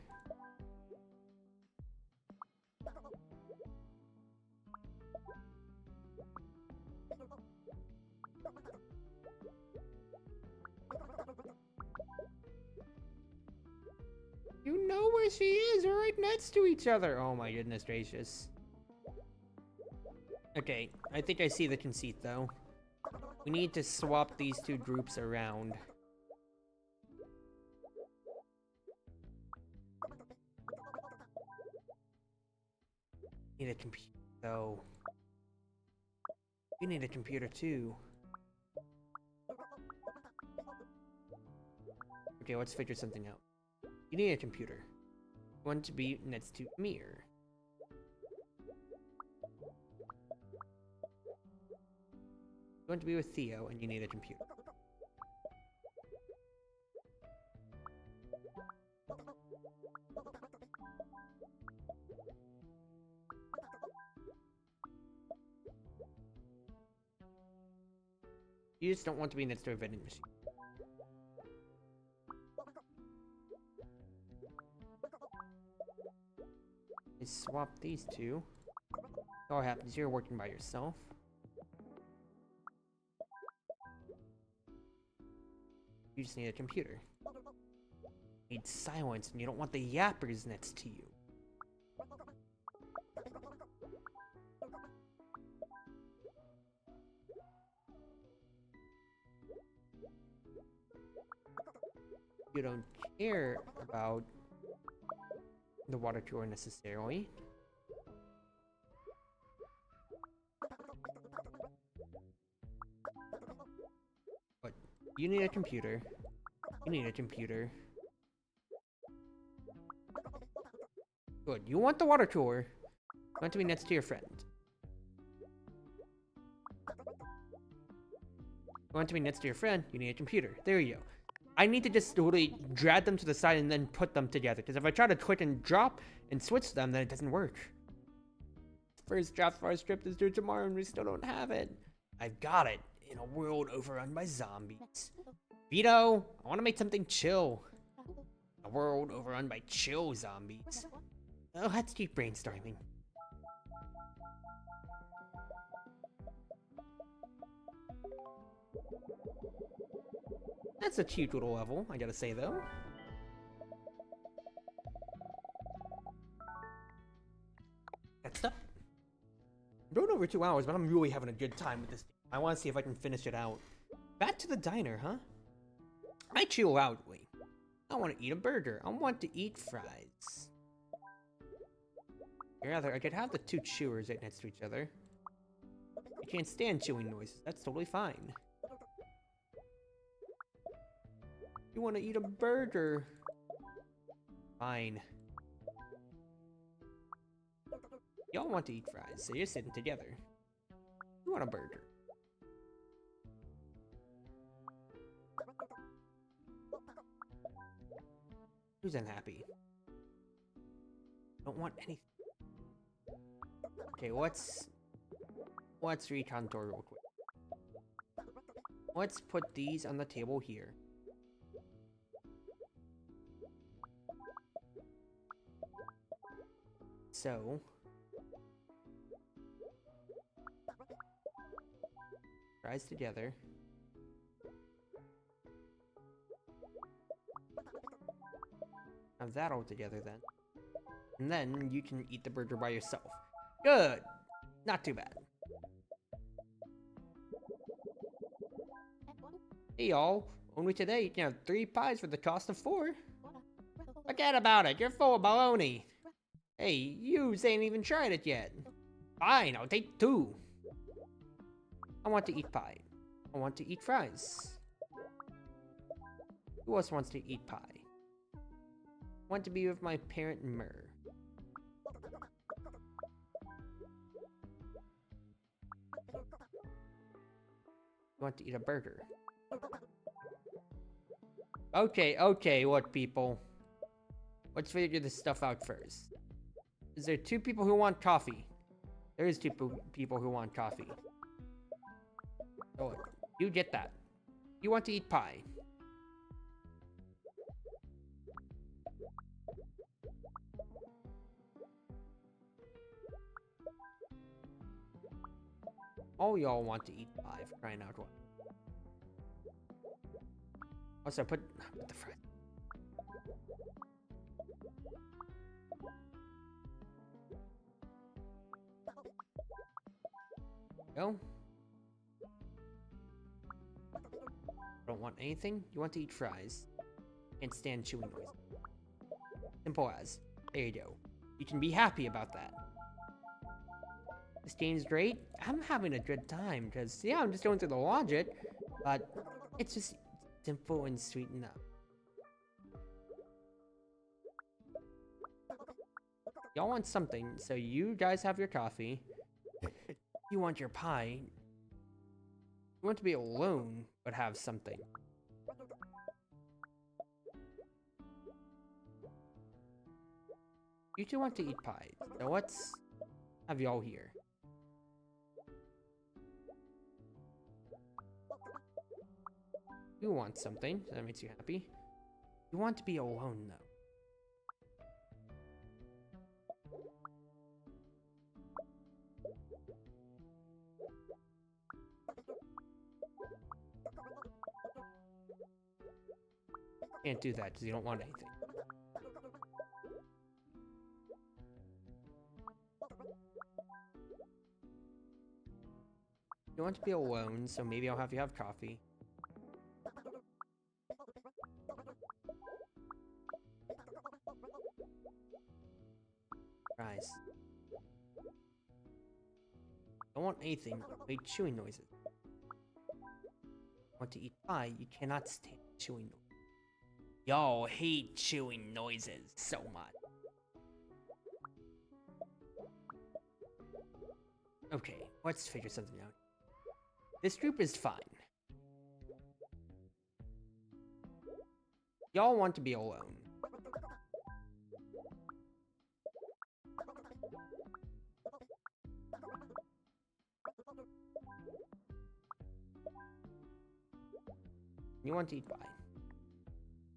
You know where she is. We're right next to each other. Oh my goodness gracious. Okay, I think I see the conceit though. We need to swap these two groups around. Need a computer though. You need a computer too. Okay, let's figure something out. You need a computer. You want to be next to Mir. You want to be with Theo, and you need a computer. You just don't want to be next to a vending machine. Let's swap these two. All happens, you're working by yourself. You just need a computer. You need silence, and you don't want the yappers next to you. You don't care about the water cooler necessarily. But you need a computer. You need a computer. Good. You want the water cooler. You want to be next to your friend. You want to be next to your friend. You need a computer. There you go. I need to just literally drag them to the side and then put them together. Because if I try to click and drop and switch them, then it doesn't work. First draft for our script is due tomorrow and we still don't have it. I've got it. In a world overrun by zombies. Vito, I want to make something chill. A world overrun by chill zombies. Oh, let's keep brainstorming. That's a cute little level, I gotta say though. Next up. for 2 hours, but I'm really having a good time with this game. I want to see if I can finish it out. Back to the diner, huh? I chew loudly. I want to eat a burger. I want to eat fries. Or rather, I could have the two chewers right next to each other. I can't stand chewing noises. That's totally fine. You want to eat a burger? Fine. Y'all want to eat fries, so you're sitting together. You want a burger? Who's unhappy? Don't want anything. Okay, let's recontour real quick. Let's put these on the table here. So, fries together. Have that all together then. And then you can eat the burger by yourself. Good! Not too bad. Hey y'all, only today you can have 3 pies for the cost of 4. Forget about it, you're full of baloney. Hey, you ain't even tried it yet. Fine, I'll take 2. I want to eat pie. I want to eat fries. Who else wants to eat pie? I want to be with my parent Myrrh. I want to eat a burger. Okay, what people? Let's figure this stuff out first. Is there 2 people who want coffee? There is 2 people who want coffee. Oh, you get that. You want to eat pie. All y'all want to eat pie, for crying out loud. Also, put the fries. Go. Don't want anything? You want to eat fries. Can't stand chewing noise. Simple as. There you go. You can be happy about that. This game's great. I'm having a good time because, yeah, I'm just going through the logic, but it's just simple and sweet enough. Y'all want something, so you guys have your coffee. You want your pie. You want to be alone, but have something. You two want to eat pie, so let's have y'all here. You want something, so that makes you happy. You want to be alone, though. Can't do that because you don't want anything. You want to be alone, so maybe I'll have you have coffee. Fries. Don't want anything, make chewing noises. Want to eat pie, you cannot stand chewing noises. Y'all hate chewing noises so much. Okay, let's figure something out. This group is fine. Y'all want to be alone. You want to eat pie.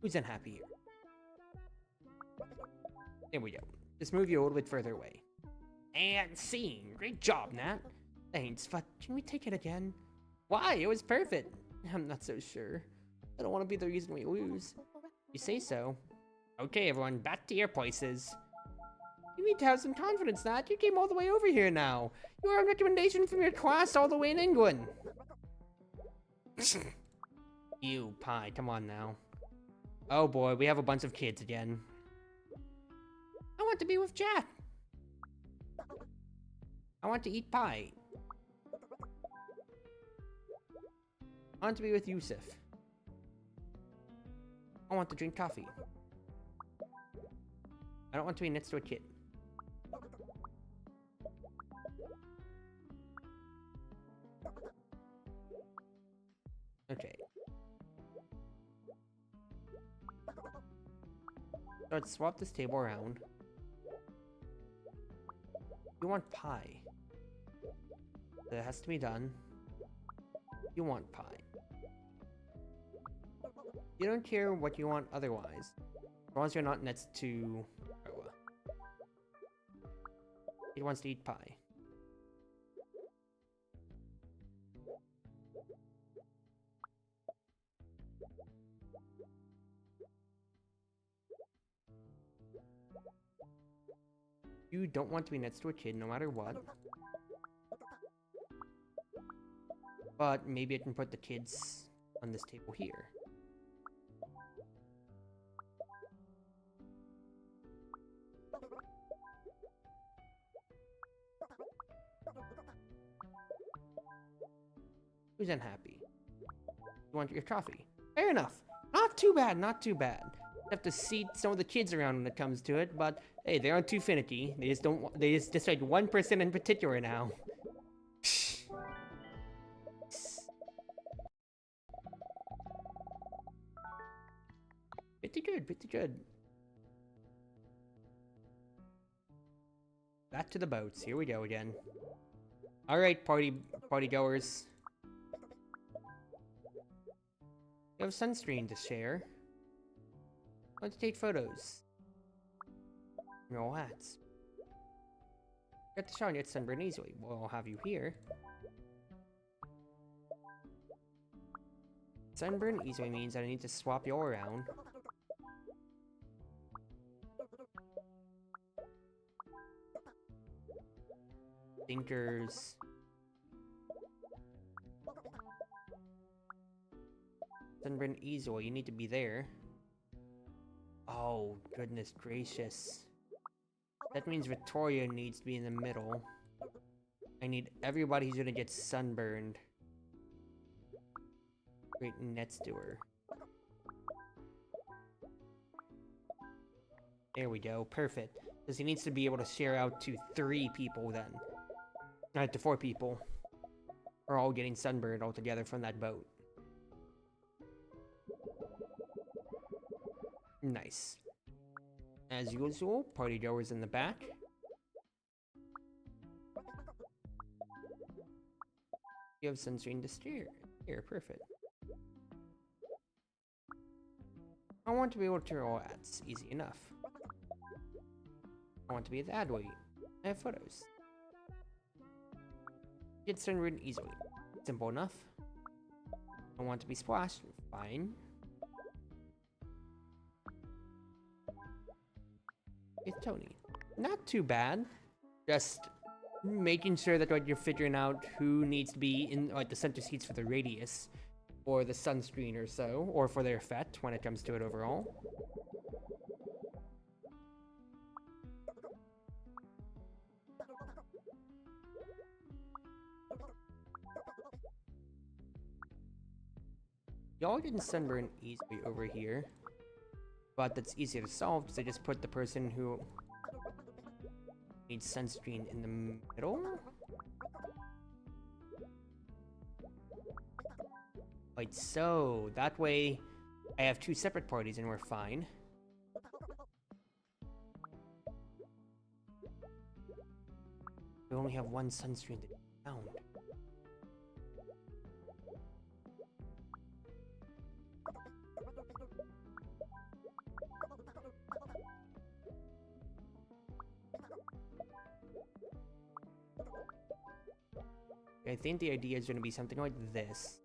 Who's unhappy here? There we go. Just move you a little bit further away. And scene. Great job, Nat. Thanks, but can we take it again? Why? It was perfect. I'm not so sure. I don't want to be the reason we lose. You say so. Okay, everyone, back to your places. You need to have some confidence, Nat. You came all the way over here now. You are a recommendation from your class all the way in England. You, Pie, come on now. Oh boy, we have a bunch of kids again. I want to be with Jack. I want to eat pie. I want to be with Yusuf. I want to drink coffee. I don't want to be next to a kid. Okay. So let's swap this table around. You want pie. That has to be done. You want pie. You don't care what you want otherwise. As long as you're not next to... He wants to eat pie. You don't want to be next to a kid no matter what. But maybe I can put the kids on this table here. Who's unhappy? You want your coffee? Fair enough. Not too bad, not too bad. You have to seat some of the kids around when it comes to it, but hey, they aren't too finicky. They just don't. They just decide one person in particular now. Pretty good, pretty good. Back to the boats. Here we go again. All right, party goers. You have sunscreen to share. Want to take photos? No hats. Get the shot and get sunburned easily. Well, I'll have you here. Sunburn easily means that I need to swap you all around. Thinkers. Sunburn easily, you need to be there. Oh, goodness gracious. That means Victoria needs to be in the middle. I need everybody who's gonna get sunburned. Great next to her. There we go, perfect. Because he needs to be able to share out to 3 people then. To 4 people. We're all getting sunburned all together from that boat. Nice. As usual, party goers in the back. You have sunscreen to steer. Here, perfect. I want to be able to roll ads. Easy enough. I want to be the ad weight. I have photos. Get sunburned easily. Simple enough. I want to be splashed. Fine. It's Tony. Not too bad. Just making sure that like, you're figuring out who needs to be in like the center seats for the radius, or the sunscreen or so, or for their effect when it comes to it overall. Y'all getting sunburn easily over here. But that's easier to solve because I just put the person who needs sunscreen in the middle. Like so. That way I have 2 separate parties and we're fine. We only have 1 sunscreen to count. I think the idea is going to be something like this.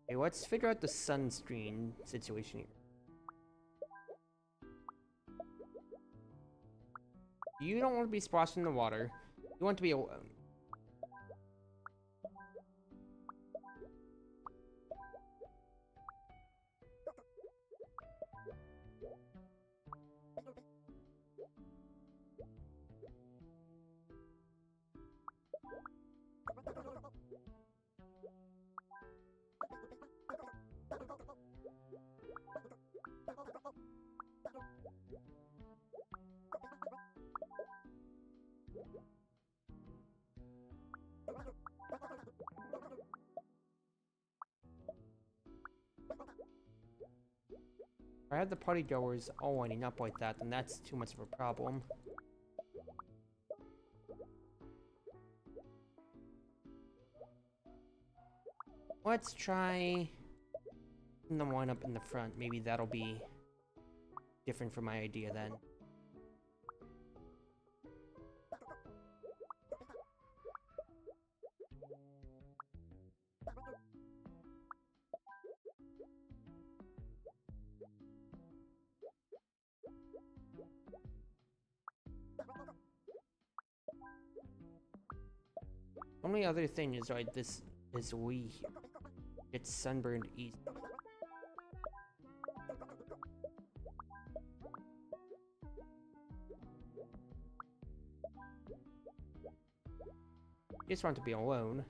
Okay, let's figure out the sunscreen situation here. You don't want to be splashed in the water. You want to be alone. If I have the party goers all lining up like that, then that's too much of a problem. Let's try the one up in the front. Maybe that'll be different from my idea then. Only other thing is, right, this is we get sunburned easy. Just want to be alone.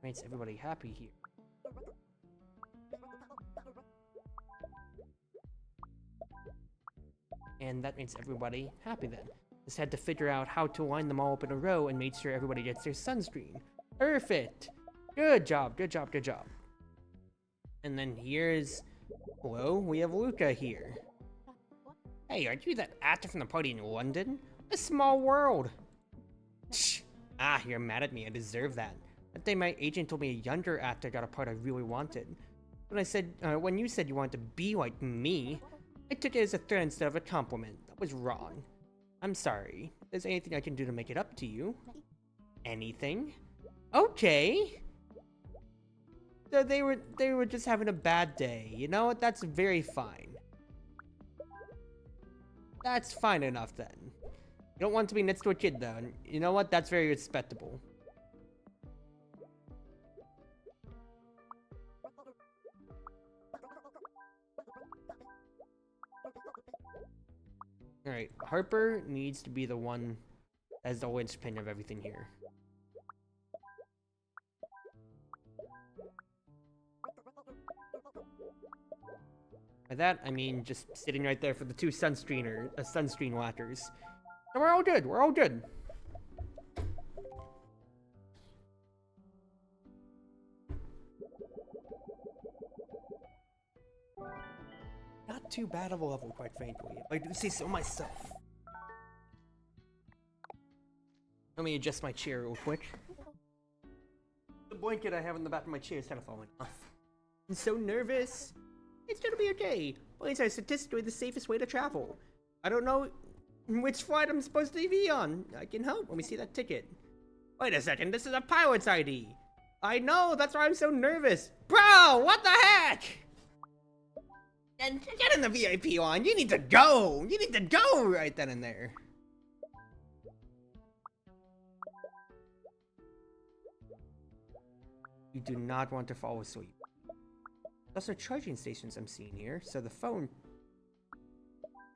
Makes everybody happy here. And that makes everybody happy then. Just had to figure out how to line them all up in a row and make sure everybody gets their sunscreen. Perfect! Good job, good job, good job. And then here's... Hello, we have Luca here. Hey, aren't you that actor from the party in London? A small world! Shh! Ah, you're mad at me, I deserve that. That day my agent told me a younger actor got a part I really wanted. When you said you wanted to be like me, I took it as a threat instead of a compliment. That was wrong. I'm sorry. If there's anything I can do to make it up to you? Anything? Okay! So they were just having a bad day. You know what? That's very fine. That's fine enough then. You don't want to be next to a kid though. And you know what? That's very respectable. Alright, Harper needs to be the one as the linchpin of everything here. By that, I mean just sitting right there for the two sunscreen whackers. So we're all good, we're all good. Not too bad of a level, quite frankly, if I do say so myself. Let me adjust my chair real quick. The blanket I have in the back of my chair is kind of falling off. I'm so nervous. It's gonna be okay. Planes are statistically the safest way to travel. I don't know which flight I'm supposed to be on. I can help when we see that ticket. Wait a second, this is a pilot's ID. I know, that's why I'm so nervous. Bro, what the heck? And get in the VIP line. You need to go. You need to go right then and there. You do not want to fall asleep. Those are charging stations I'm seeing here, so the phone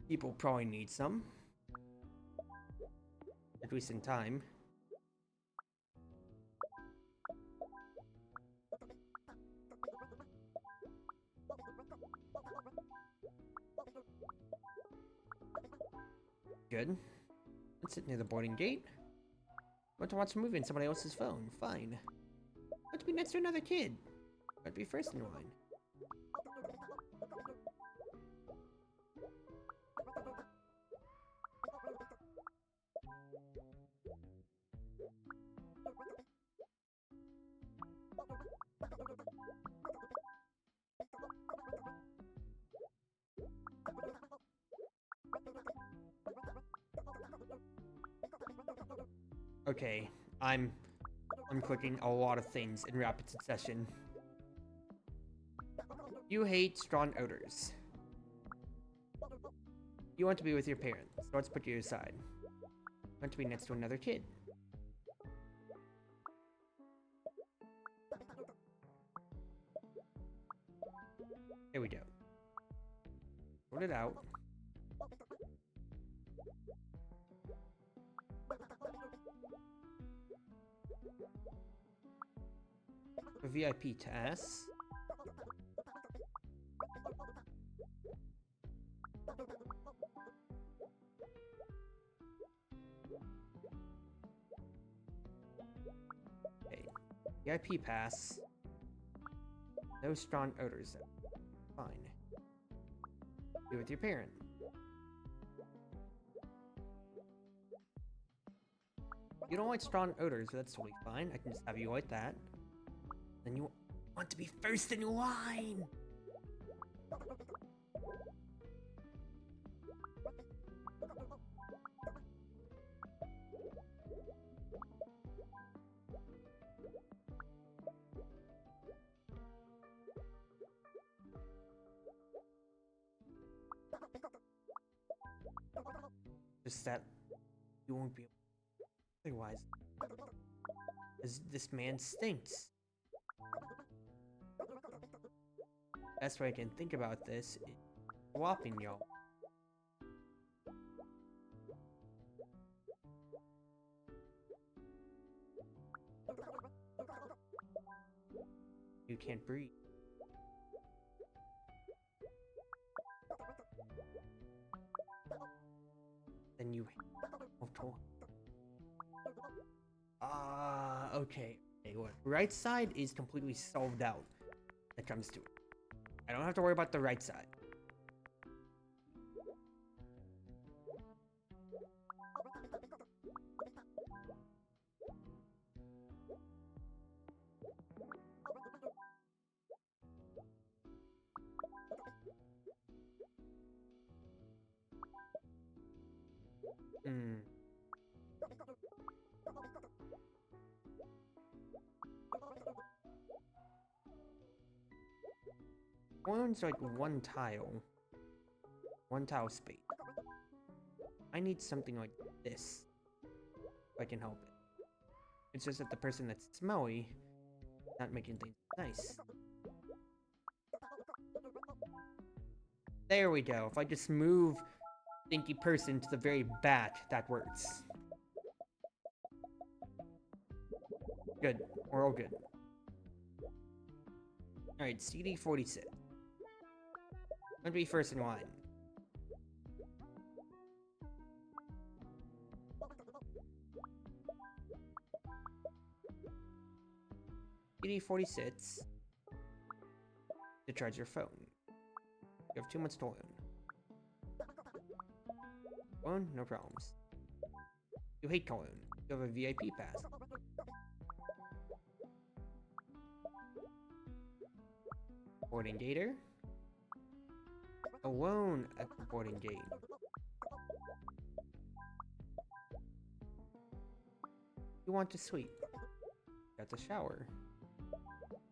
people probably need some. At least in time. Good. Let's sit near the boarding gate. Want to watch a movie on somebody else's phone? Fine. Want to be next to another kid? Want to be first in line? Okay, I'm I'm clicking a lot of things in rapid succession. You hate strong odors. You want to be with your parents, so let's put you aside. You want to be next to another kid. Here we go. Sort it out. For VIP tasks. Okay. VIP pass. No strong odors. Fine. Be with your parent. You don't like strong odors, that's totally fine. I can just have you like that. Then you want to be first in line! Just that you won't be otherwise. This man stinks. Best way I can think about this is swapping y'all. You can't breathe. Then you okay. Okay, look. Right side is completely solved out when it comes to it. I don't have to worry about the right side. One's like one tile space. I need something like this if I can help it. It's just that the person that's smelly is not making things nice. There we go. If I just move stinky person to the very back, that works. Good. We're all good. Alright, CD 46. I'm gonna be first in line. CD 46 to charge your phone. You have 2 months to loan. Loan? No problems. You hate Cologne. You have a VIP pass. Boarding gator. Alone at the boarding gate. You want to sleep. Got the shower.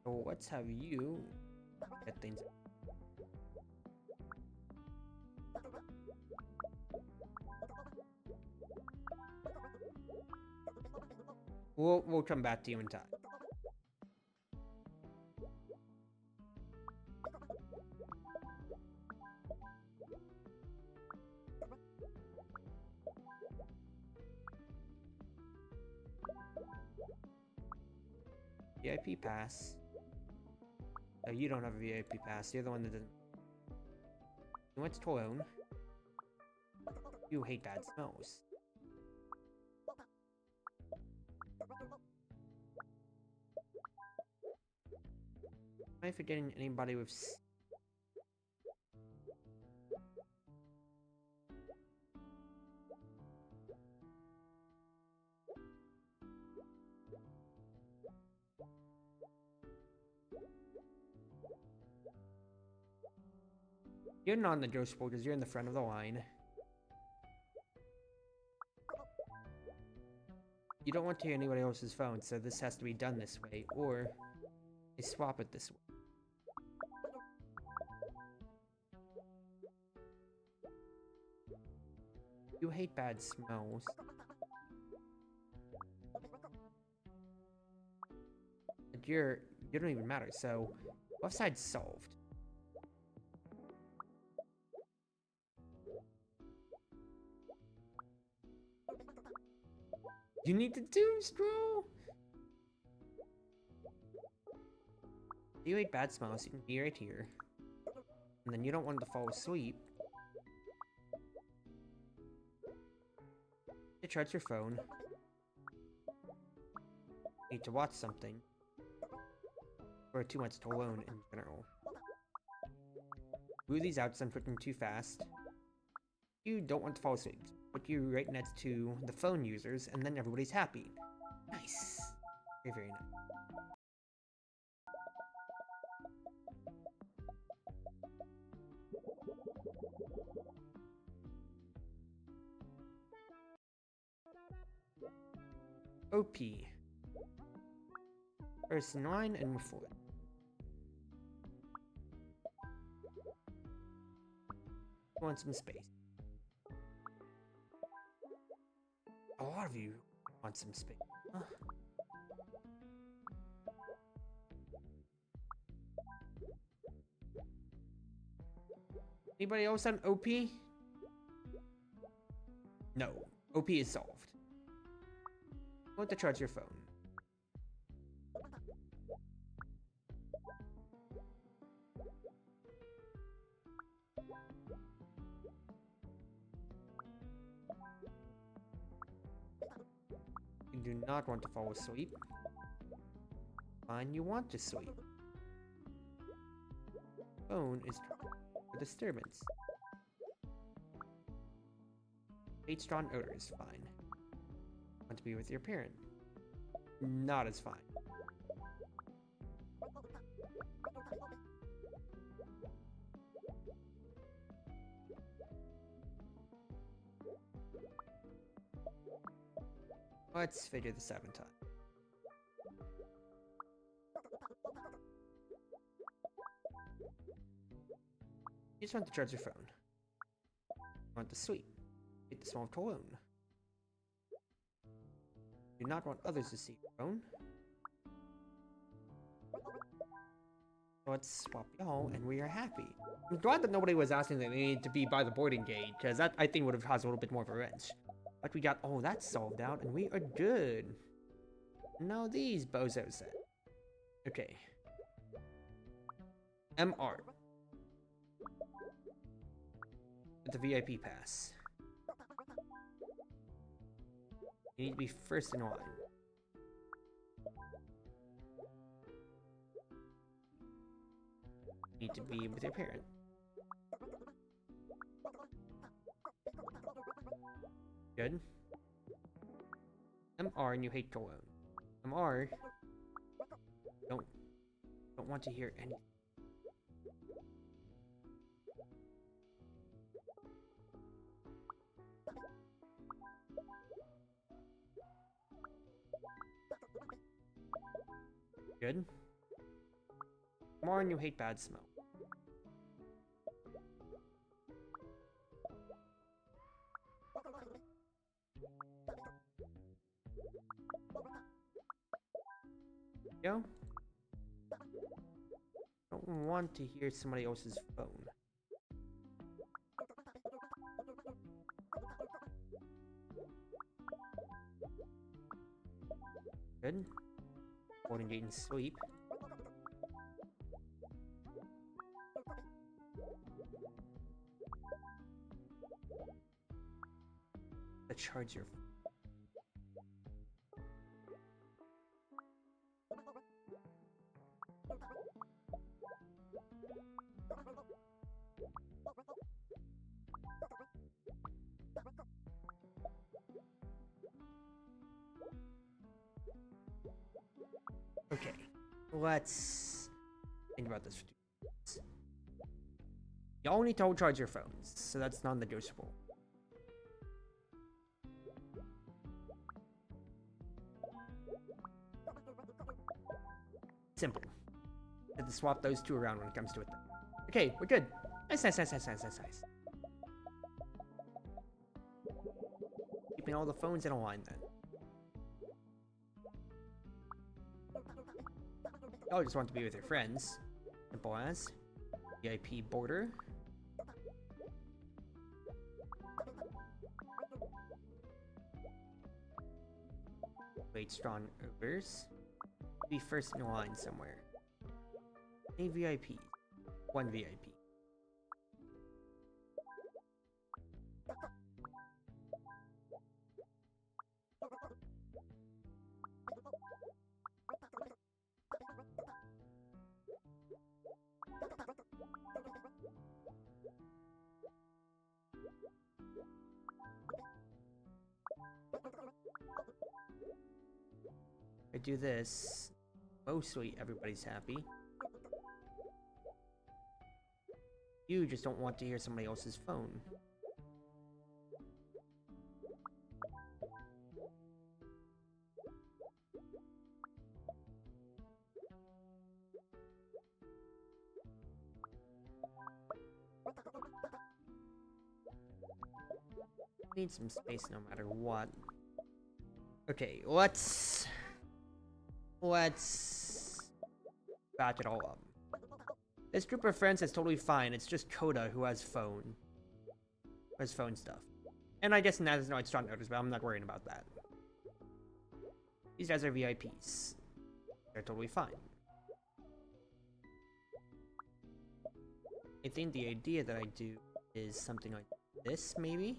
So let's have you get things. We'll come back to you in time. VIP pass. Oh, you don't have a VIP pass. You're the one that doesn't. You went to Cologne. You hate bad smells. Am I forgetting anybody with? You're non-negotiable because you're in the front of the line. You don't want to hear anybody else's phone, so this has to be done this way, or they swap it this way. You hate bad smells. But you don't even matter, so left side's solved. You need to doom scroll. You hate bad smells, you can be right here. And then you don't want to fall asleep. You charge your phone. You need to watch something. Or too much to alone in general. Move these out so I'm clicking too fast. You don't want to fall asleep. Put you right next to the phone users, and then everybody's happy. Nice. Very, very nice. OP. First in line and move forward. Want some space. A lot of you want some space. Huh? Anybody else on OP? No. OP is solved. You want to charge your phone. You do not want to fall asleep. Fine, you want to sleep. Phone is for disturbance. Hate strong odors, fine. Want to be with your parent. Not as fine. Let's figure this out in time. You just want to charge your phone. You want to sleep. Get the small alone. You do not want others to see your phone. Let's swap y'all, and we are happy. I'm glad that nobody was asking that they needed to be by the boarding gate, because that, I think, would have caused a little bit more of a wrench. But we got all that solved out, and we are good. Now these bozos set. Okay. MR. With the VIP pass. You need to be first in line. You need to be with your parent. Good. MR and you hate Cologne. MR don't want to hear anything. Good. MR and you hate bad smell. Go. Don't want to hear somebody else's phone. Good. Boarding gate and sleep. The charger. Okay, let's think about this. Y'all need to charge your phones, so that's non-negotiable. Simple. Had to swap those two around when it comes to it. Okay, we're good. Nice. Keeping all the phones in a line then. Y'all just want to be with your friends. Simple as. VIP border. Wait, strong overs. Be first in line somewhere. A VIP. One VIP. I do this. Mostly everybody's happy. You just don't want to hear somebody else's phone. Need some space no matter what. Okay, let's batch it all up. This group of friends is totally fine. It's just Coda who has phone. Stuff. And I guess Naz is not strong notice, but I'm not worrying about that. These guys are VIPs. They're totally fine. I think the idea that I do is something like this, maybe?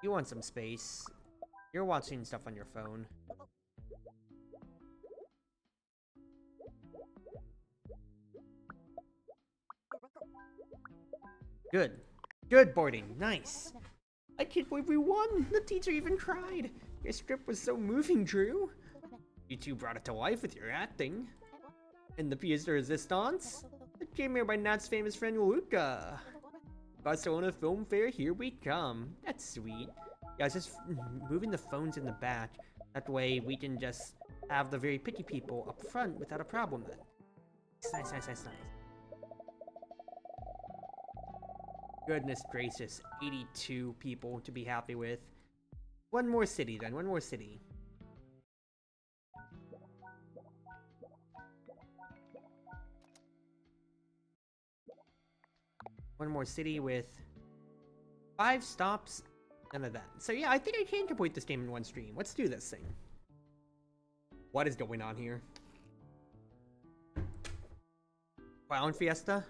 You want some space. You're watching stuff on your phone. Good. Good boarding. Nice. I can't believe we won. The teacher even cried. Your script was so moving, Drew. You two brought it to life with your acting. And the pièce de résistance? It came here by Nat's famous friend Luca. Barcelona Film Fair, here we come. That's sweet. Yeah, it's just moving the phones in the back. That way we can just have the very picky people up front without a problem then. Nice. Goodness gracious, 82 people to be happy with. One more city then, one more city. One more city with 5 stops, none of that. So yeah, I think I can complete this game in one stream. Let's do this thing. What is going on here? Clown Fiesta?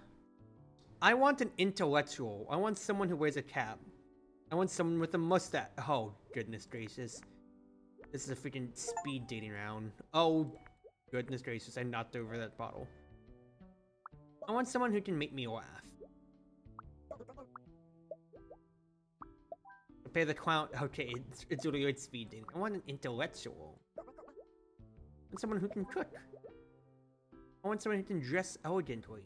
I want an intellectual. I want someone who wears a cap. I want someone with a mustache. Oh, goodness gracious. This is a freaking speed dating round. Oh, goodness gracious. I knocked over that bottle. I want someone who can make me laugh. Pay the clown. Okay, it's really good speed dating. I want an intellectual. I want someone who can cook. I want someone who can dress elegantly.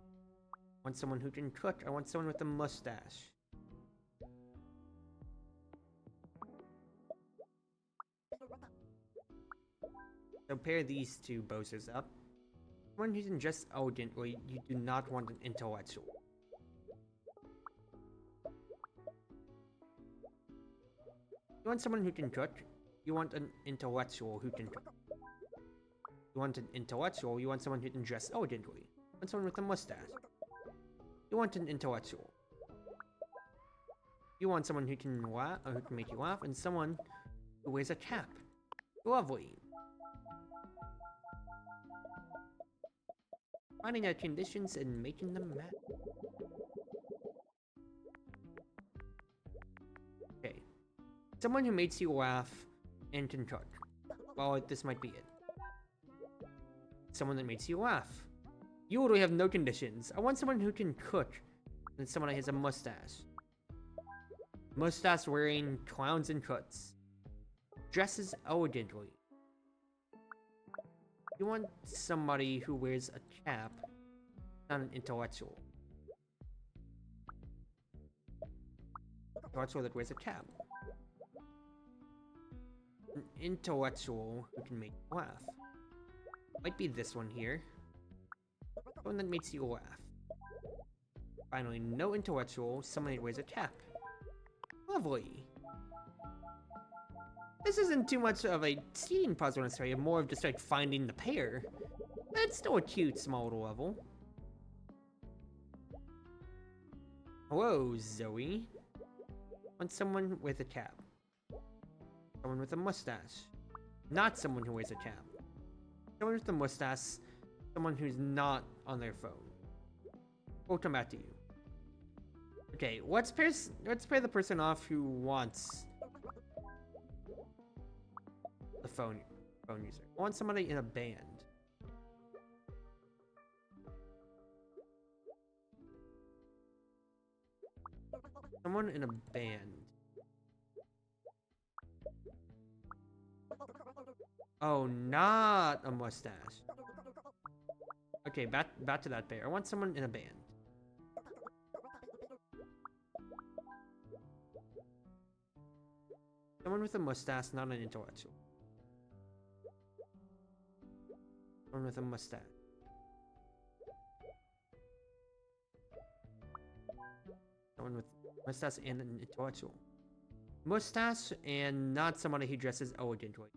I want someone who can cook. I want someone with a mustache. So pair these two bozos up. Someone who can dress elegantly. You do not want an intellectual. You want someone who can cook. You want an intellectual who can cook. You want an intellectual. You want someone who can dress elegantly. You want someone with a mustache. You want an intellectual. You want someone who can laugh, who can make you laugh, and someone who wears a cap. Lovely. Finding out conditions and making them match. Okay. Someone who makes you laugh and can cook. Well, this might be it. Someone that makes you laugh. You literally have no conditions. I want someone who can cook and someone that has a mustache. Mustache wearing clowns and cuts. Dresses elegantly. You want somebody who wears a cap, not an intellectual. Intellectual that wears a cap. An intellectual who can make you laugh. Might be this one here. Someone that makes you laugh. Finally, no intellectual, someone who wears a cap. Lovely. This isn't too much of a seeding puzzle necessarily, more of just like finding the pair. It's still a cute small little level. Hello, Zoe. Want someone with a cap. Someone with a mustache. Not someone who wears a cap. Someone with a mustache. Someone who's not on their phone. We'll come back to you. Okay, let's pair the person off who wants the phone user. I want somebody in a band. Someone in a band. Oh, not a mustache. Okay, back to that pair. I want someone in a band. Someone with a mustache, not an intellectual. Someone with a mustache. Someone with mustache and an intellectual. Mustache and not somebody who dresses elegantly.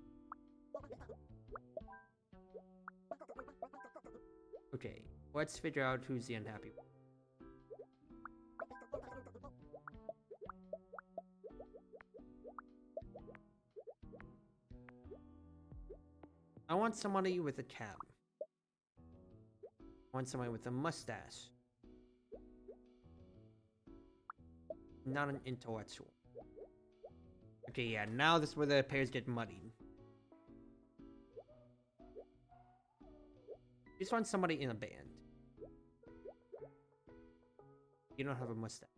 Okay, let's figure out who's the unhappy one. I want somebody with a cap. I want somebody with a mustache. Not an intellectual. Okay, yeah, now this is where the pairs get muddied. Just want somebody in a band. You don't have a mustache.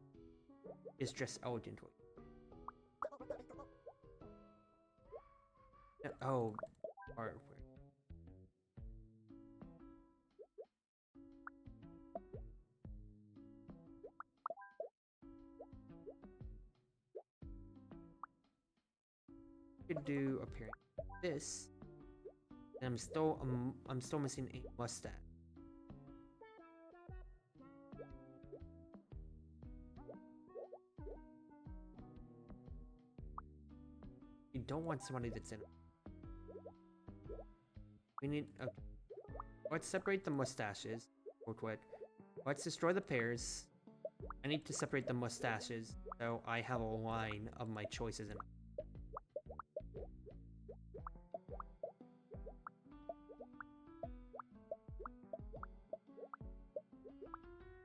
Just dress elegantly. Oh, artwork. Could do appearing like this. And I'm still missing a mustache. You don't want somebody that's in. We need. Okay. Let's separate the mustaches real quick. Let's destroy the pairs. I need to separate the mustaches so I have a line of my choices in.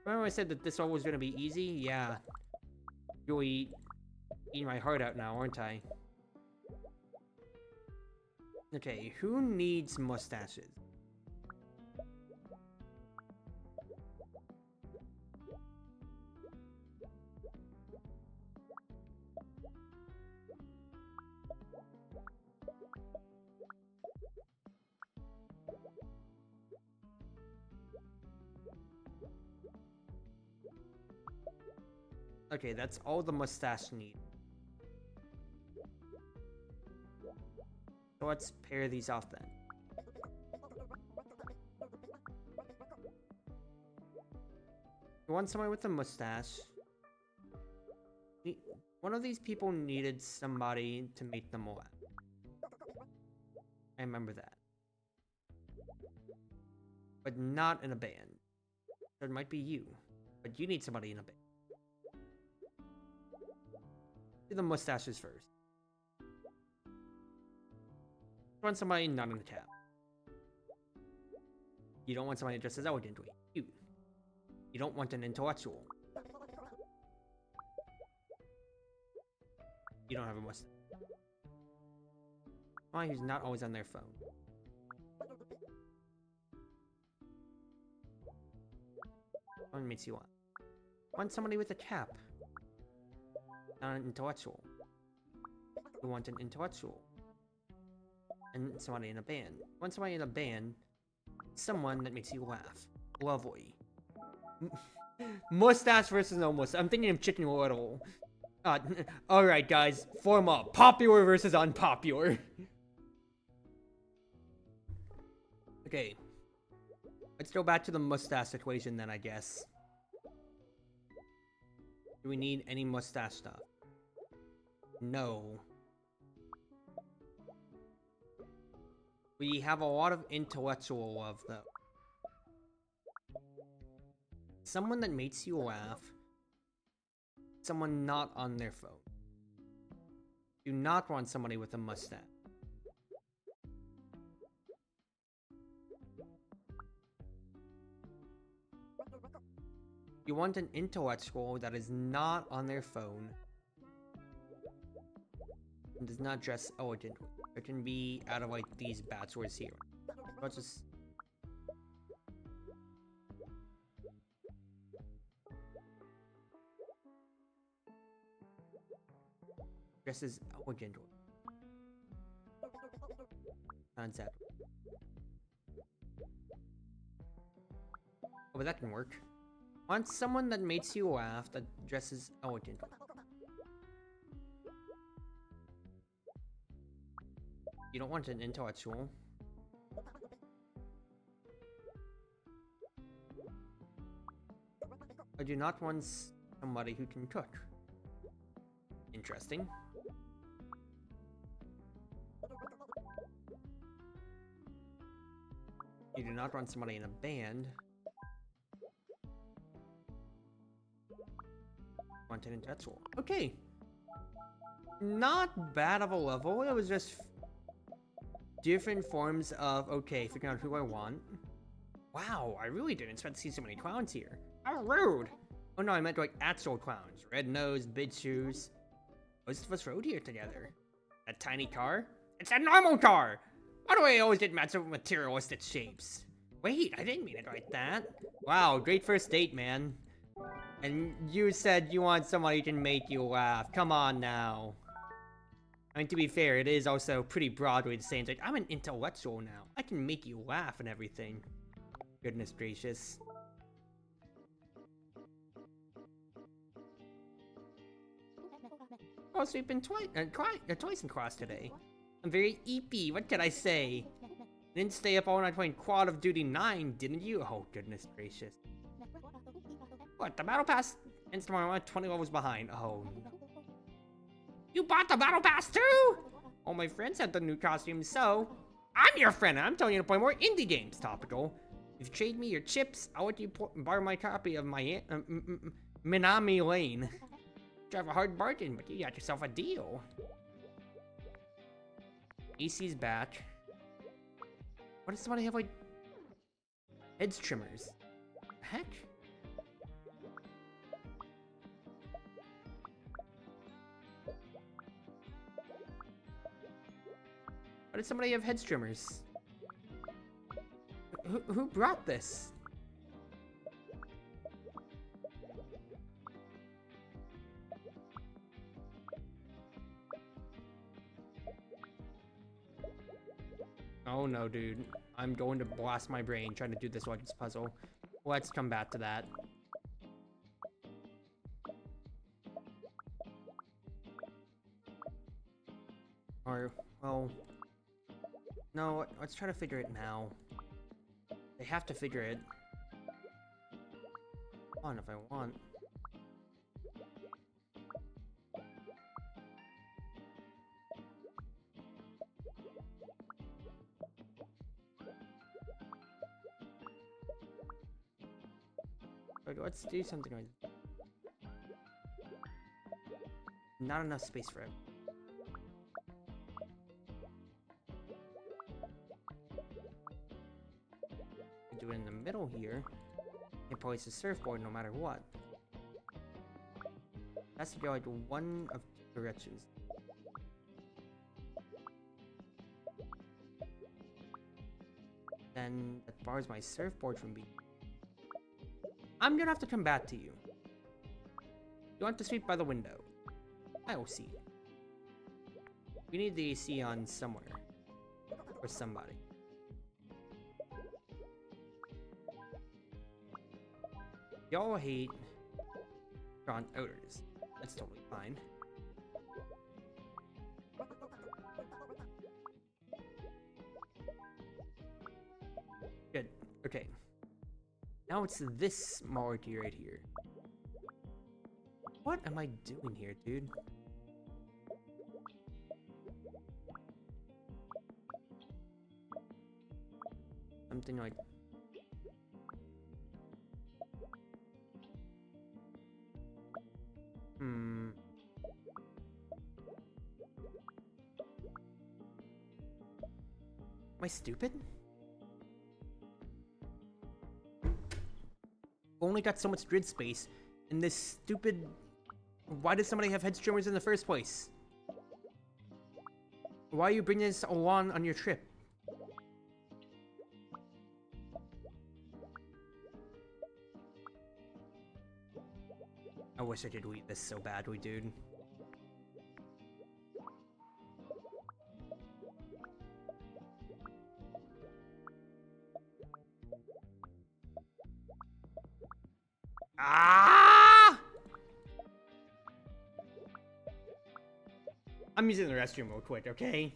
Remember I said that this one was gonna be easy? Yeah. Really eating my heart out now, aren't I? Okay, who needs mustaches? Okay, that's all the mustache need. So let's pair these off then. You want somebody with a mustache. One of these people needed somebody to make them laugh. I remember that. But not in a band. So it might be you. But you need somebody in a band. Do the mustaches first. You want somebody not in a cap. You don't want somebody dressed as elegantly. You don't want an intellectual. You don't have a mustache. Somebody who's not always on their phone. What makes you want? Want somebody with a cap. Not an intellectual. You want an intellectual. And somebody in a band. You want somebody in a band. Someone that makes you laugh. Lovely. Mustache versus no mustache. I'm thinking of Chicken Little. Alright guys, form up. Popular versus unpopular. Okay. Let's go back to the mustache equation then, I guess. Do we need any mustache stuff? No. We have a lot of intellectual love, though. Someone that makes you laugh. Someone not on their phone. Do not want somebody with a mustache. You want an intellectual that is not on their phone and does not dress elegantly. It can be out of like these bachelors here. Let's just... dresses elegantly. Not that. Oh, but that can work. Want someone that makes you laugh, that dresses elegantly. You don't want an intellectual. I do not want somebody who can cook. Interesting. You do not want somebody in a band. Want an intellectual. Okay. Not bad of a level. It was just different forms of, okay, figuring out who I want. Wow, I really didn't expect to see so many clowns here. How rude. Oh no, I meant like actual clowns. Red nose, big shoes. Most of us rode here together. A tiny car? It's a normal car! Why do I always get matched up with materialistic shapes? Wait, I didn't mean it like that. Wow, great first date, man. And you said you want somebody who can make you laugh. Come on now. I mean, to be fair, it is also pretty Broadway to say, like, I'm an intellectual now. I can make you laugh and everything. Goodness gracious. Also, we've been twice in class today. I'm very eepy, what can I say? Didn't stay up all night playing Quad of Duty 9, didn't you? Oh, goodness gracious. What, the battle pass? And tomorrow I'm 20 levels behind. Oh. You bought the battle pass too? All my friends have the new costumes, so I'm your friend. I'm telling you to play more indie games. Topical. If you trade me your chips, I'll let you borrow my copy of my Minami Lane. Drive a hard bargain, but you got yourself a deal. AC's back. What does somebody have like head trimmers? Heck? Why does somebody have head trimmers? Who brought this? Oh no, dude. I'm going to blast my brain trying to do this Legends puzzle. Let's come back to that. Or, well... no, let's try to figure it now. They have to figure it. On if I want. Okay, let's do something like that. Not enough space for it. Do it in the middle here and place a surfboard no matter what. That's to go like one of two directions. Then that bars my surfboard from being. I'm gonna have to come back to you. You want to sweep by the window? I will see. We need the AC on somewhere. Or somebody. Y'all hate strong odors. That's totally fine. Okay. Now it's this Marty right here. What am I doing here, dude? Something like... Am I stupid? Only got so much grid space, and this stupid... Why did somebody have head streamers in the first place? Why are you bringing this along on your trip? I wish I could delete this so badly, dude. Ah! I'm using the restroom real quick, okay?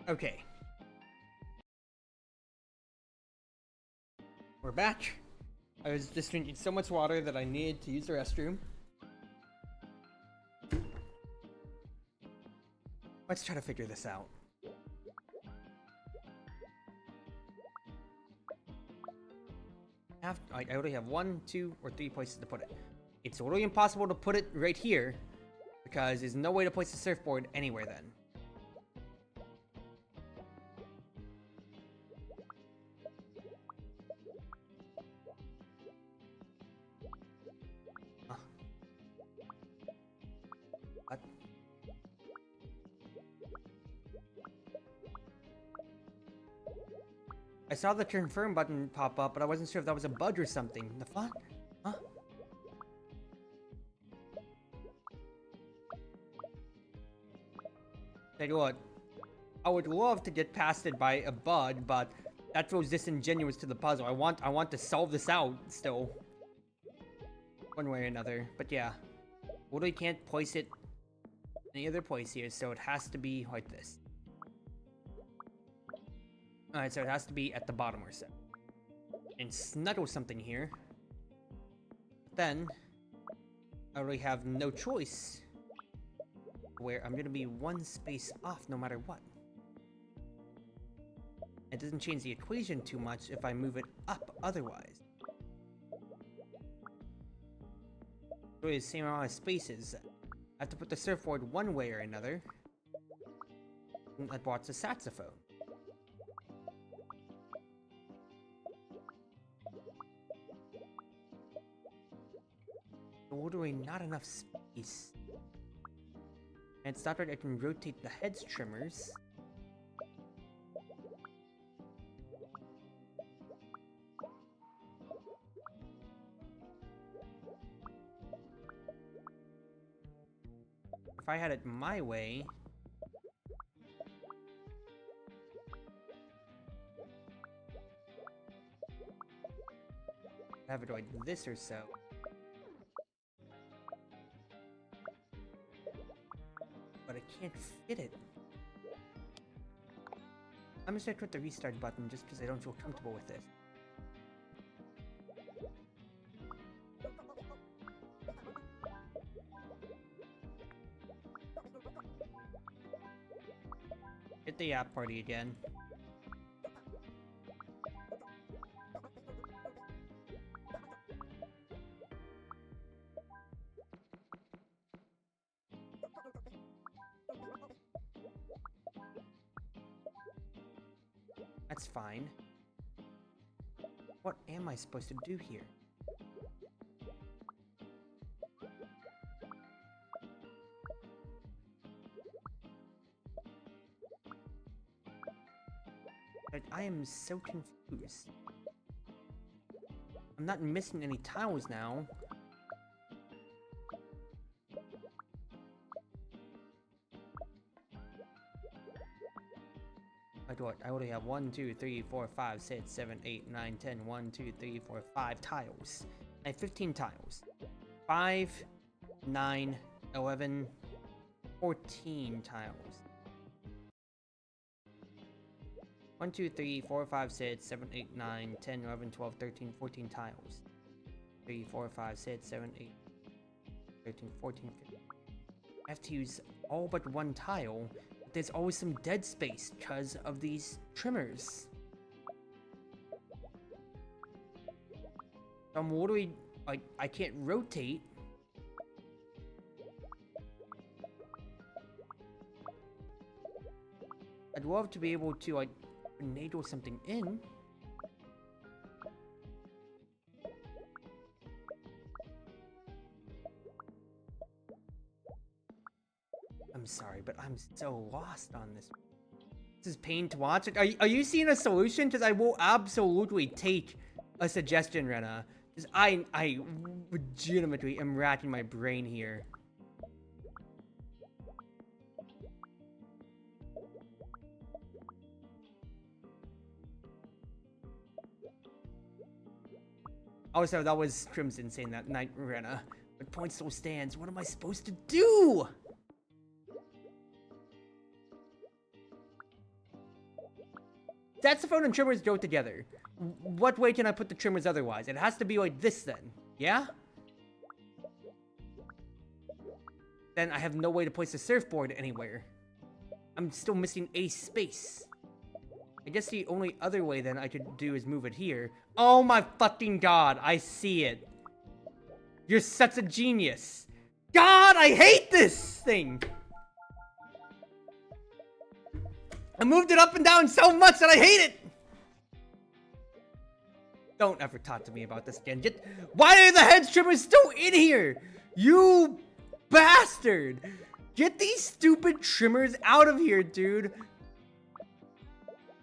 Okay. We're back. I was just drinking so much water that I needed to use the restroom. Let's try to figure this out. I already have 1, 2, or 3 places to put it. It's really impossible to put it right here because there's no way to place the surfboard anywhere then. What? I saw the confirm button pop up, but I wasn't sure if that was a bug or something. The fuck? Huh? Tell you what, I would love to get past it by a bug, but that feels disingenuous to the puzzle. I want to solve this out still. One way or another. But yeah. Literally can't place it any other place here, so it has to be like this. Alright, so it has to be at the bottom or so. And snuggle something here. But then, I really have no choice. Where I'm gonna be 1 space off no matter what. It doesn't change the equation too much if I move it up otherwise. So it's the same amount of spaces. I have to put the surfboard one way or another. And I bought the saxophone. Literally not enough space. And it's not right, I can rotate the heads trimmers. If I had it my way... I'd have it like this or so. But I can't fit it. I'm just gonna click the restart button just because I don't feel comfortable with this. Hit the app party again. That's fine. What am I supposed to do here? But I am so confused. I'm not missing any tiles now. What? I only have 1, 2, 3, 4, 5, 6, 7, 8, 9, 10. 1, 2, 3, 4, 5 tiles. I have 15 tiles. 5, 9, 11, 14 tiles. 1, 2, 3, 4, 5, 6, 7, 8, 9, 10, 11, 12, 13, 14 tiles. 3, 4, 5, 6, 7, 8, 13, 14, 15. I have to use all but one tile. There's always some dead space because of these trimmers. What do we... I can't rotate. I'd love to be able to, like, finagle something in. I'm sorry, but I'm so lost on this. This is pain to watch. Are you seeing a solution? Because I will absolutely take a suggestion, Rena. Because I legitimately am racking my brain here. Also, that was Crimson saying that night, Rena. But point still stands. What am I supposed to do? Saxophone and trimmers go together. What way can I put the trimmers otherwise? It has to be like this then, yeah? Then I have no way to place the surfboard anywhere. I'm still missing a space. I guess the only other way then I could do is move it here. Oh my fucking god, I see it. You're such a genius. God, I hate this thing! I moved it up and down so much that I hate it! Don't ever talk to me about this again. Why are the hedge trimmers still in here? You bastard! Get these stupid trimmers out of here, dude.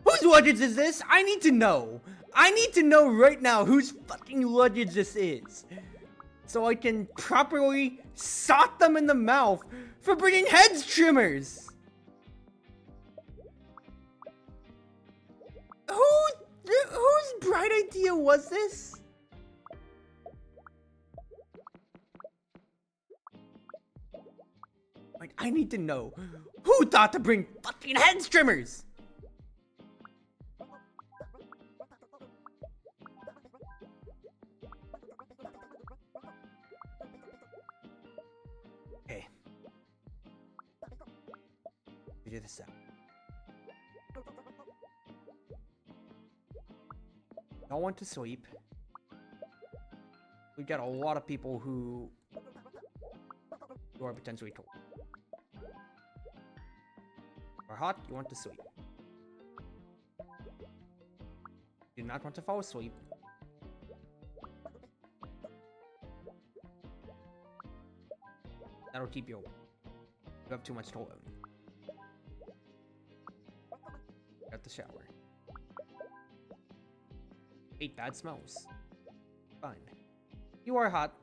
Whose luggage is this? I need to know. I need to know right now whose fucking luggage this is. So I can properly sock them in the mouth for bringing hedge trimmers. Whose bright idea was this? Like, I need to know. Who thought to bring fucking hedge trimmers? Okay. Figure this out. I want to sleep. We've got a lot of people who are potentially cold. Or hot, you want to sleep. You do not want to fall asleep. That'll keep you awake. You have too much to learn. Got the shower. 8 bad smells. Fine. You are hot.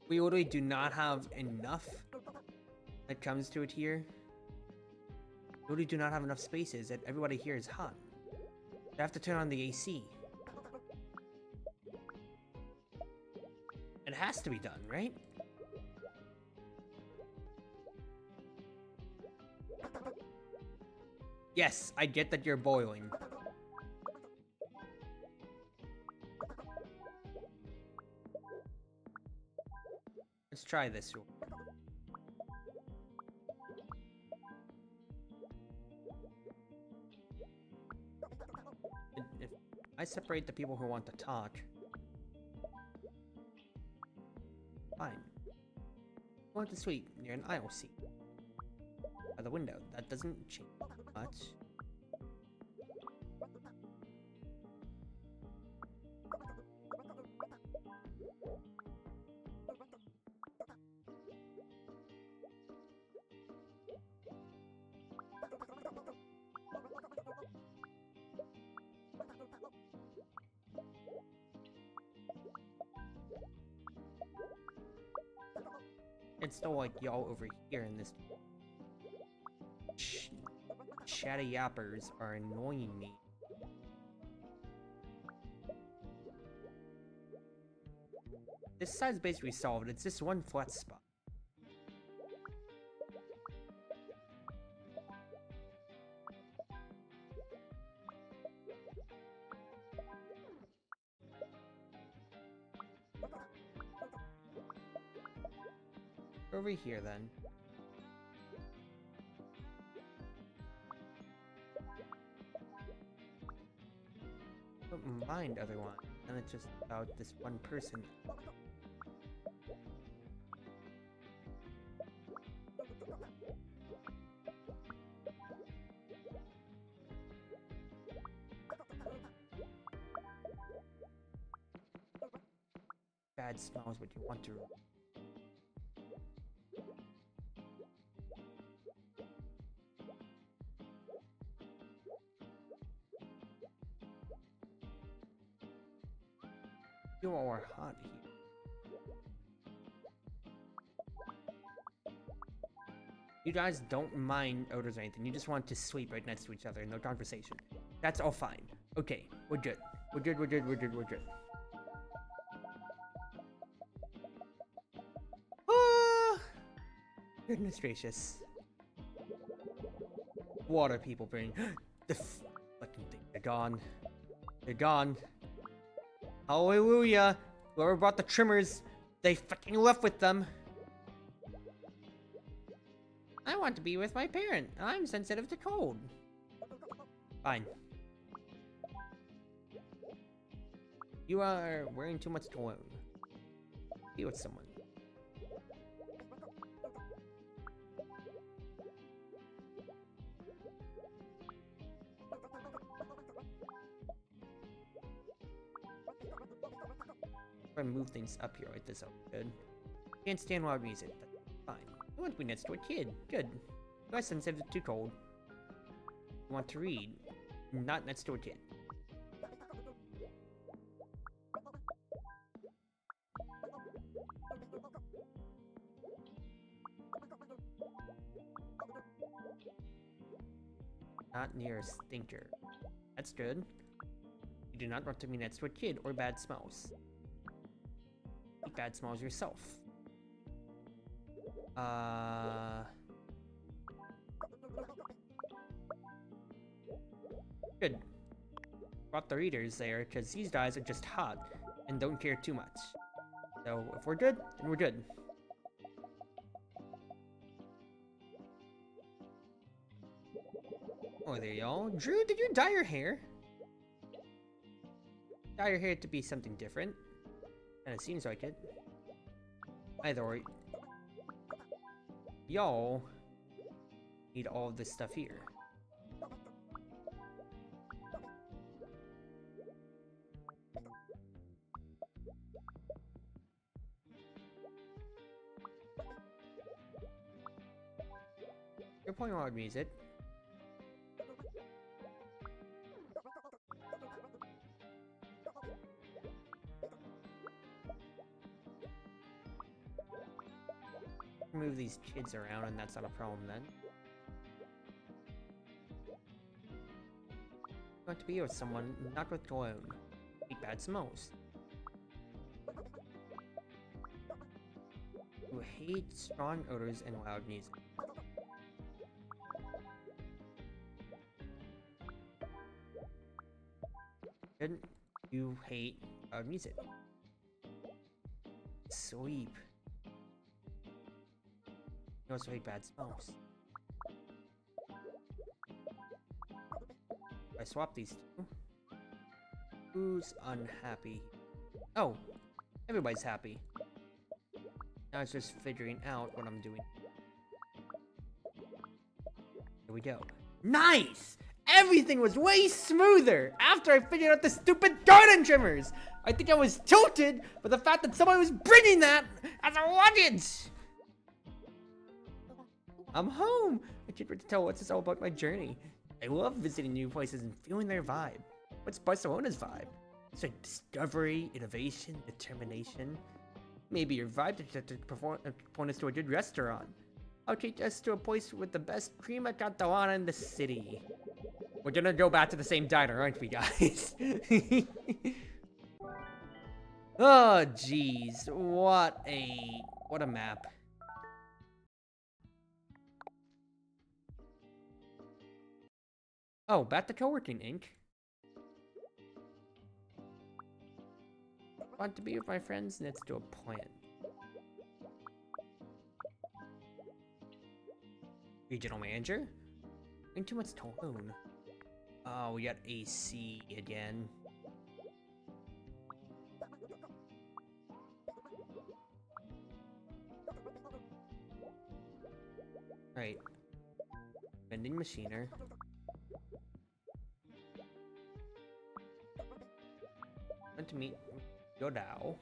We literally do not have enough that comes to it here. We literally do not have enough spaces that everybody here is hot. I have to turn on the AC. It has to be done, right? Yes, I get that you're boiling. Let's try this. If I separate the people who want to talk, fine. Want to sleep near an aisle seat by the window. That doesn't change much. It's still like y'all over here in this. Chatty yappers are annoying me. This side's basically solved. It's just one flat spot. Over here then. Don't mind otherwise, and it's just about this one person. Bad smells, but you want to. You are hot here. You guys don't mind odors or anything. You just want to sleep right next to each other, no conversation. That's all fine. Okay, we're good. We're good, we're good, we're good, we're good. Ah, goodness gracious. Water people bring the fucking thing. They're gone. They're gone. Hallelujah! Whoever brought the trimmers, they fucking left with them. I want to be with my parent. I'm sensitive to cold. Fine. You are wearing too much cologne. Be with someone. I'm gonna move things up here like this. Oh, good. Can't stand loud music. That's fine. You want to be next to a kid. Good. You are sensitive to cold. You want to read. Not next to a kid. Not near a stinker. That's good. You do not want to be next to a kid or bad smells. Eat bad smells yourself. Good. Brought the readers there, because these guys are just hot and don't care too much. So, if we're good, then we're good. Oh, there y'all. Drew, did you dye your hair? Dye your hair to be something different. And it seems like it. Either way, y'all need all of this stuff here. You're playing loud music. Move these kids around and that's not a problem then. You want to be with someone, not with cologne. Eat bad smells. You hate strong odors and loud music. Good. You hate loud music. Sleep. You also hate bad smells. If I swap these two. Who's unhappy? Oh, everybody's happy. Now it's just figuring out what I'm doing. Here we go. Nice! Everything was way smoother after I figured out the stupid garden trimmers! I think I was tilted by the fact that someone was bringing that as a luggage! I'm home! I can't wait to tell what's this all about my journey. I love visiting new places and feeling their vibe. What's Barcelona's vibe? It's like discovery, innovation, determination. Maybe your vibe detector point us to a good restaurant. I'll take us to a place with the best crema catalana in the city. We're gonna go back to the same diner, aren't we, guys? Oh, jeez. What a map. Oh, back to co-working, Inc. Want to be with my friends? Let's do a plan. Regional manager? Ain't too much tone. Oh, we got AC again. Right. Vending machiner. Want to meet Yodao.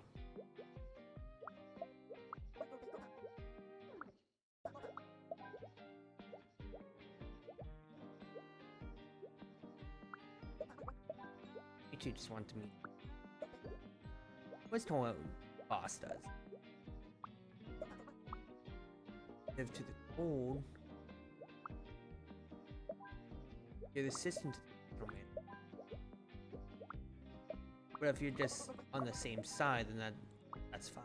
You two just want to meet. What's Toon boss does? Give to the cold. You're the assistant to the man. But if you're just on the same side, then that's fine.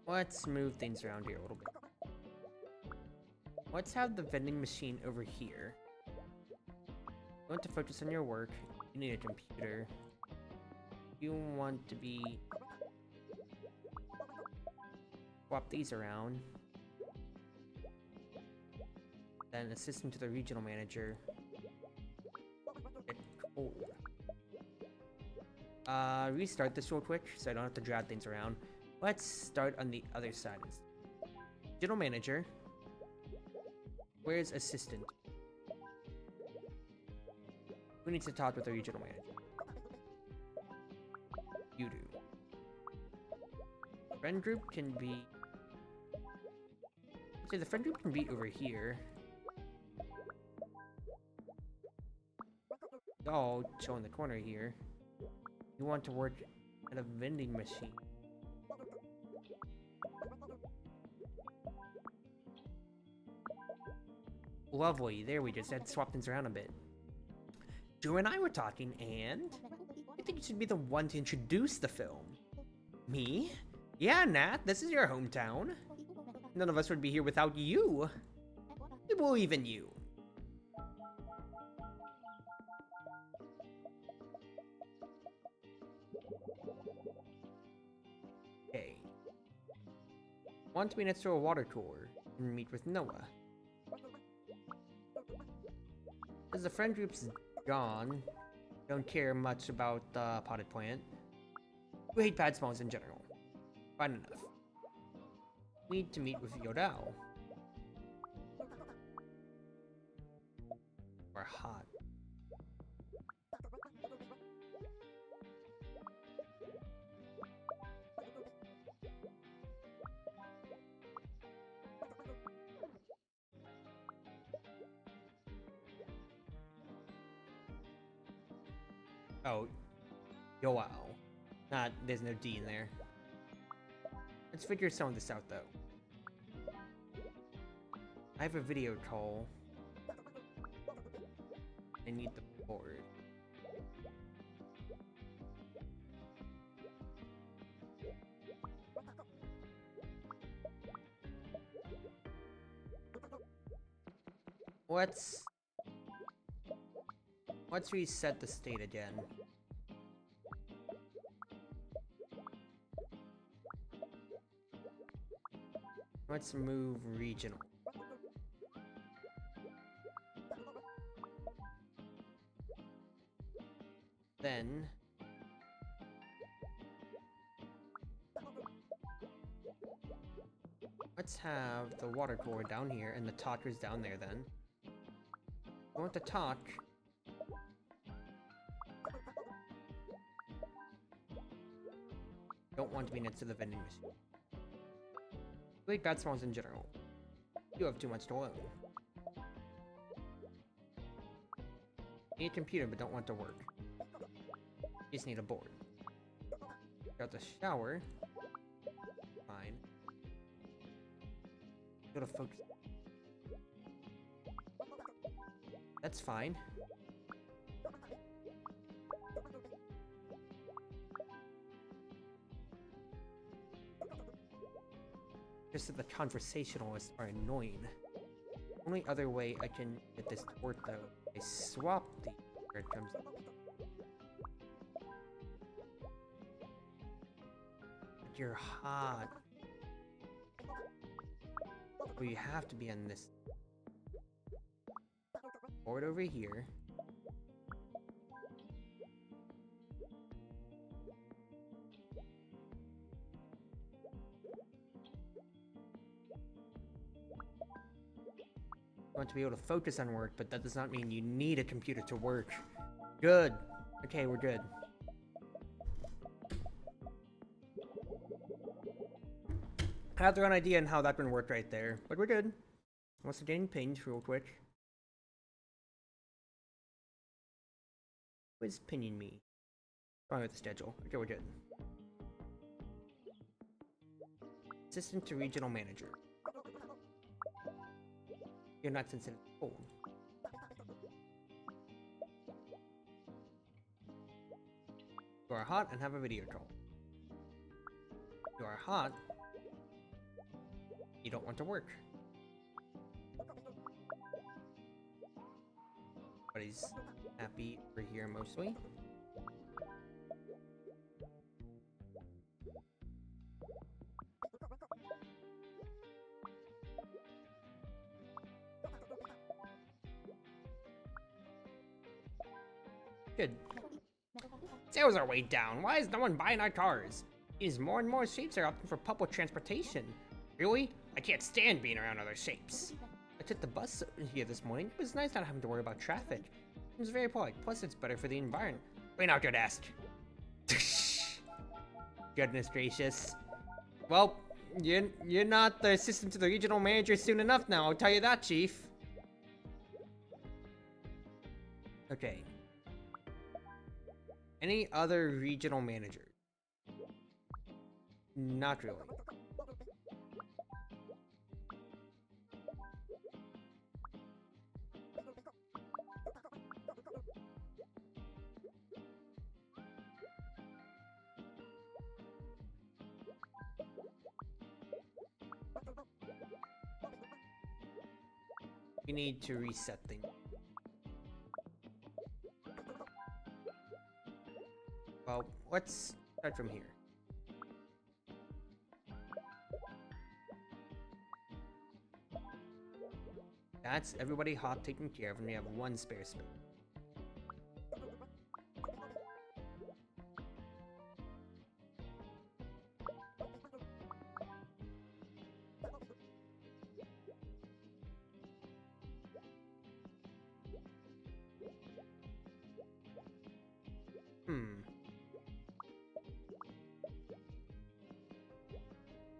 Let's move things around here a little bit. Let's have the vending machine over here. You want to focus on your work. You need a computer. You want to be... Swap these around. Then assistant to the regional manager. Get cold. Restart this real quick so I don't have to drag things around. Let's start on the other side. General manager. Where's assistant? Who needs to talk with the regional manager? You do. Friend group can be... See, the friend group can be over here. Y'all chill in the corner here. You want to work at a vending machine. Lovely, there we just had to swap things around a bit. Joe and I were talking, and I think you should be the one to introduce the film. Me? Yeah, Nat, this is your hometown. None of us would be here without you. We believe in you. Okay. Want to be next to a water cooler and meet with Noah. As the friend group's gone, don't care much about the potted plant. We hate bad smells in general. Fine enough. Need to meet with Yodao. We're hot. Oh, Yoao. There's no D in there. Let's figure some of this out, though. I have a video call. I need the board. Let's reset the state again. Let's move regional. Then let's have the water cooler down here and the talkers down there then. I want to talk. Don't want to be next to the vending machine. Really bad smells in general. You have too much to learn. Need a computer but don't want to work. You just need a board. Got the shower. Fine. Go to focus. That's fine. Just that the conversationalists are annoying. Only other way I can get this to work though, I swap the where it comes in. But you're hot. Well, you have to be on this board over here. You want to be able to focus on work, but that does not mean you need a computer to work. Good. Okay, we're good. I have their own idea on how that one worked right there, but we're good. Also getting pinged real quick. Who is pinging me? Wrong with the schedule. Okay, we're good. Assistant to regional manager. You're not sensitive to cold. You are hot and have a video call. You are hot. You don't want to work. Everybody's happy over here mostly. Good. Sales are way down. Why is no one buying our cars? As more and more shapes are opting for public transportation. Really? I can't stand being around other shapes. I took the bus here this morning. It was nice not having to worry about traffic. It was very polite. Plus, it's better for the environment. Clean out your desk. Goodness gracious. Well, you're not the assistant to the regional manager soon enough now, I'll tell you that, Chief. Okay. Any other regional manager? Not really. We need to reset things. Well, let's start from here. That's everybody hot taken care of, and we have one spare space.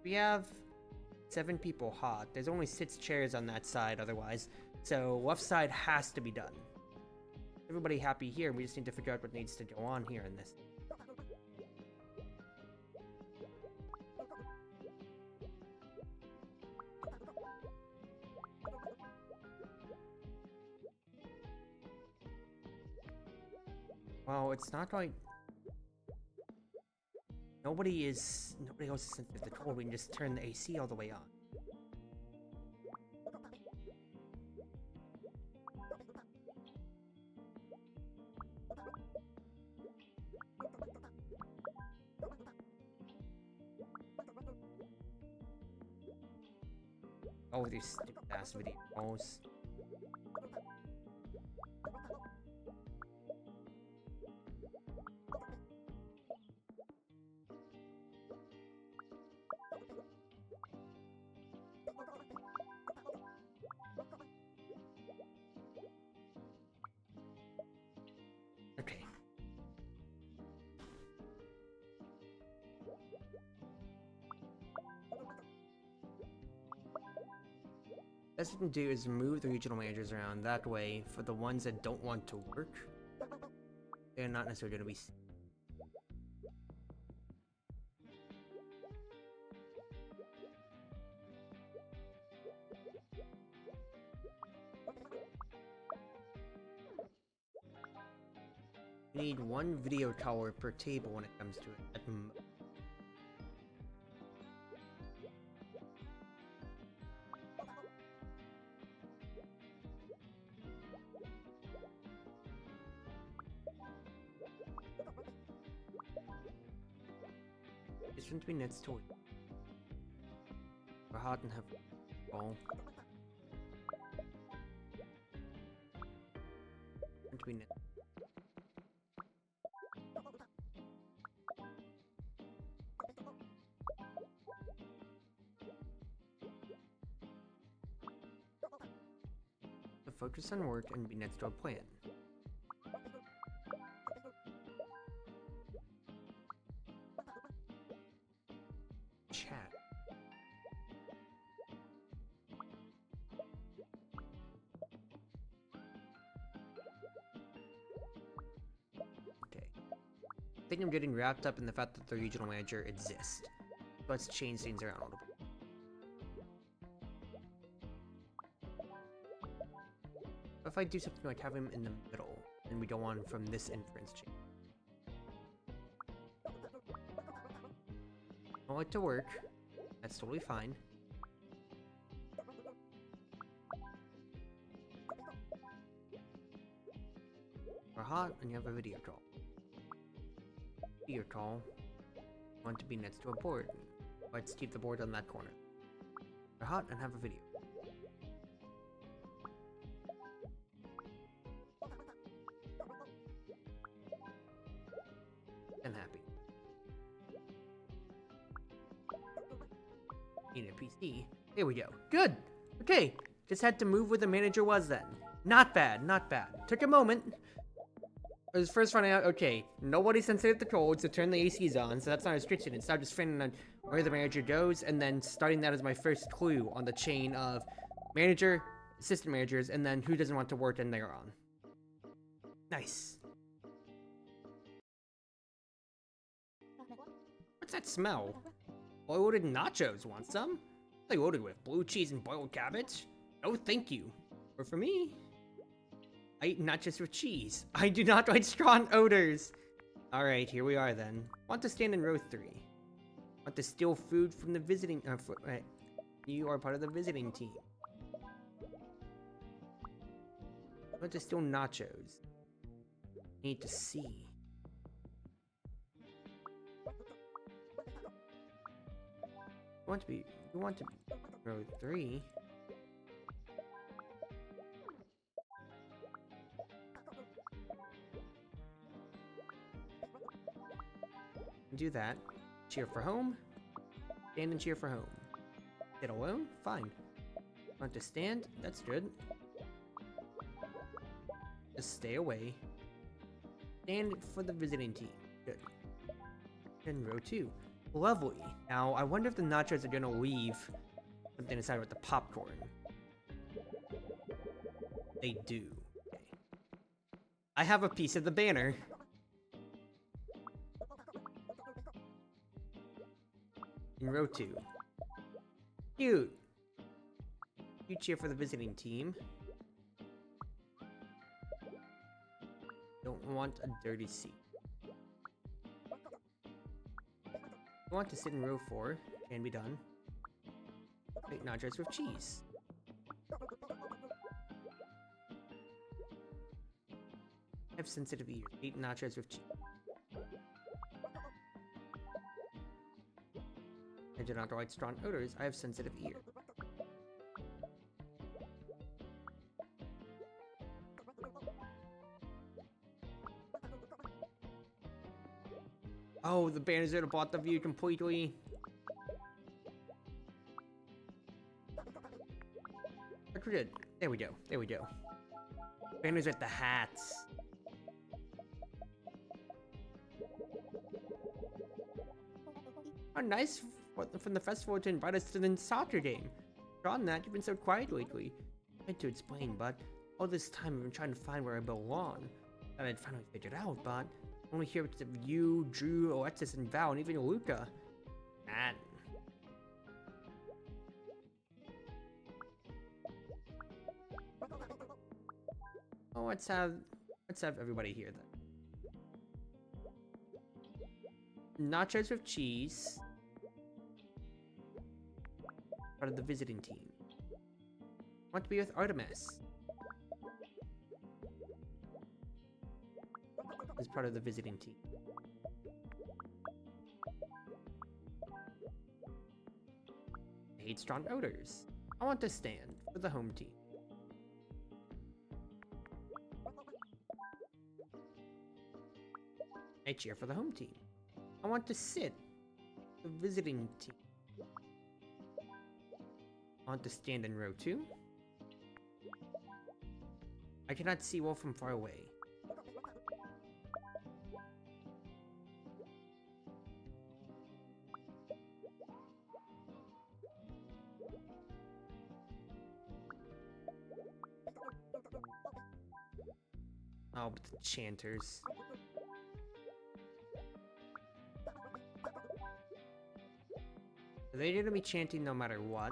We have 7 people hot. There's only 6 chairs on that side otherwise, so left side has to be done. Everybody happy here, we just need to figure out what needs to go on here in this. Well, it's not like nobody else is sensitive to cold. We can just turn the AC all the way on. Oh, these stupid ass videos. best we can do is move the regional managers around. That way, for the ones that don't want to work, they're not necessarily going to be. We need one video tower per table when it comes to it. It's going to be next to it. We're hot and have all. Going to be next. Focus on work and be next to a plan. Chat. Okay. I think I'm getting wrapped up in the fact that the regional manager exists. Let's change things around a little bit. If I do something like have him in the middle, and we go on from this inference chain. I don't like to work. That's totally fine. We're hot, and you have a video call. Video call. Want to be next to a board. Let's keep the board on that corner. We're hot and have a video. And happy. Need a PC. There we go. Good! Okay, just had to move where the manager was then. Not bad, not bad. Took a moment. I was first finding out, okay, nobody sensitive the codes to turn the ACs on, so that's not a restriction. It's now just finding out where the manager goes, and then starting that as my first clue on the chain of manager, assistant managers, and then who doesn't want to work and they're on. Nice. What's that smell? Boiled nachos, want some? They loaded with blue cheese and boiled cabbage? No thank you. Or for me, I eat nachos with cheese. I do not like strong odors. Alright, here we are then. Want to stand in row 3. Want to steal food from the visiting... you are part of the visiting team. Want to steal nachos. Need to see. You want to be row 3. Do that. Cheer for home. Stand and cheer for home. Sit alone? Fine. Want to stand? That's good. Just stay away. Stand for the visiting team. Good. And row 2. Lovely. Now, I wonder if the nachos are gonna leave something inside with the popcorn. They do. Okay. I have a piece of the banner. In row 2. Cute. You cheer for the visiting team. Don't want a dirty seat. You want to sit in row 4. Can be done. Make nachos with cheese. I have sensitive ears. Eat nachos with cheese. I do not like strong odors. I have sensitive ear. Oh, the banners that have blocked the view completely. We're good. There we go. There we go. Banners at the hats. Oh, nice from the festival to invite us to the soccer game. Drawn that, you've been so quiet lately. I had to explain, but all this time I've been trying to find where I belong. That I'd finally figured out, but only here with you, Drew, Alexis, and Val, and even Luca. Man. Oh, let's have everybody here then. Nachos with cheese. Part of the visiting team. Want to be with Artemis. As part of the visiting team. I hate strong odors. I want to stand for the home team. I cheer for the home team. I want to sit the visiting team. I want to stand in row 2. I cannot see well from far away. Oh, but the chanters. They're gonna be chanting no matter what.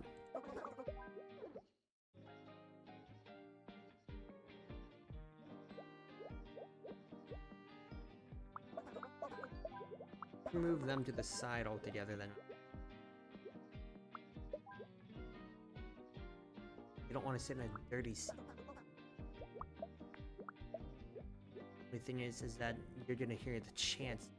Move them to the side altogether then. You don't want to sit in a dirty seat. The thing is that you're gonna hear the chants.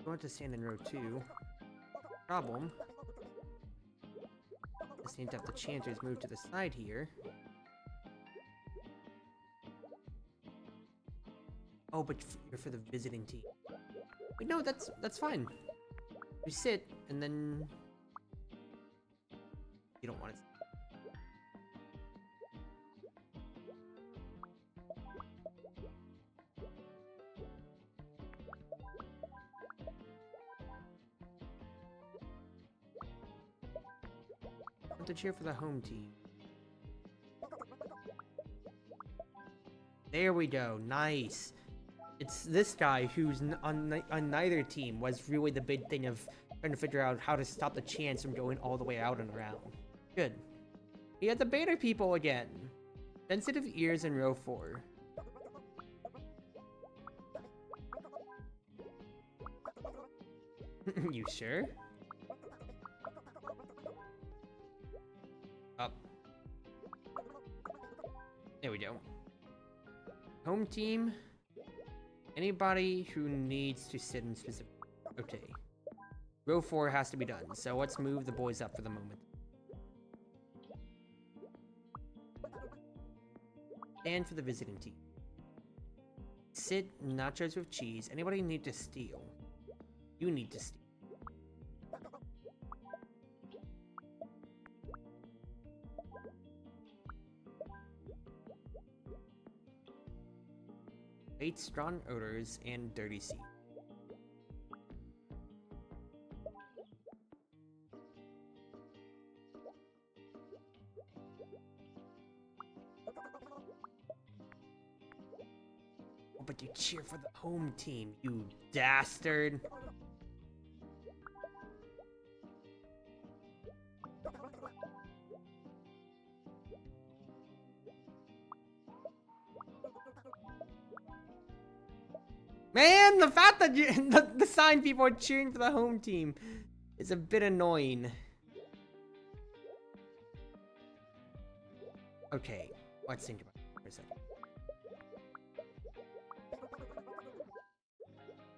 I want to stand in row 2. Problem. Just need to have the chanters move to the side here. Oh, but you're for the visiting team. Wait, no, that's fine. You sit, and then you don't want it. To cheer for the home team. There we go. Nice. It's this guy who's on neither team was really the big thing of trying to figure out how to stop the chance from going all the way out and around. Good. He had the banner people again. Sensitive ears in row 4. You sure? Up. There we go. Home team. Anybody who needs to sit in specific. Okay. Row 4 has to be done, so let's move the boys up for the moment. And for the visiting team. Sit nachos with cheese. Anybody need to steal? You need to steal. Hate strong odors and dirty seat. Oh, but you cheer for the home team, you dastard. Man, the fact that the sign people are cheering for the home team is a bit annoying. Okay, let's think about it for a second.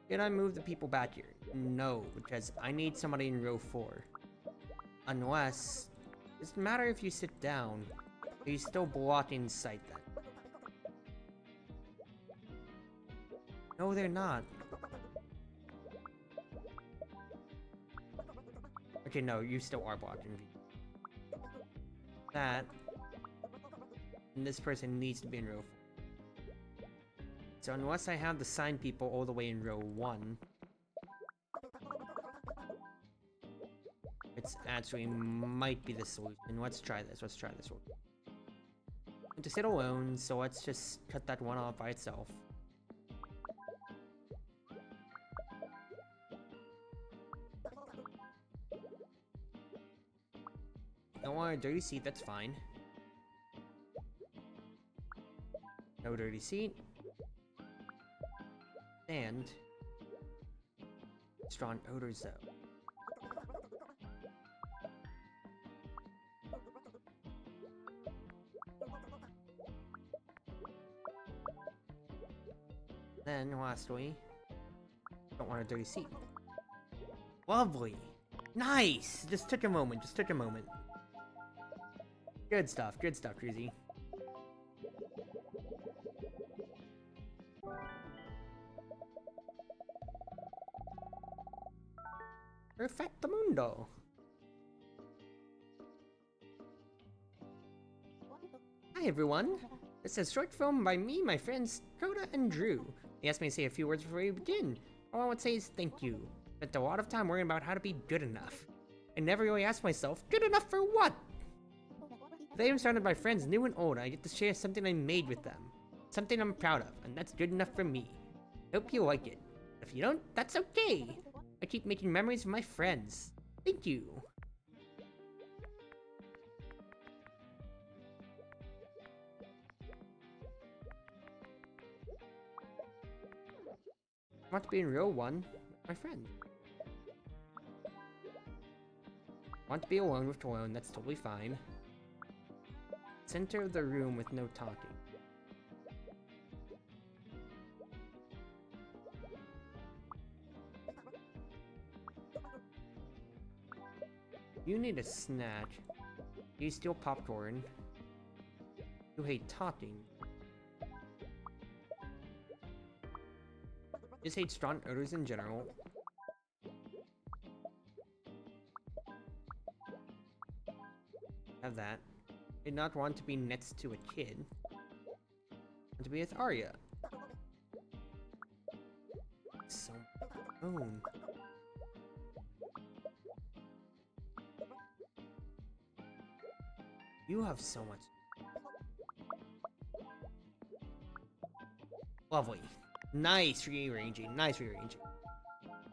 Did I move the people back here? No, because I need somebody in row 4. Unless, it doesn't matter if you sit down, you're still blocking sight then. No, they're not. Actually, no, you still are blocked in V. That. And this person needs to be in row 4. So unless I have the sign people all the way in row 1, it's actually might be the solution. Let's try this. Let's try this one. To sit alone, so let's just cut that one off by itself. Don't want a dirty seat, that's fine. No dirty seat. And strong odors though. Then, lastly, don't want a dirty seat. Lovely! Nice! Just took a moment, just took a moment. Good stuff, Cruzy. Perfectamundo! Hi everyone! This is a short film by me, my friends Coda and Drew. They asked me to say a few words before we begin. All I would say is thank you. Spent a lot of time worrying about how to be good enough. I never really asked myself, good enough for what? Today I'm surrounded by friends new and old, and I get to share something I made with them. Something I'm proud of, and that's good enough for me. Hope you like it. If you don't, that's okay. I keep making memories with my friends. Thank you. I want to be in row 1 with my friend. Want to be alone with Talone, that's totally fine. Center of the room with no talking. You need a snack. You steal popcorn. You hate talking. Just hate strong odors in general. Have that. Did not want to be next to a kid. Want to be with Arya. So own. You have so much. Lovely. Nice rearranging. Nice rearranging.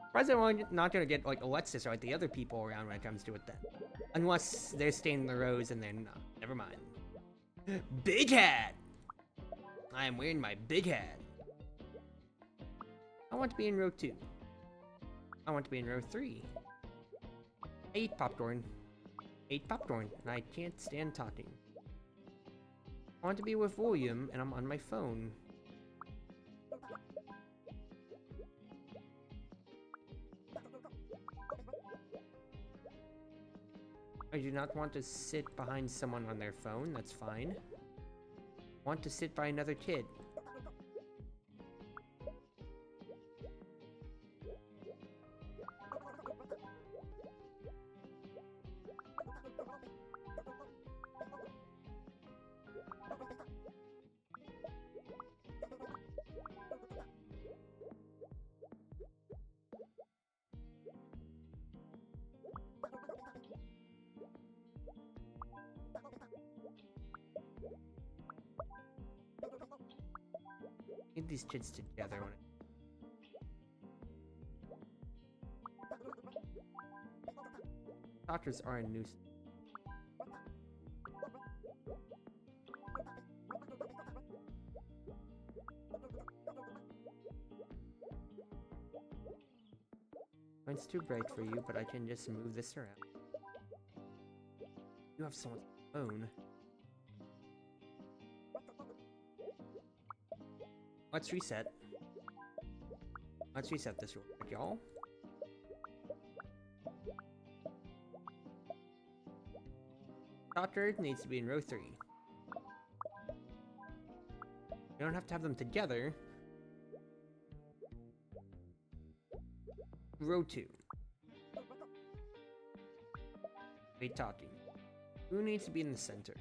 Surprised I'm not gonna get like Alexis or like the other people around when it comes to it then. Unless they're staying in the rows and they're not. Never mind. Big hat! I am wearing my big hat. I want to be in row 2. I want to be in row 3. I eat popcorn. Ate popcorn, and I can't stand talking. I want to be with William, and I'm on my phone. I do not want to sit behind someone on their phone, that's fine. Want to sit by another kid. Get these kids together when doctors are a nuisance. It's too bright for you, but I can just move this around. You have so much phone. Let's reset. Let's reset this real quick, y'all. Doctor needs to be in row 3. You don't have to have them together. Row 2. Wait, talking. Who needs to be in the center?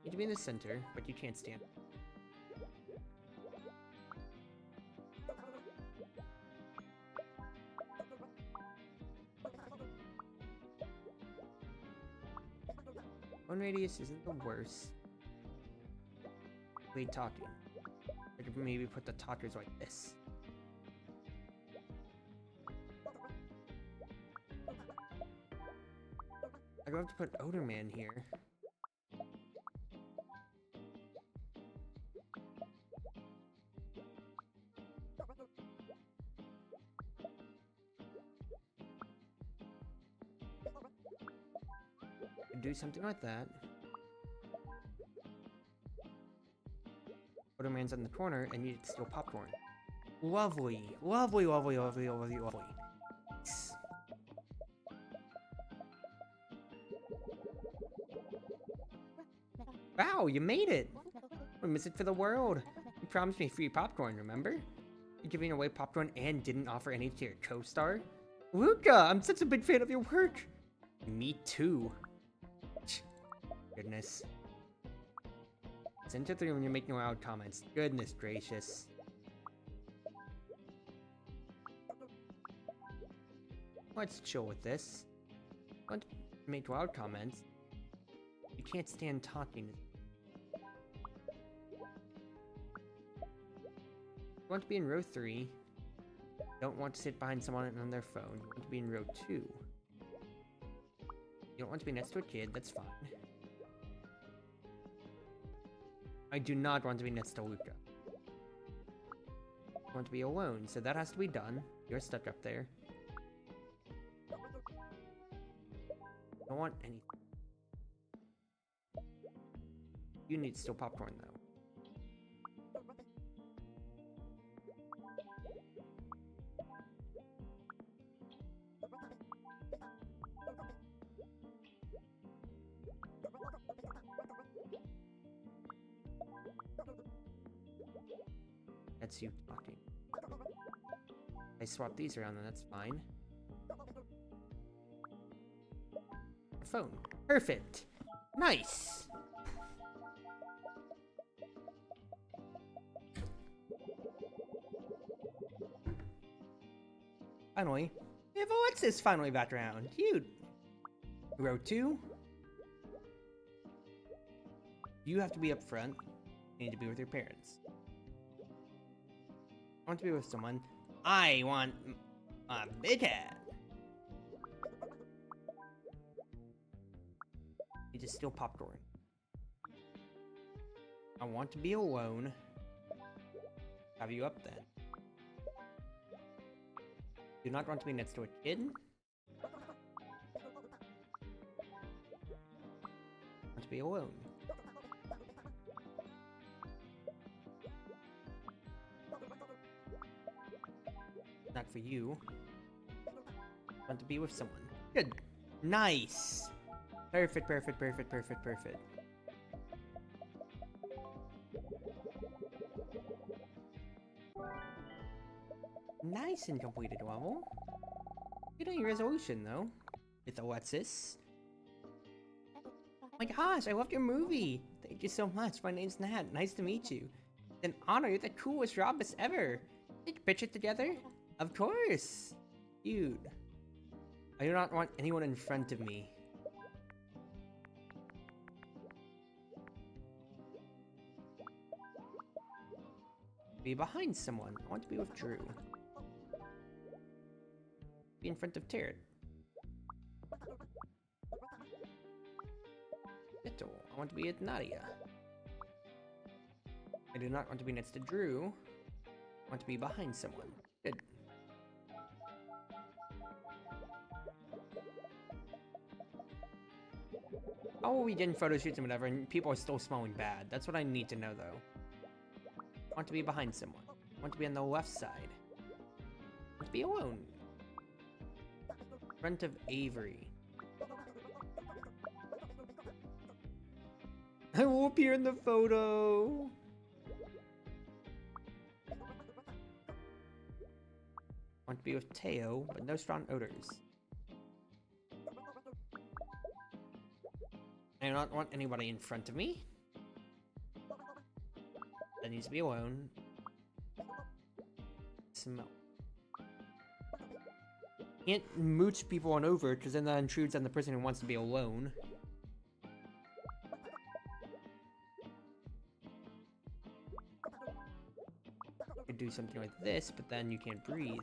You need to be in the center, but you can't stand. One radius isn't the worst. Wait, talking. I could maybe put the talkers like this. I do have to put Odorman here. Do something like that. Odorman's in the corner, and you steal popcorn. Lovely, lovely, lovely, lovely, lovely, lovely. Nice. Wow, you made it! I miss it for the world. You promised me free popcorn, remember? You're giving away popcorn and didn't offer any to your co-star? Luca, I'm such a big fan of your work. Me too. Goodness. Center 3 when you're making loud comments. Goodness gracious. Let's chill with this. Don't make loud comments. You can't stand talking. You want to be in row 3. Don't want to sit behind someone on their phone. You want to be in row 2. You don't want to be next to a kid, that's fine. I do not want to be next to Luca. I want to be alone, so that has to be done. You're stuck up there. I don't want anything. You need to steal popcorn, though. That's you talking. I swap these around and that's fine. Phone. Perfect. Nice. Finally. If Alexis finally back around. Cute. Row 2. You have to be up front. You need to be with your parents. I want to be with someone. I want a big hat. You just steal popcorn. I want to be alone. Have you up then? Do not want to be next to a kid. Want to be alone. Not for you. Want to be with someone. Good. Nice. Perfect, perfect, perfect, perfect, perfect. Nice and completed level. Good on your resolution though. With Alexis. Oh my gosh, I loved your movie. Thank you so much. My name's Nat. Nice to meet you. It's an honor. You're the coolest Robus ever. Take a picture together? Of course! Dude. I do not want anyone in front of me. Be behind someone. I want to be with Drew. Be in front of Tarot. Little. I want to be with Nadia. I do not want to be next to Drew. I want to be behind someone. Good. Oh, we did photo shoots and whatever, and people are still smelling bad. That's what I need to know, though. I want to be behind someone. I want to be on the left side. I want to be alone. Front of Avery. I will appear in the photo. Want to be with Teo, but no strong odors. I do not want anybody in front of me. That needs to be alone. Smell. Can't mooch people on over, because then that intrudes on the person who wants to be alone. You could do something like this, but then you can't breathe.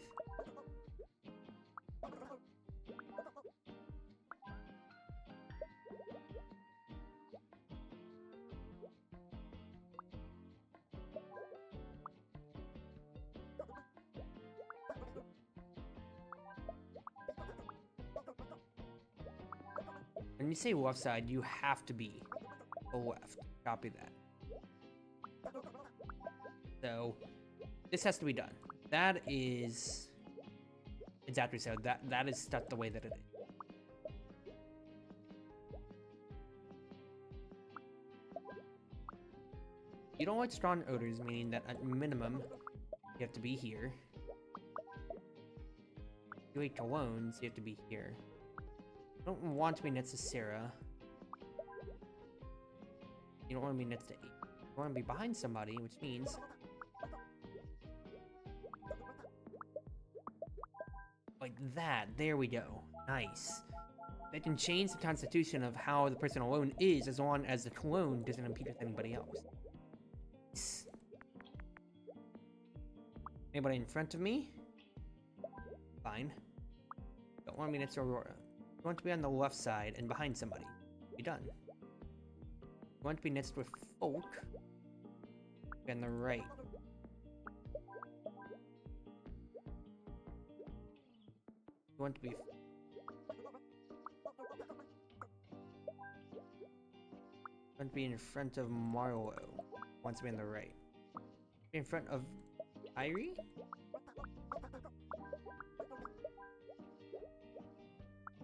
When you say left side, you have to be the left. Copy that. So, this has to be done. That is exactly so. That is stuck the way that it is. You don't like strong odors, meaning that at minimum, you have to be here. You like colognes, you have to be here. You don't want to be next to Sarah. You don't want to be next to 8. You want to be behind somebody, which means... like that. There we go. Nice. They can change the constitution of how the person alone is as long as the clone doesn't impede with anybody else. Nice. Anybody in front of me? Fine. Don't want to be next to Aurora. You want to be on the left side and behind somebody. Be done. You want to be next to Folk. Be on the right. You want to be... want to be in front of Marlo. Wants to be on the right. Be in front of Irie?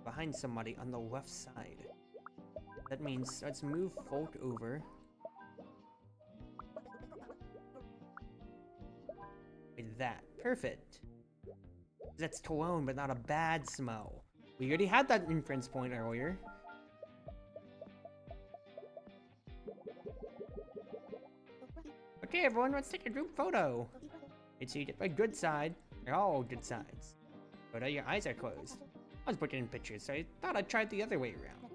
Behind somebody on the left side. That means let's move Folk over. Like that. Perfect. That's cologne, but not a bad smell. We already had that inference point earlier. Okay, everyone, let's take a group photo. It's so you get my good side. They're all good sides. But your eyes are closed. I was putting in pictures, so I thought I'd try it the other way around.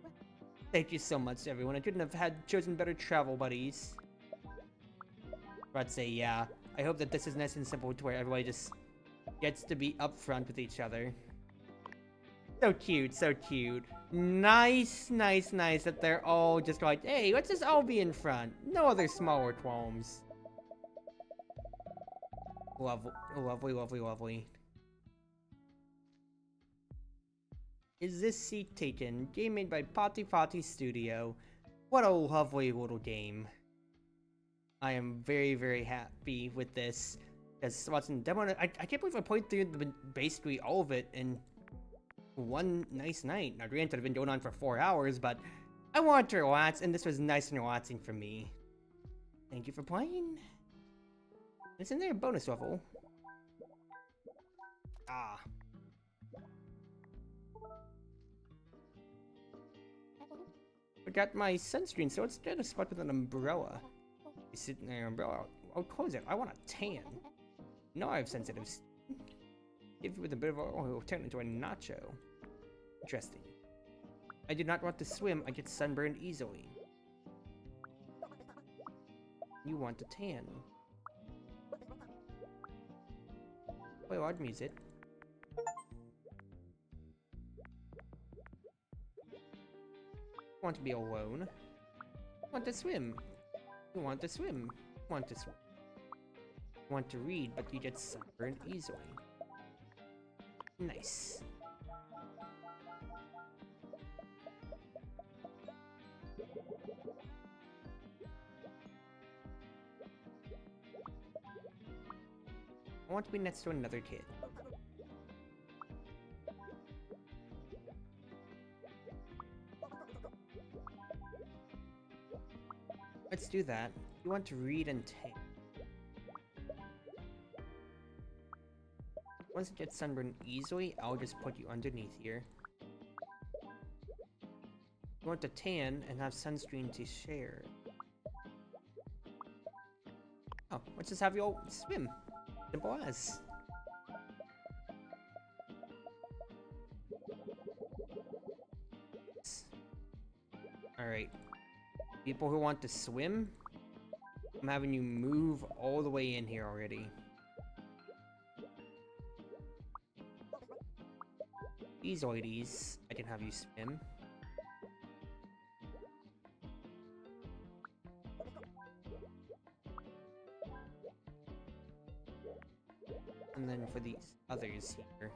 Thank you so much, everyone. I couldn't have chosen better travel buddies. I'd say, yeah. I hope that this is nice and simple to where everybody just gets to be upfront with each other. So cute, so cute. Nice, nice, nice that they're all just like, hey, let's just all be in front. No other smaller qualms. Lovely, lovely, lovely, lovely. Is this seat taken? Game made by Potty Potty Studio. What a lovely little game. I am very, very happy with this. Because watching the demo, I can't believe I played through basically all of it in one nice night. Now, granted, I've been going on for 4 hours, but I wanted to relax, and this was nice and relaxing for me. Thank you for playing. Isn't there a bonus level? Ah. Forgot my sunscreen, so it's dead a spot with an umbrella. You sit in an umbrella. I'll close it. I want a tan. No, I have sensitive skin. Give it with a bit of oil, it will turn into a nacho. Interesting. I do not want to swim. I get sunburned easily. You want a tan. Play loud music. Want to be alone. Want to swim. You want to swim. Want to swim. Want to read, but you get sunburned easily. Nice. I want to be next to another kid. Let's do that. You want to read and take. Once you get sunburned easily, I'll just put you underneath here. You want to tan and have sunscreen to share. Oh, let's just have you all swim. Simple as. Alright. People who want to swim, I'm having you move all the way in here already. These ladies, I can have you swim. And then for these others here.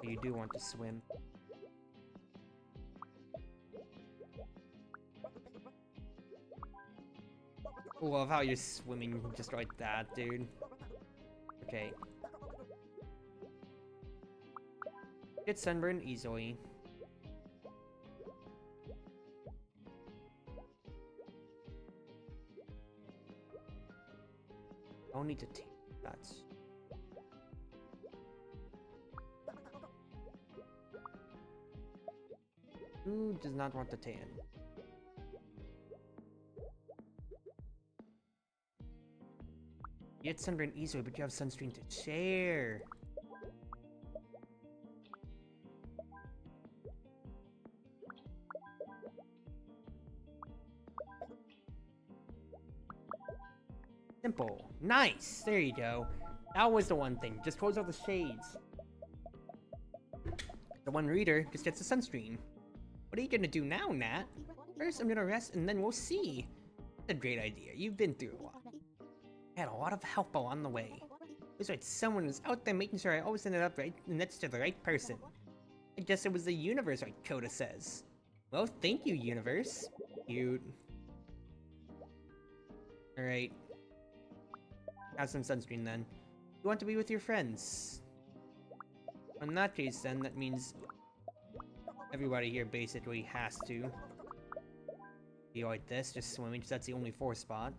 You do want to swim. I love how you're swimming just like that, dude. Okay. Get sunburned easily. I'll need to take that. Who does not want to tan? You get sunburned easily, but you have sunscreen to share. Simple. Nice! There you go. That was the one thing. Just close all the shades. The one reader just gets the sunscreen. What are you gonna do now, Nat? First, I'm gonna rest and then we'll see. That's a great idea. You've been through a lot. I had a lot of help along the way. Looks like someone was out there making sure I always ended up right next to the right person. I guess it was the universe, like Coda says. Well, thank you, universe. Cute. Alright. Have some sunscreen then. You want to be with your friends. In that case then, that means everybody here basically has to be like this, just swimming, because that's the only 4 spot.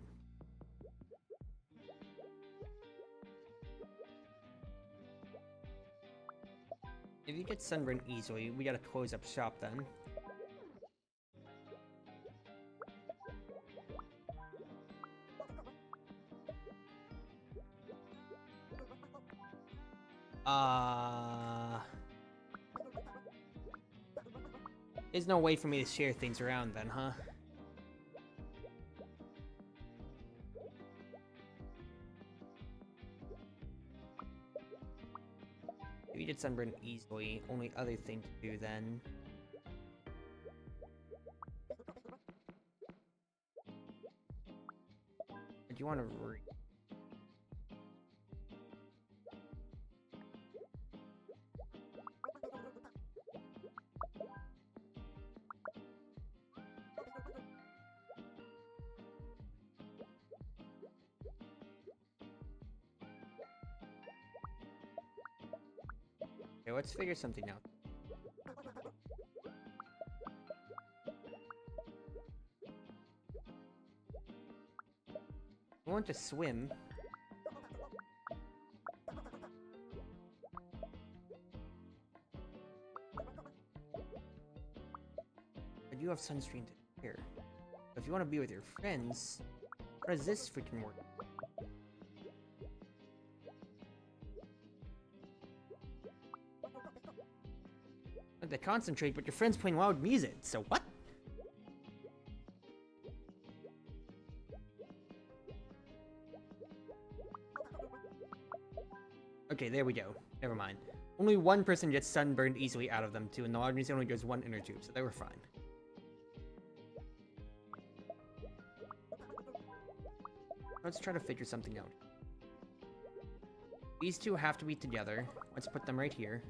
If you get sunburned easily, we gotta close up shop then. There's no way for me to share things around then, huh? If you did sunburn easily, only other thing to do then. Do you want to read? Okay, let's figure something out. I want to swim. But you have sunscreen to wear. If you want to be with your friends, how does this freaking work? To concentrate, but your friend's playing loud music, so what? Okay, there we go. Never mind. Only one person gets sunburned easily out of them too, and the loud music only goes 1 inner tube, so they were fine. Let's try to figure something out. These two have to be together. Let's put them right here.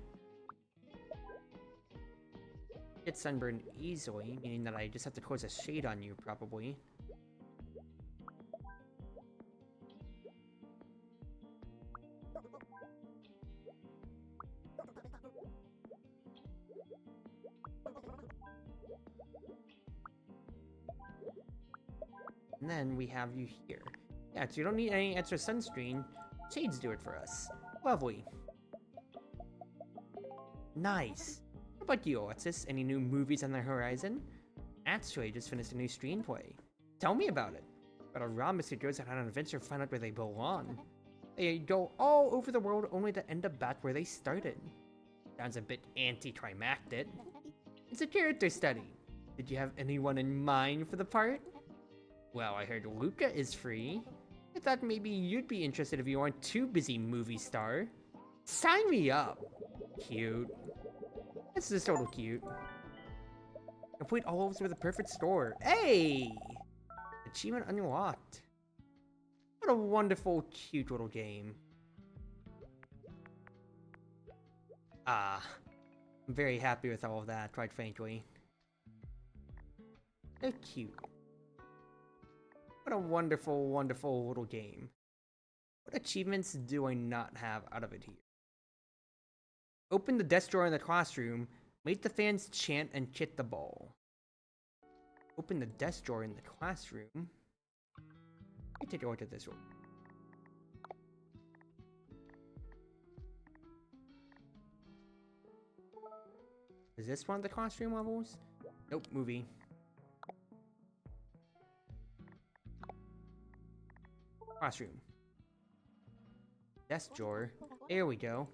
Get sunburned easily, meaning that I just have to close a shade on you, probably. And then we have you here. Yeah, so you don't need any extra sunscreen. Shades do it for us. Lovely. Nice. What about you, Alexis? Any new movies on the horizon? Actually, I just finished a new screenplay. Tell me about it. About a raw mystery goes out on an adventure to find out where they belong. They go all over the world only to end up back where they started. Sounds a bit anticlimactic. It's a character study. Did you have anyone in mind for the part? Well, I heard Luca is free. I thought maybe you'd be interested if you aren't too busy, movie star. Sign me up! Cute. This is total cute. Complete all over with a perfect score. Hey! Achievement unlocked. What a wonderful, cute little game. I'm very happy with all of that, quite frankly. They're cute. What a wonderful, wonderful little game. What achievements do I not have out of it here? Open the desk drawer in the classroom. Make the fans chant and hit the ball. Open the desk drawer in the classroom. Let me take a look at this one. Is this one of the classroom levels? Nope, movie. Classroom. Desk drawer. There we go.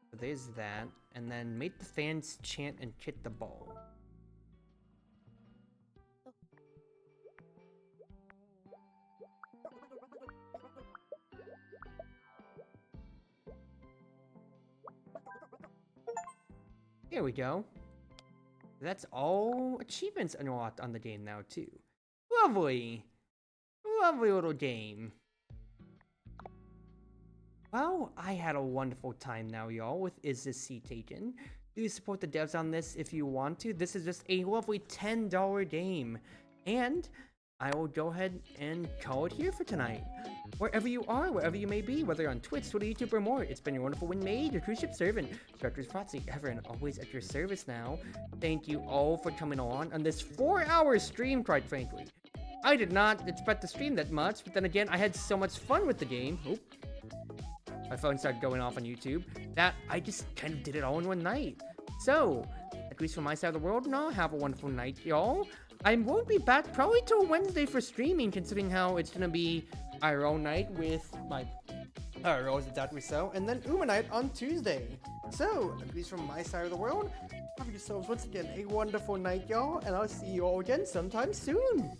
So there's that. And then make the fans chant and hit the ball. There we go. That's all achievements unlocked on the game now, too. Lovely! Lovely little game. Well, I had a wonderful time now, y'all, with Is This Sea Taken? Do support the devs on this if you want to. This is just a lovely $10 game. And I will go ahead and call it here for tonight. Wherever you are, wherever you may be, whether you're on Twitch, Twitter, YouTube, or more, it's been your Wonderful Wind Mage, your Cruise Ship servant, Chartreuse Proxy, ever and always at your service now. Thank you all for coming on this 4-hour stream, quite frankly. I did not expect to stream that much, but then again, I had so much fun with the game. Oop. My phone started going off on YouTube, that I just kind of did it all in one night. So, at least from my side of the world, no, have a wonderful night, y'all. I won't be back probably till Wednesday for streaming, considering how it's gonna be IRL night with my IRLs exactly so, and then Uma night on Tuesday. So, at least from my side of the world, have yourselves once again a wonderful night, y'all, and I'll see you all again sometime soon.